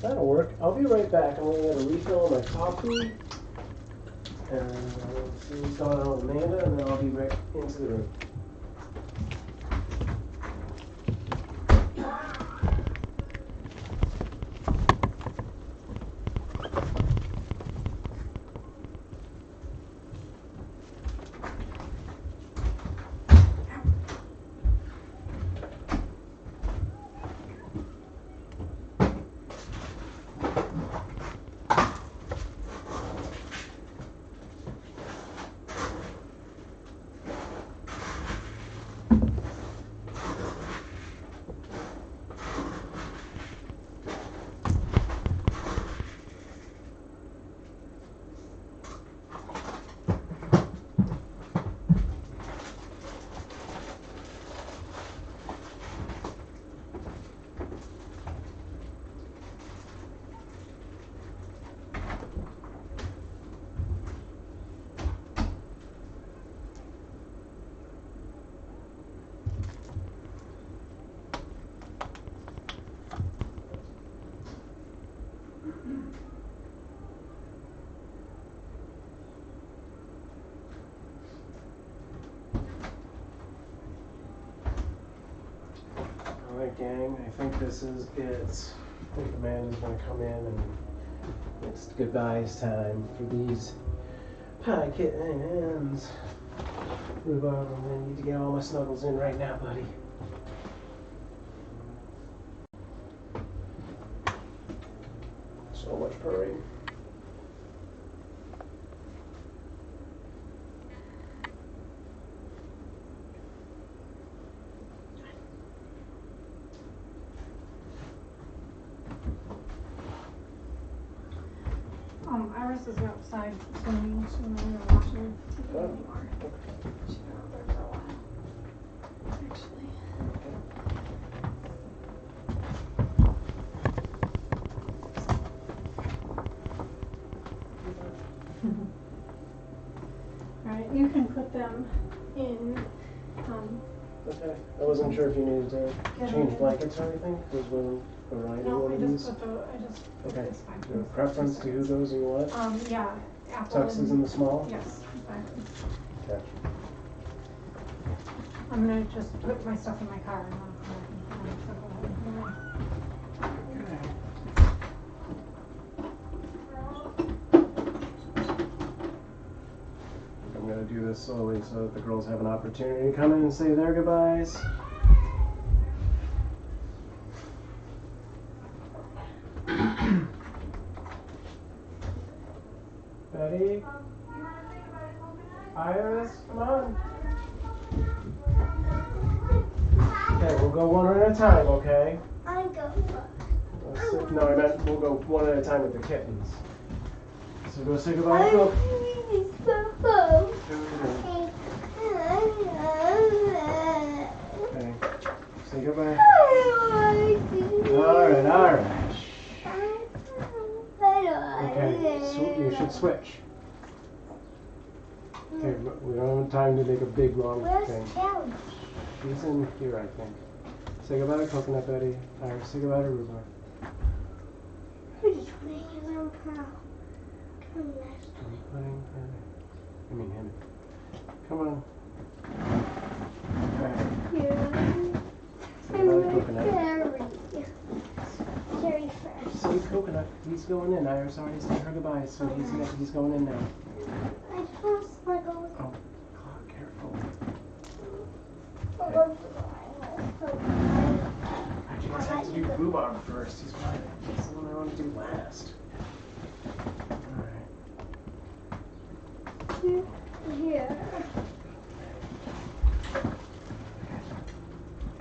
That'll work. I'll be right back. I'm going to get a refill of my coffee. And see what's going on with Amanda, and then I'll be right into the room. Alright, gang, I think this is it. I think Amanda's gonna come in and it's goodbyes time for these Pie Kittens. Rhubarb, I'm gonna need to get all my snuggles in right now, buddy. So much purring. Iris is outside swimming, so I'm gonna watch her TV anymore. She's been out there for a while, actually. Alright, you can put them in, Okay. I wasn't sure if you needed to change blankets or anything, because when Orion no, one I of just these. put Okay. this back. Do you have a preference to who goes in what? Yeah, Apple Tux is in the small? yes, exactly. Okay. I'm gonna just put my stuff in my car and I'll come back and I'm gonna do this slowly so that the girls have an opportunity to come in and say their goodbyes. Betty? Iris, come on. Okay, we'll go one at a time, okay? I go No, I meant we'll go one at a time with the kittens. So go say goodbye to Cook. Okay, say goodbye. Alright. Okay, so you should switch. Okay, we don't have time to make a big long thing. She's in here, I think. Say goodbye to Coconut Betty. Iris, say goodbye to Rhubarb. I mean him. Come on. Okay. Say goodbye to Coconut. Cherry first. Say Coconut. He's going in. Iris already said her goodbye, so he's going in now. I just want to go. Oh, careful. Okay. I just have to do Rhubarb first. He's the one I want to do last. Alright. Here.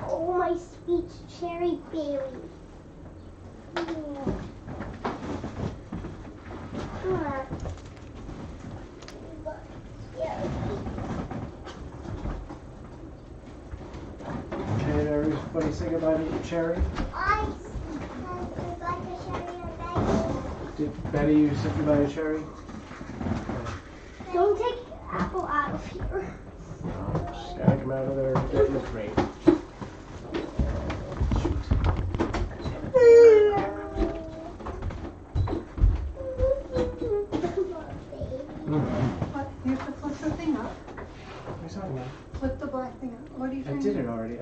Oh, my speech cherry berry. Okay, everybody say goodbye to Cherry. I said goodbye to Cherry and Betty. Did Betty, you say goodbye to Cherry? Don't take Apple out of here. She's gotta come out of there and get in the crate. What? You have to flip the thing up. What are you talking about? Flip the black thing up. What are you I trying did to it already.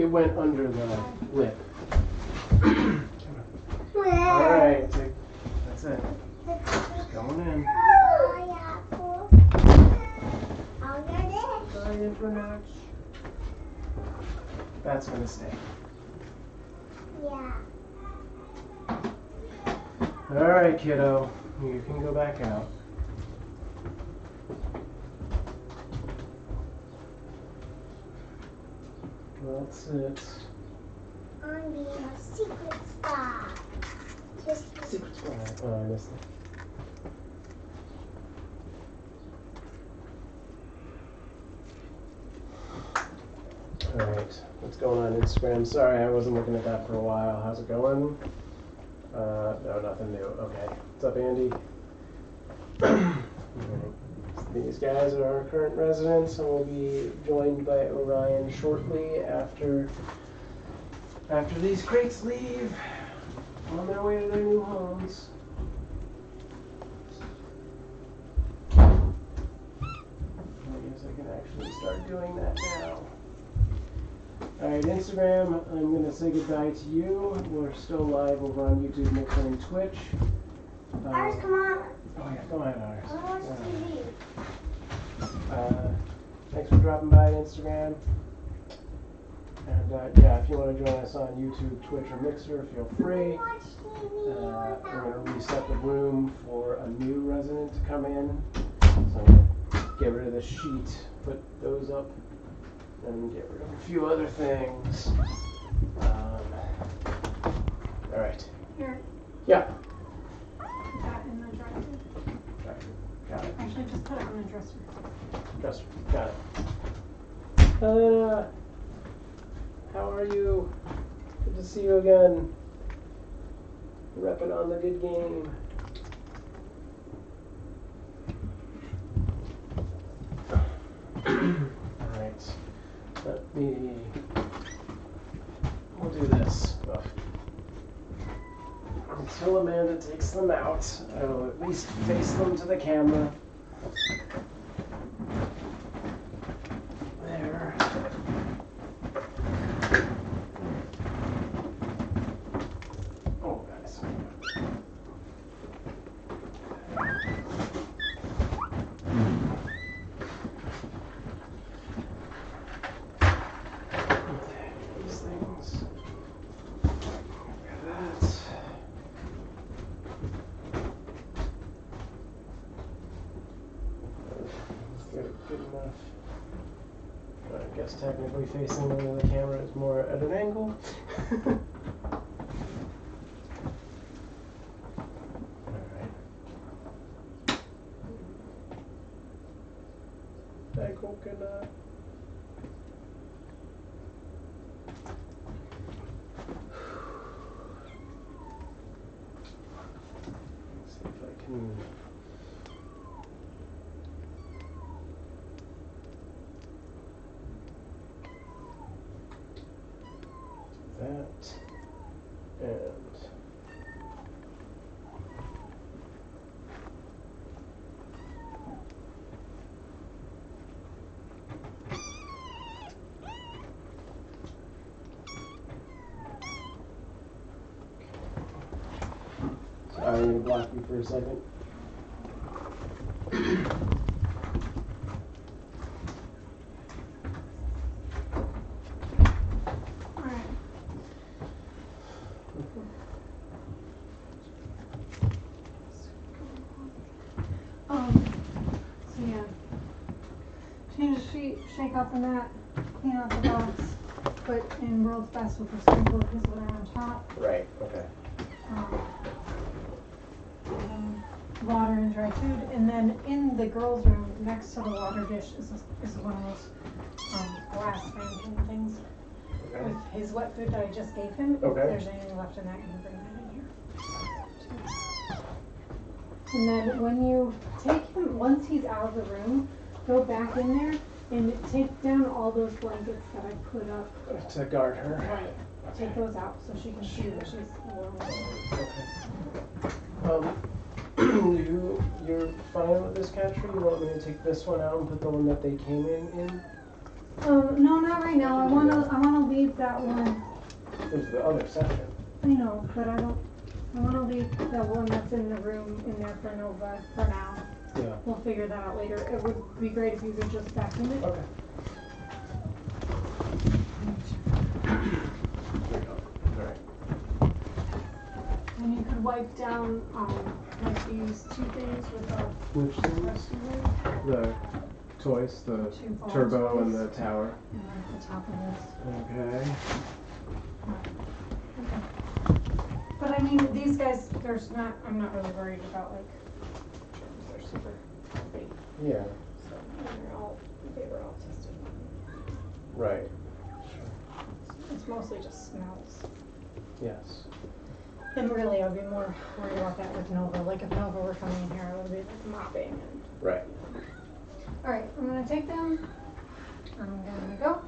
It went under the lip. Alright, that's it. It's going in. Bye, Apple. I'll get it. Going in for now. That's gonna stay. Yeah. Alright, kiddo. You can go back out. That's it. I'm being a secret spy. Just Secret spy. Oh, I missed it. Alright, what's going on Instagram? Sorry, I wasn't looking at that for a while. How's it going? No, nothing new. Okay. What's up, Andy? Alright. These guys are our current residents, and we'll be joined by Orion shortly after these crates leave on their way to their new homes. I guess I can actually start doing that now. Alright, Instagram, I'm going to say goodbye to you. We're still live over on YouTube, Mixer, and Twitch. Ours, come on. Oh yeah, go ahead, Ours. I want to watch TV. Thanks for dropping by Instagram. And yeah, if you want to join us on YouTube, Twitch, or Mixer, feel free. Watch TV. We're going to reset the room for a new resident to come in. So I'm going to get rid of the sheet, put those up, and get rid of a few other things. Alright. Here, Yeah. that in the dresser. Got it. Actually, just put it on the dresser. Dresser. Got it. How are you? Good to see you again. Repping on the good game. Alright. We'll do this. Ugh. Until Amanda takes them out, I will at least face them to the camera. There. Oh, guys. Okay, these things. Look at that. Good enough. I guess technically facing into the camera is more at an angle. Alright. That coconut. Let's see if I can. That and sorry, I'm gonna block you for a second. So yeah, change the sheet, shake off the mat, clean off the box, put in World's Best with the sprinkler because they're on top. Right, okay. And water and dry food, and then in the girls' room next to the water dish is one of those glass fountain things Okay. with his wet food that I just gave him. Okay. If there's anything left in that, you can bring that in here. And then when you take him, once he's out of the room, go back in there and take down all those blankets that I put up. To guard her. Right. Take those out so she can see that she's warm. Okay. You're fine with this capture? You want me to take this one out and put the one that they came in? No, not right now. I wanna leave that one. There's the other section. I know, but I wanna leave the one that's in the room in there for Nova for now. Yeah. We'll figure that out later. It would be great if you could just vacuum it. Okay. There we go. Alright. And you could wipe down like these two things with the Which things? rest of it. The toys, the Two ball turbo and toys. the tower. And then at the top of this. Okay. Okay. But I mean, these guys, I'm not really worried about like germs. They're super healthy. Yeah. So they were all tested. Right. It's mostly just smells. Yes. And really, I would be more worried about that with Nova. Like if Nova were coming in here, I would be like mopping. And... Right. All right, I'm gonna take them. I'm gonna go.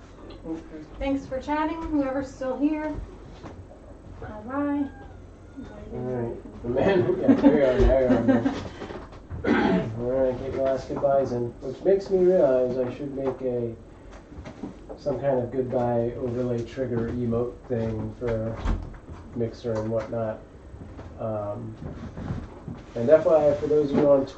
Okay. Thanks for chatting, whoever's still here. Bye-bye. Alright. Amanda, yeah, there you are, man. Alright, get your last goodbyes in. Which makes me realize I should make a some kind of goodbye overlay trigger emote thing for Mixer and whatnot. And FYI, for those of you on Twitch,